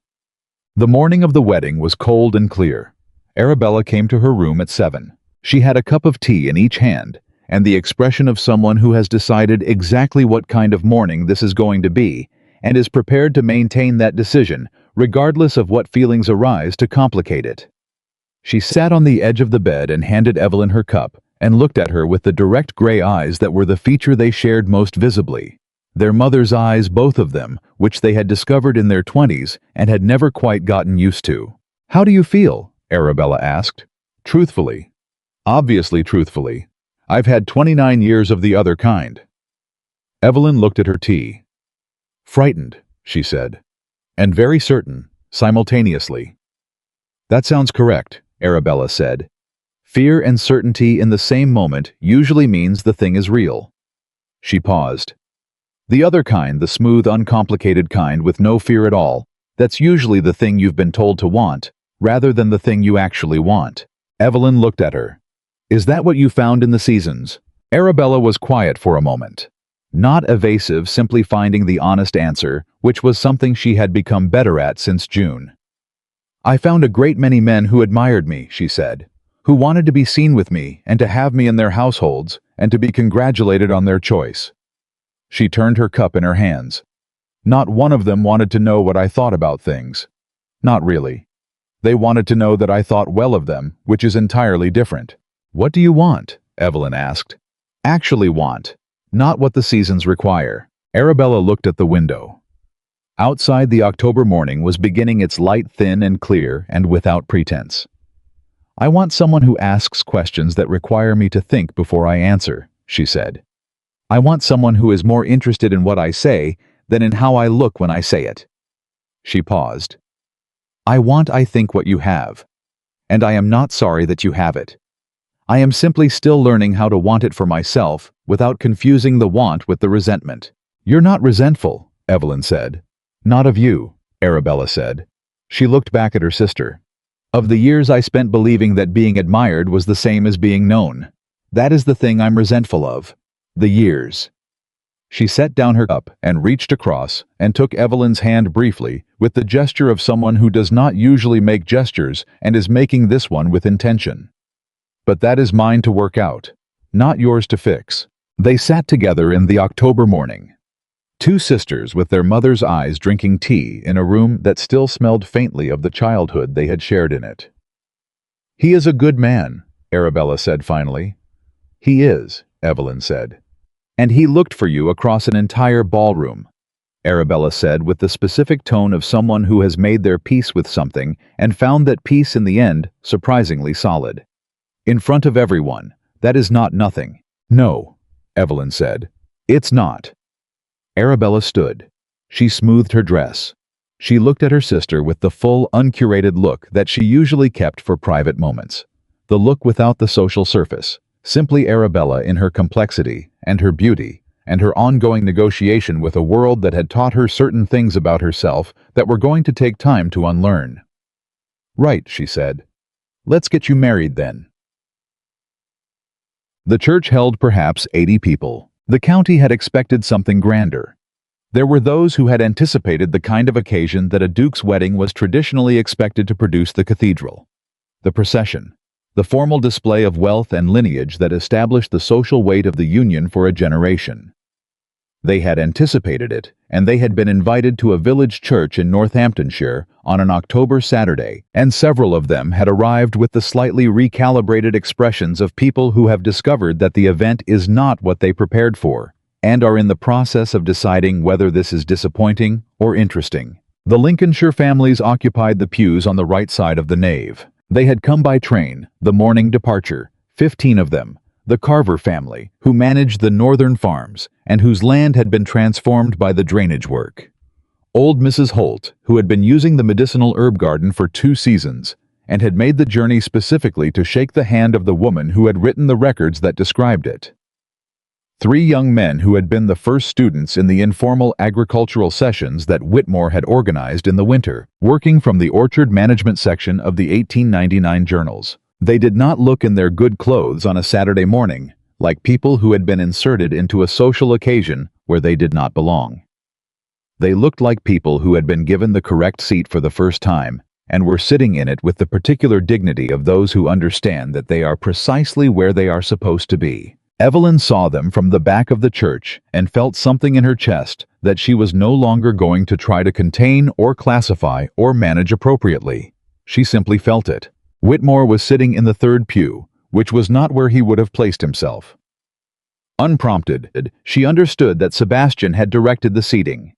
The morning of the wedding was cold and clear. Arabella came to her room at 7. She had a cup of tea in each hand, and the expression of someone who has decided exactly what kind of morning this is going to be, and is prepared to maintain that decision, regardless of what feelings arise to complicate it. She sat on the edge of the bed and handed Evelyn her cup, and looked at her with the direct gray eyes that were the feature they shared most visibly. Their mother's eyes, both of them, which they had discovered in their 20s and had never quite gotten used to. "How do you feel?" Arabella asked. "Truthfully." "Obviously truthfully. I've had 29 years of the other kind." Evelyn looked at her tea. "Frightened," she said, "and very certain, simultaneously." "That sounds correct," Arabella said. "Fear and certainty in the same moment usually means the thing is real." She paused. "The other kind, the smooth, uncomplicated kind with no fear at all, that's usually the thing you've been told to want, rather than the thing you actually want." Evelyn looked at her. "Is that what you found in the seasons?" Arabella was quiet for a moment. Not evasive, simply finding the honest answer, which was something she had become better at since June. "I found a great many men who admired me," she said, "who wanted to be seen with me and to have me in their households and to be congratulated on their choice." She turned her cup in her hands. "Not one of them wanted to know what I thought about things. Not really. They wanted to know that I thought well of them, which is entirely different. What do you want? Evelyn asked. Actually want. Not what the seasons require. Arabella looked at the window. Outside, the October morning was beginning its light, thin and clear, and without pretense. I want someone who asks questions that require me to think before I answer, she said. I want someone who is more interested in what I say than in how I look when I say it. She paused. I think what you have. And I am not sorry that you have it. I am simply still learning how to want it for myself without confusing the want with the resentment. You're not resentful, Evelyn said. Not of you, Arabella said. She looked back at her sister. Of the years I spent believing that being admired was the same as being known. That is the thing I'm resentful of. The years. She set down her cup and reached across and took Evelyn's hand briefly with the gesture of someone who does not usually make gestures and is making this one with intention. But that is mine to work out, not yours to fix. They sat together in the October morning. Two sisters with their mother's eyes drinking tea in a room that still smelled faintly of the childhood they had shared in it. He is a good man, Arabella said finally. He is, Evelyn said. And he looked for you across an entire ballroom, Arabella said with the specific tone of someone who has made their peace with something and found that peace in the end surprisingly solid. In front of everyone, that is not nothing. No, Evelyn said. It's not. Arabella stood. She smoothed her dress. She looked at her sister with the full, uncurated look that she usually kept for private moments. The look without the social surface. Simply Arabella in her complexity and her beauty and her ongoing negotiation with a world that had taught her certain things about herself that were going to take time to unlearn. Right, she said. Let's get you married then. The church held perhaps 80 people. The county had expected something grander. There were those who had anticipated the kind of occasion that a duke's wedding was traditionally expected to produce: the cathedral, the procession, the formal display of wealth and lineage that established the social weight of the union for a generation. They had anticipated it, and they had been invited to a village church in Northamptonshire on an October Saturday, and several of them had arrived with the slightly recalibrated expressions of people who have discovered that the event is not what they prepared for, and are in the process of deciding whether this is disappointing or interesting. The Lincolnshire families occupied the pews on the right side of the nave. They had come by train, the morning departure, 15 of them, the Carver family, who managed the northern farms and whose land had been transformed by the drainage work. Old Mrs. Holt, who had been using the medicinal herb garden for 2 seasons and had made the journey specifically to shake the hand of the woman who had written the records that described it. 3 young men who had been the first students in the informal agricultural sessions that Whitmore had organized in the winter, working from the orchard management section of the 1899 journals. They did not look in their good clothes on a Saturday morning, like people who had been inserted into a social occasion where they did not belong. They looked like people who had been given the correct seat for the first time, and were sitting in it with the particular dignity of those who understand that they are precisely where they are supposed to be. Evelyn saw them from the back of the church and felt something in her chest that she was no longer going to try to contain or classify or manage appropriately. She simply felt it. Whitmore was sitting in the 3rd pew, which was not where he would have placed himself. Unprompted, she understood that Sebastian had directed the seating.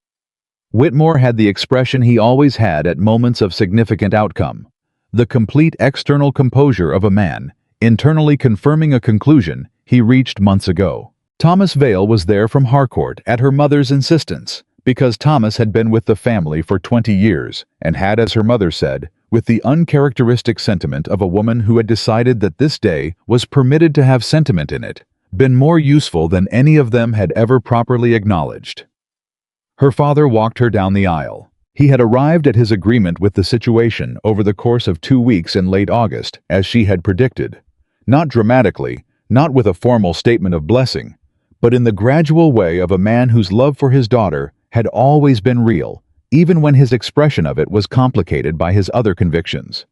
Whitmore had the expression he always had at moments of significant outcome, the complete external composure of a man, internally confirming a conclusion he reached months ago. Thomas Vale was there from Harcourt at her mother's insistence, because Thomas had been with the family for 20 years and had, as her mother said, with the uncharacteristic sentiment of a woman who had decided that this day was permitted to have sentiment in it, been more useful than any of them had ever properly acknowledged. Her father walked her down the aisle. He had arrived at his agreement with the situation over the course of 2 weeks in late August, as she had predicted. Not dramatically, not with a formal statement of blessing, but in the gradual way of a man whose love for his daughter had always been real, even when his expression of it was complicated by his other convictions.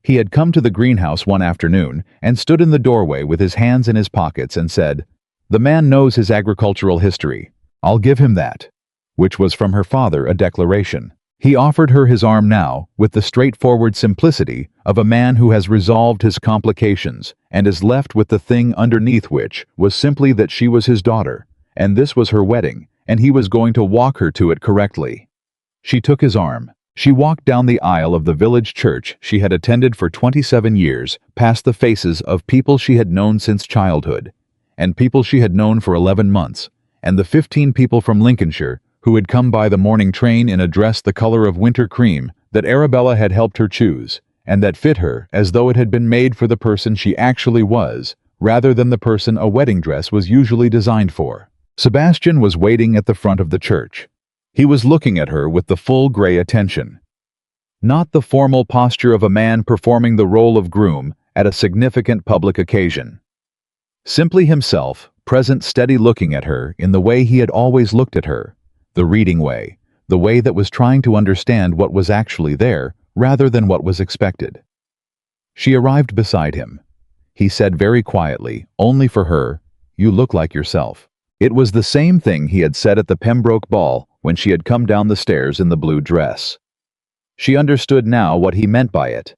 He had come to the greenhouse one afternoon and stood in the doorway with his hands in his pockets and said, "The man knows his agricultural history. I'll give him that," which was from her father a declaration. He offered her his arm now, with the straightforward simplicity of a man who has resolved his complications and is left with the thing underneath, which was simply that she was his daughter, and this was her wedding, and he was going to walk her to it correctly. She took his arm. She walked down the aisle of the village church she had attended for 27 years, past the faces of people she had known since childhood, and people she had known for 11 months, and the 15 people from Lincolnshire who had come by the morning train in a dress the color of winter cream that Arabella had helped her choose, and that fit her as though it had been made for the person she actually was, rather than the person a wedding dress was usually designed for. Sebastian was waiting at the front of the church. He was looking at her with the full gray attention. Not the formal posture of a man performing the role of groom at a significant public occasion. Simply himself, present, steady, looking at her in the way he had always looked at her, the reading way, the way that was trying to understand what was actually there rather than what was expected. She arrived beside him. He said very quietly, only for her, "You look like yourself." It was the same thing he had said at the Pembroke ball when she had come down the stairs in the blue dress. She understood now what he meant by it.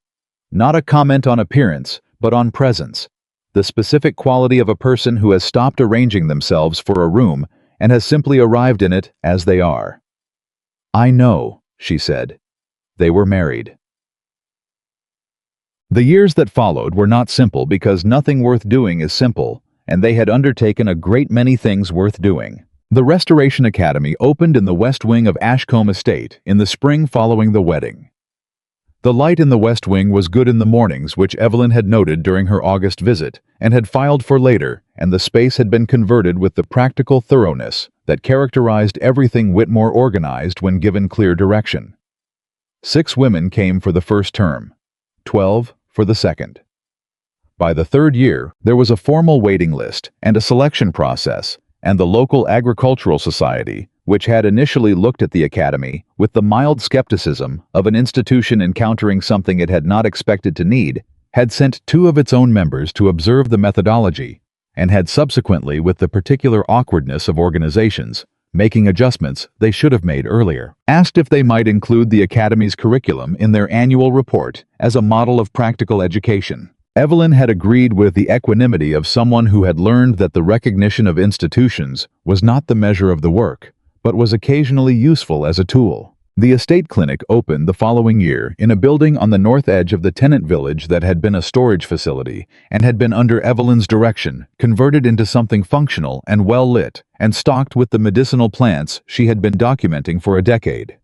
Not a comment on appearance, but on presence, the specific quality of a person who has stopped arranging themselves for a room and has simply arrived in it as they are. "I know," she said. They were married. The years that followed were not simple because nothing worth doing is simple, and they had undertaken a great many things worth doing. The Restoration Academy opened in the West Wing of Ashcombe Estate in the spring following the wedding. The light in the West Wing was good in the mornings, which Evelyn had noted during her August visit, and had filed for later, and the space had been converted with the practical thoroughness that characterized everything Whitmore organized when given clear direction. 6 women came for the first term, 12 for the second. By the third year, there was a formal waiting list and a selection process, and the local agricultural society, which had initially looked at the academy with the mild skepticism of an institution encountering something it had not expected to need, had sent 2 of its own members to observe the methodology, and had subsequently, with the particular awkwardness of organizations, making adjustments they should have made earlier, asked if they might include the academy's curriculum in their annual report as a model of practical education. Evelyn had agreed with the equanimity of someone who had learned that the recognition of institutions was not the measure of the work, but was occasionally useful as a tool. The estate clinic opened the following year in a building on the north edge of the tenant village that had been a storage facility and had been, under Evelyn's direction, converted into something functional and well-lit and stocked with the medicinal plants she had been documenting for a decade.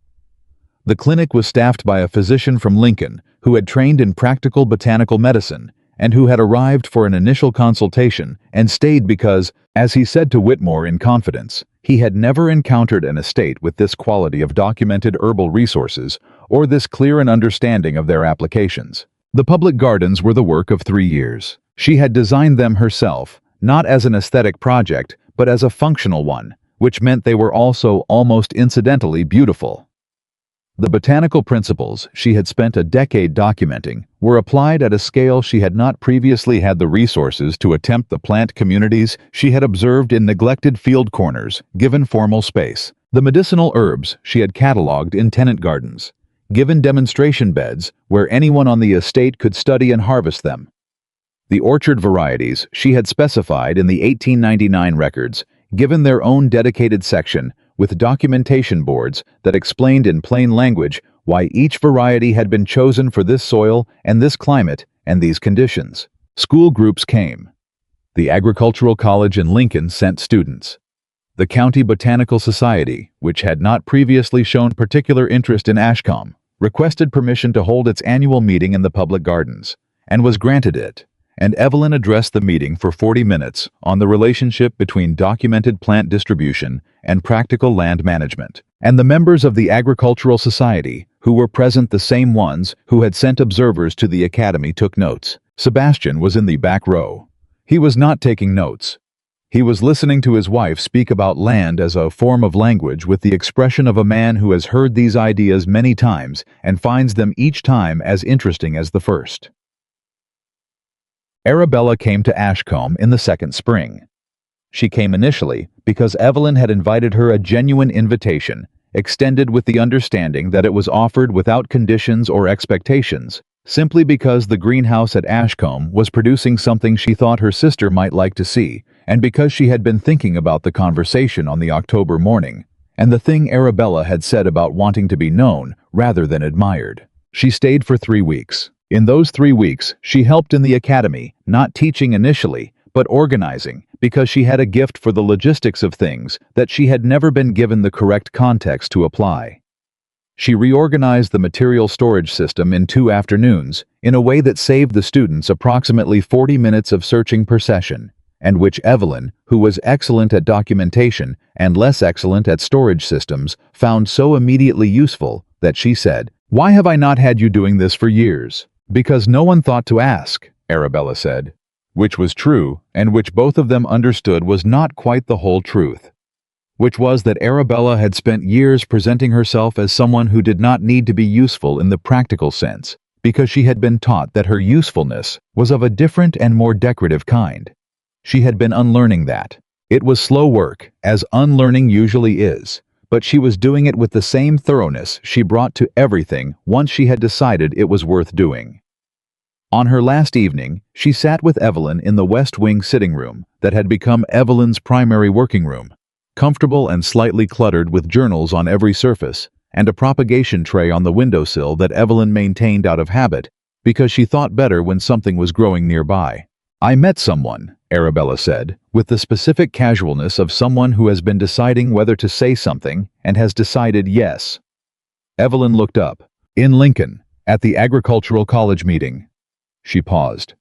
The clinic was staffed by a physician from Lincoln who had trained in practical botanical medicine and who had arrived for an initial consultation and stayed because, as he said to Whitmore in confidence, he had never encountered an estate with this quality of documented herbal resources or this clear an understanding of their applications. The public gardens were the work of 3 years. She had designed them herself, not as an aesthetic project, but as a functional one, which meant they were also almost incidentally beautiful. The botanical principles she had spent a decade documenting were applied at a scale she had not previously had the resources to attempt. The plant communities she had observed in neglected field corners, given formal space. The medicinal herbs she had catalogued in tenant gardens, given demonstration beds where anyone on the estate could study and harvest them. The orchard varieties she had specified in the 1899 records, given their own dedicated section with documentation boards that explained in plain language why each variety had been chosen for this soil and this climate and these conditions. School groups came. The Agricultural College in Lincoln sent students. The County Botanical Society, which had not previously shown particular interest in Ashcombe, requested permission to hold its annual meeting in the public gardens, and was granted it. And Evelyn addressed the meeting for 40 minutes on the relationship between documented plant distribution and practical land management. And the members of the Agricultural Society, who were present, the same ones who had sent observers to the academy, took notes. Sebastian was in the back row. He was not taking notes. He was listening to his wife speak about land as a form of language with the expression of a man who has heard these ideas many times and finds them each time as interesting as the first. Arabella came to Ashcombe in the second spring. She came initially because Evelyn had invited her, a genuine invitation, extended with the understanding that it was offered without conditions or expectations, simply because the greenhouse at Ashcombe was producing something she thought her sister might like to see, and because she had been thinking about the conversation on the October morning, and the thing Arabella had said about wanting to be known rather than admired. She stayed for 3 weeks. In those 3 weeks, she helped in the academy, not teaching initially, but organizing, because she had a gift for the logistics of things that she had never been given the correct context to apply. She reorganized the material storage system in 2 afternoons in a way that saved the students approximately 40 minutes of searching per session, and which Evelyn, who was excellent at documentation and less excellent at storage systems, found so immediately useful that she said, "Why have I not had you doing this for years?" "Because no one thought to ask," Arabella said. Which was true, and which both of them understood was not quite the whole truth. Which was that Arabella had spent years presenting herself as someone who did not need to be useful in the practical sense, because she had been taught that her usefulness was of a different and more decorative kind. She had been unlearning that. It was slow work, as unlearning usually is, but she was doing it with the same thoroughness she brought to everything once she had decided it was worth doing. On her last evening, she sat with Evelyn in the West Wing sitting room that had become Evelyn's primary working room, comfortable and slightly cluttered with journals on every surface, and a propagation tray on the windowsill that Evelyn maintained out of habit, because she thought better when something was growing nearby. "I met someone," Arabella said, with the specific casualness of someone who has been deciding whether to say something and has decided yes. Evelyn looked up. "In Lincoln, at the agricultural college meeting." She paused.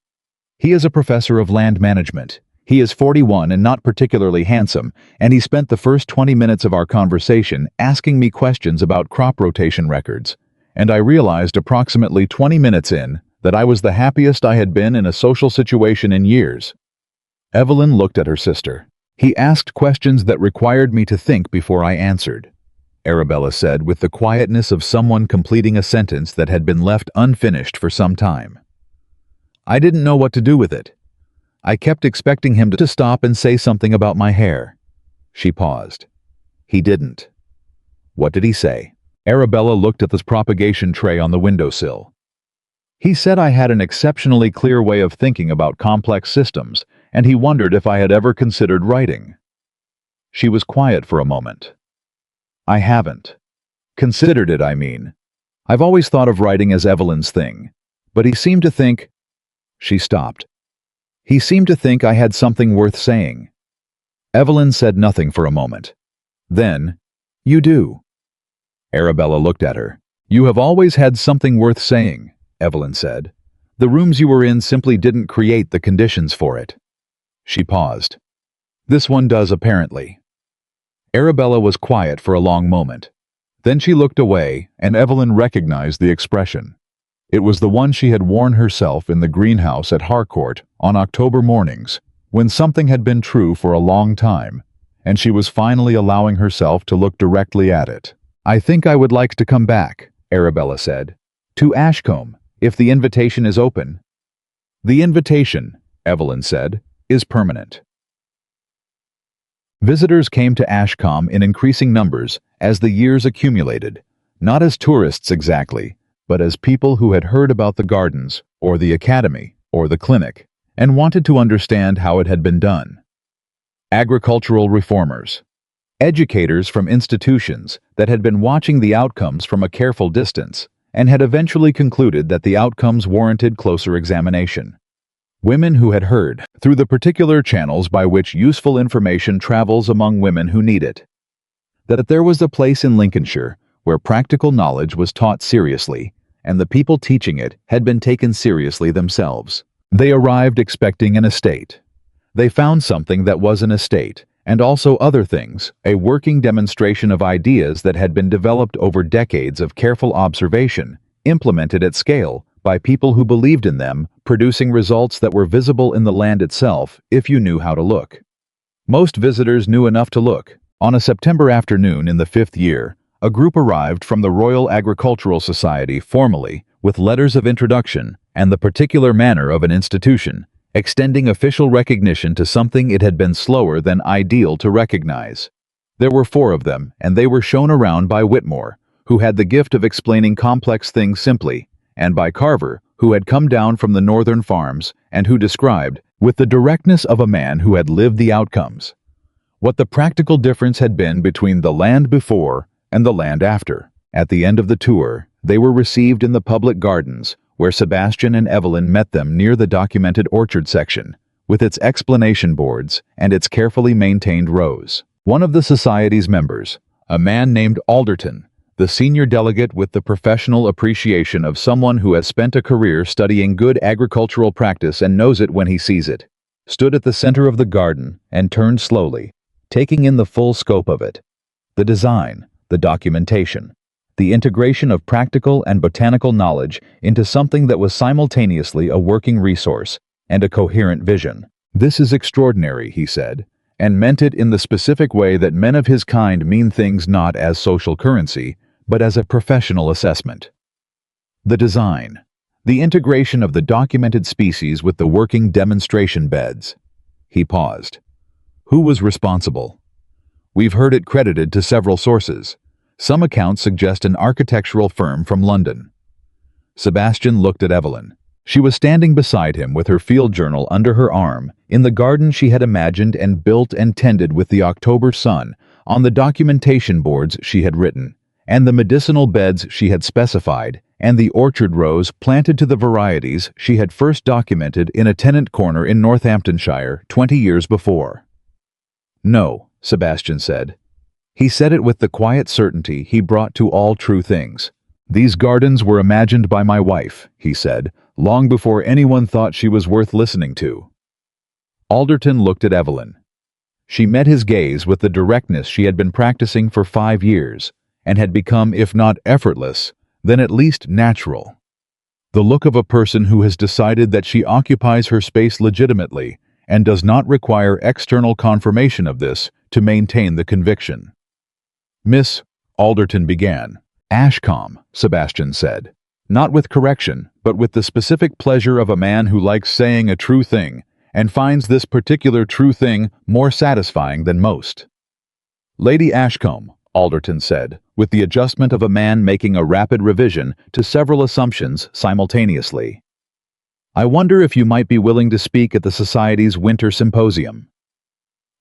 "He is a professor of land management. He is 41 and not particularly handsome, and he spent the first 20 minutes of our conversation asking me questions about crop rotation records, and I realized approximately 20 minutes in that I was the happiest I had been in a social situation in years." Evelyn looked at her sister. "He asked questions that required me to think before I answered," Arabella said with the quietness of someone completing a sentence that had been left unfinished for some time. "I didn't know what to do with it. I kept expecting him to stop and say something about my hair." She paused. "He didn't." "What did he say?" Arabella looked at the propagation tray on the windowsill. "He said I had an exceptionally clear way of thinking about complex systems, and he wondered if I had ever considered writing." She was quiet for a moment. "I haven't. Considered it, I mean. I've always thought of writing as Evelyn's thing, but he seemed to think—" She stopped. "He seemed to think I had something worth saying." Evelyn said nothing for a moment. Then, "You do." Arabella looked at her. "You have always had something worth saying," Evelyn said. "The rooms you were in simply didn't create the conditions for it." She paused. "This one does, apparently." Arabella was quiet for a long moment. Then she looked away, and Evelyn recognized the expression. It was the one she had worn herself in the greenhouse at Harcourt on October mornings, when something had been true for a long time, and she was finally allowing herself to look directly at it. "I think I would like to come back," Arabella said. "To Ashcombe, if the invitation is open." "The invitation," Evelyn said, "is permanent." Visitors came to Ashcombe in increasing numbers as the years accumulated, not as tourists exactly, but as people who had heard about the gardens, or the academy, or the clinic, and wanted to understand how it had been done. Agricultural reformers. Educators from institutions that had been watching the outcomes from a careful distance, and had eventually concluded that the outcomes warranted closer examination. Women who had heard, through the particular channels by which useful information travels among women who need it, that there was a place in Lincolnshire where practical knowledge was taught seriously, and the people teaching it had been taken seriously themselves. They arrived expecting an estate. They found something that was an estate, and also other things, a working demonstration of ideas that had been developed over decades of careful observation, implemented at scale by people who believed in them, producing results that were visible in the land itself if you knew how to look. Most visitors knew enough to look. On a September afternoon in the 5th year, a group arrived from the Royal Agricultural Society formally, with letters of introduction and the particular manner of an institution, extending official recognition to something it had been slower than ideal to recognize. There were 4 of them, and they were shown around by Whitmore, who had the gift of explaining complex things simply, and by Carver, who had come down from the northern farms and who described, with the directness of a man who had lived the outcomes, what the practical difference had been between the land before and the land after. At the end of the tour, they were received in the public gardens, where Sebastian and Evelyn met them near the documented orchard section, with its explanation boards and its carefully maintained rows. One of the society's members, a man named Alderton, the senior delegate with the professional appreciation of someone who has spent a career studying good agricultural practice and knows it when he sees it, stood at the center of the garden and turned slowly, taking in the full scope of it. The design, the documentation, the integration of practical and botanical knowledge into something that was simultaneously a working resource and a coherent vision. "This is extraordinary," he said, and meant it in the specific way that men of his kind mean things not as social currency, but as a professional assessment. The design, the integration of the documented species with the working demonstration beds. He paused. Who was responsible? We've heard it credited to several sources. Some accounts suggest an architectural firm from London. Sebastian looked at Evelyn. She was standing beside him with her field journal under her arm, in the garden she had imagined and built and tended with the October sun, on the documentation boards she had written, and the medicinal beds she had specified, and the orchard rows planted to the varieties she had first documented in a tenant corner in Northamptonshire 20 years before. "No," Sebastian said. He said it with the quiet certainty he brought to all true things. "These gardens were imagined by my wife," he said, "long before anyone thought she was worth listening to." Alderton looked at Evelyn. She met his gaze with the directness she had been practicing for 5 years, and had become, if not effortless, then at least natural. The look of a person who has decided that she occupies her space legitimately and does not require external confirmation of this to maintain the conviction. "Miss," Alderton began. "Ashcombe," Sebastian said. Not with correction, but with the specific pleasure of a man who likes saying a true thing and finds this particular true thing more satisfying than most. "Lady Ashcombe," Alderton said, with the adjustment of a man making a rapid revision to several assumptions simultaneously. "I wonder if you might be willing to speak at the Society's winter symposium."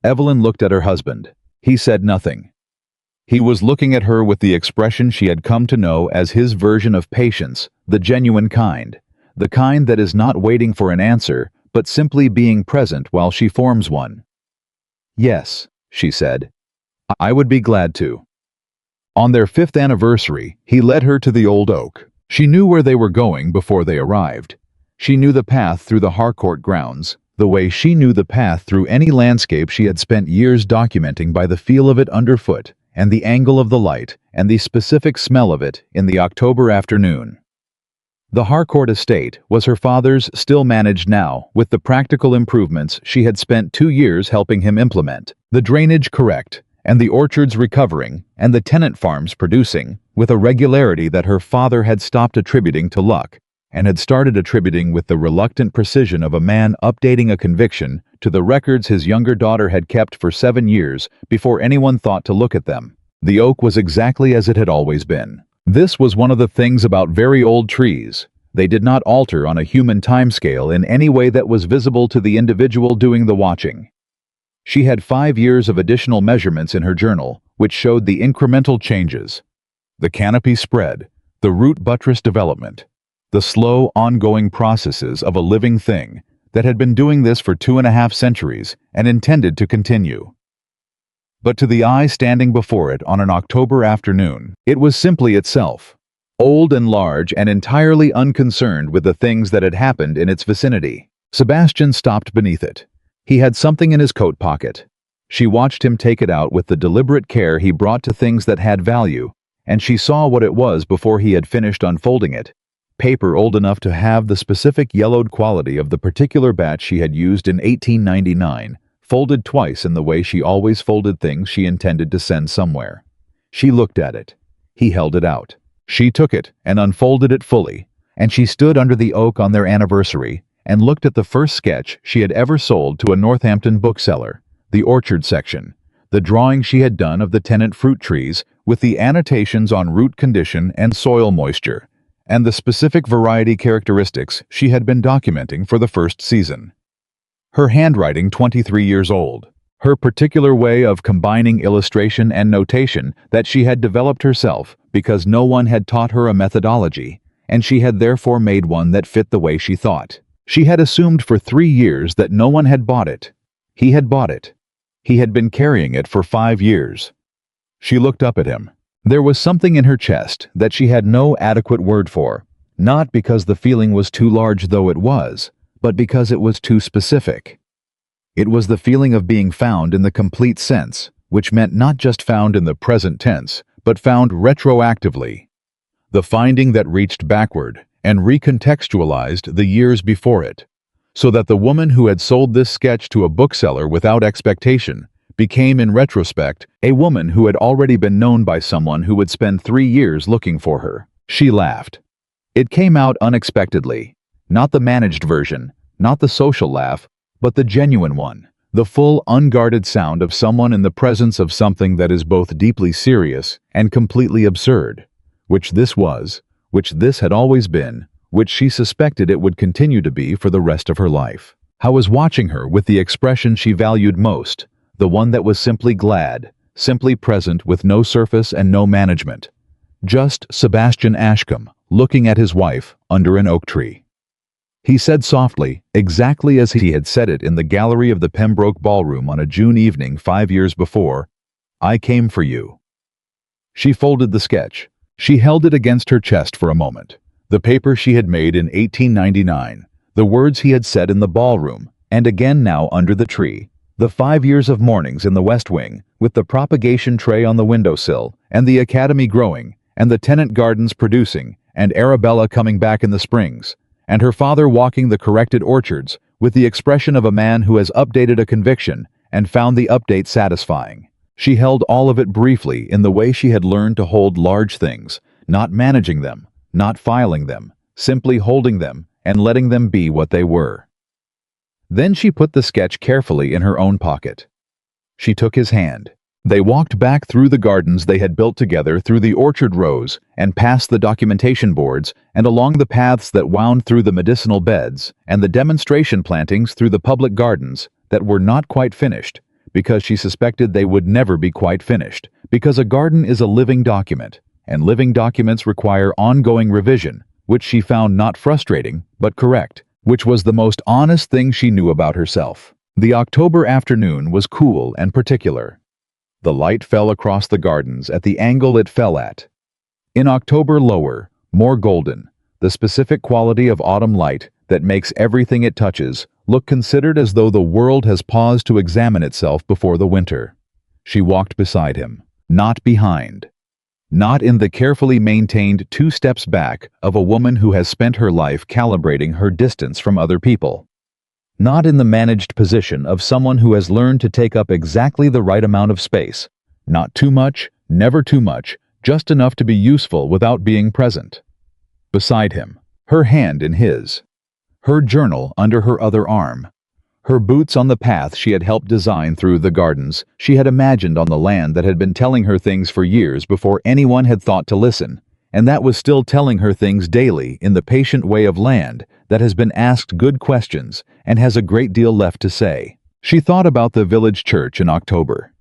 Evelyn looked at her husband. He said nothing. He was looking at her with the expression she had come to know as his version of patience, the genuine kind, the kind that is not waiting for an answer, but simply being present while she forms one. "Yes," she said. "I would be glad to." On their 5th anniversary, he led her to the old oak. She knew where they were going before they arrived. She knew the path through the Harcourt grounds, the way she knew the path through any landscape she had spent years documenting by the feel of it underfoot, and the angle of the light, and the specific smell of it in the October afternoon. The Harcourt estate was her father's, still managed now, with the practical improvements she had spent 2 years helping him implement, the drainage correct, and the orchards recovering, and the tenant farms producing, with a regularity that her father had stopped attributing to luck, and had started attributing with the reluctant precision of a man updating a conviction to the records his younger daughter had kept for 7 years before anyone thought to look at them. The oak was exactly as it had always been. This was one of the things about very old trees. They did not alter on a human timescale in any way that was visible to the individual doing the watching. She had 5 years of additional measurements in her journal, which showed the incremental changes. The canopy spread, the root buttress development, the slow, ongoing processes of a living thing that had been doing this for 2.5 centuries and intended to continue. But to the eye standing before it on an October afternoon, it was simply itself, old and large and entirely unconcerned with the things that had happened in its vicinity. Sebastian stopped beneath it. He had something in his coat pocket. She watched him take it out with the deliberate care he brought to things that had value, and she saw what it was before he had finished unfolding it. Paper old enough to have the specific yellowed quality of the particular batch she had used in 1899, folded twice in the way she always folded things she intended to send somewhere. She looked at it. He held it out. She took it and unfolded it fully, and she stood under the oak on their anniversary and looked at the first sketch she had ever sold to a Northampton bookseller, the orchard section, the drawing she had done of the tenant fruit trees with the annotations on root condition and soil moisture, and the specific variety characteristics she had been documenting for the first season. Her handwriting 23 years old. Her particular way of combining illustration and notation that she had developed herself because no one had taught her a methodology, and she had therefore made one that fit the way she thought. She had assumed for 3 years that no one had bought it. He had bought it. He had been carrying it for 5 years. She looked up at him. There was something in her chest that she had no adequate word for, not because the feeling was too large though it was, but because it was too specific. It was the feeling of being found in the complete sense, which meant not just found in the present tense, but found retroactively. The finding that reached backward and recontextualized the years before it, so that the woman who had sold this sketch to a bookseller without expectation became in retrospect a woman who had already been known by someone who would spend 3 years looking for her. She laughed. It came out unexpectedly, not the managed version, not the social laugh, but the genuine one, the full, unguarded sound of someone in the presence of something that is both deeply serious and completely absurd, which this was, which this had always been, which she suspected it would continue to be for the rest of her life. I was watching her with the expression she valued most, the one that was simply glad, simply present with no surface and no management. Just Sebastian Ashcombe, looking at his wife under an oak tree. He said softly, exactly as he had said it in the gallery of the Pembroke Ballroom on a June evening 5 years before, "I came for you." She folded the sketch. She held it against her chest for a moment. The paper she had made in 1899, the words he had said in the ballroom, and again now under the tree, the 5 years of mornings in the West Wing, with the propagation tray on the windowsill, and the academy growing, and the tenant gardens producing, and Arabella coming back in the springs, and her father walking the corrected orchards with the expression of a man who has updated a conviction and found the update satisfying. She held all of it briefly in the way she had learned to hold large things, not managing them, not filing them, simply holding them and letting them be what they were. Then she put the sketch carefully in her own pocket. She took his hand. They walked back through the gardens they had built together, through the orchard rows, and past the documentation boards, and along the paths that wound through the medicinal beds, and the demonstration plantings through the public gardens that were not quite finished, because she suspected they would never be quite finished, because a garden is a living document, and living documents require ongoing revision, which she found not frustrating, but correct, which was the most honest thing she knew about herself. The October afternoon was cool and particular. The light fell across the gardens at the angle it fell at. In October lower, more golden, the specific quality of autumn light that makes everything it touches look considered as though the world has paused to examine itself before the winter. She walked beside him, not behind. Not in the carefully maintained 2 steps back of a woman who has spent her life calibrating her distance from other people. Not in the managed position of someone who has learned to take up exactly the right amount of space. Not too much, never too much, just enough to be useful without being present. Beside him, her hand in his. Her journal under her other arm. Her boots on the path she had helped design through the gardens she had imagined on the land that had been telling her things for years before anyone had thought to listen, and that was still telling her things daily in the patient way of land that has been asked good questions and has a great deal left to say. She thought about the village church in October,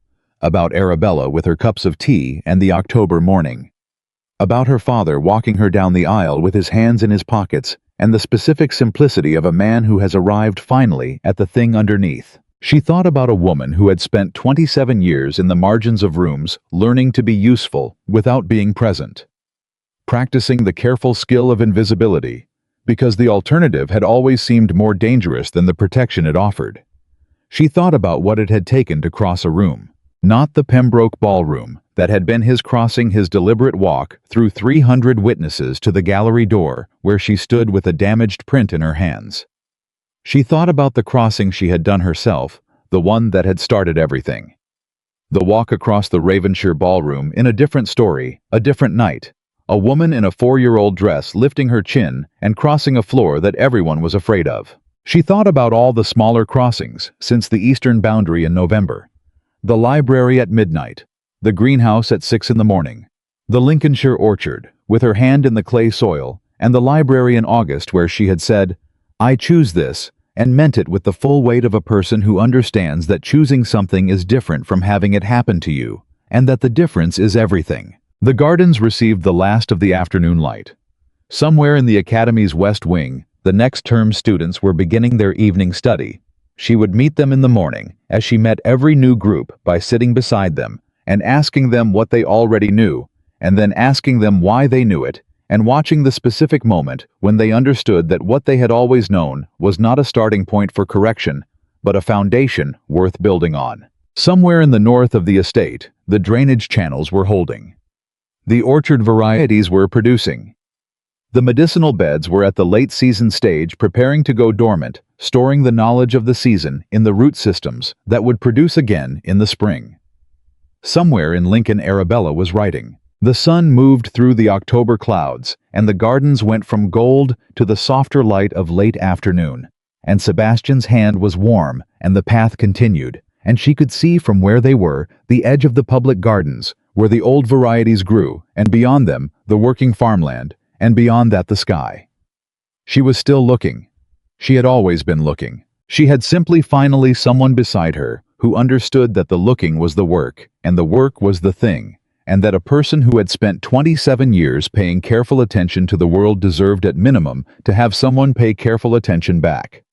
about Arabella with her cups of tea and the October morning, about her father walking her down the aisle with his hands in his pockets, and the specific simplicity of a man who has arrived finally at the thing underneath. She thought about a woman who had spent 27 years in the margins of rooms learning to be useful without being present, practicing the careful skill of invisibility, because the alternative had always seemed more dangerous than the protection it offered. She thought about what it had taken to cross a room, not the Pembroke Ballroom that had been his crossing his deliberate walk through 300 witnesses to the gallery door where she stood with a damaged print in her hands. She thought about the crossing she had done herself, the one that had started everything. The walk across the Ravenshire Ballroom in a different story, a different night. A woman in a 4-year-old dress lifting her chin and crossing a floor that everyone was afraid of. She thought about all the smaller crossings since the eastern boundary in November. The library at midnight. The greenhouse at 6 in the morning. The Lincolnshire orchard, with her hand in the clay soil, and the library in August where she had said, "I choose this," and meant it with the full weight of a person who understands that choosing something is different from having it happen to you, and that the difference is everything. The gardens received the last of the afternoon light. Somewhere in the academy's west wing, the next term students were beginning their evening study. She would meet them in the morning, as she met every new group by sitting beside them and asking them what they already knew, and then asking them why they knew it, and watching the specific moment when they understood that what they had always known was not a starting point for correction, but a foundation worth building on. Somewhere in the north of the estate, the drainage channels were holding. The orchard varieties were producing. The medicinal beds were at the late-season stage preparing to go dormant, storing the knowledge of the season in the root systems that would produce again in the spring. Somewhere in Lincoln, Arabella was writing. The sun moved through the October clouds, and the gardens went from gold to the softer light of late afternoon. And Sebastian's hand was warm, and the path continued, and she could see from where they were the edge of the public gardens, where the old varieties grew, and beyond them the working farmland, and beyond that the sky. She was still looking. She had always been looking. She had simply finally someone beside her who understood that the looking was the work, and the work was the thing, and that a person who had spent 27 years paying careful attention to the world deserved at minimum to have someone pay careful attention back.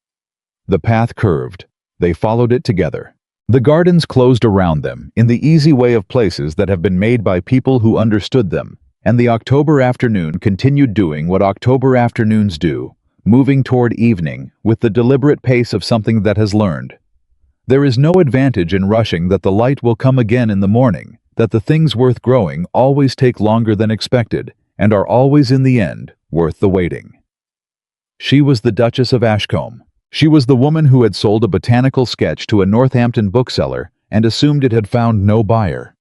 The path curved. They followed it together. The gardens closed around them in the easy way of places that have been made by people who understood them, and the October afternoon continued doing what October afternoons do, moving toward evening with the deliberate pace of something that has learned. There is no advantage in rushing that the light will come again in the morning, that the things worth growing always take longer than expected, and are always in the end worth the waiting. She was the Duchess of Ashcombe. She was the woman who had sold a botanical sketch to a Northampton bookseller and assumed it had found no buyer.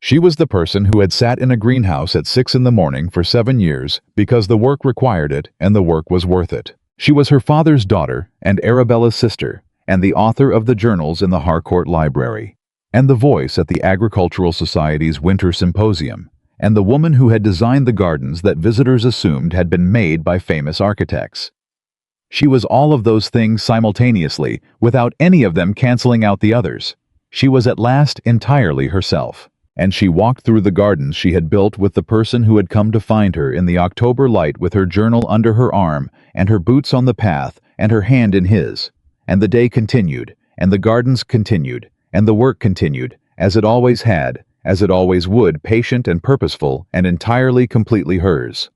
She was the person who had sat in a greenhouse at 6 in the morning for 7 years because the work required it and the work was worth it. She was her father's daughter and Arabella's sister, and the author of the journals in the Harcourt Library, and the voice at the Agricultural Society's Winter Symposium, and the woman who had designed the gardens that visitors assumed had been made by famous architects. She was all of those things simultaneously, without any of them canceling out the others. She was at last entirely herself, and she walked through the gardens she had built with the person who had come to find her in the October light with her journal under her arm, and her boots on the path, and her hand in his. And the day continued, and the gardens continued, and the work continued, as it always had, as it always would, patient and purposeful, and entirely completely hers.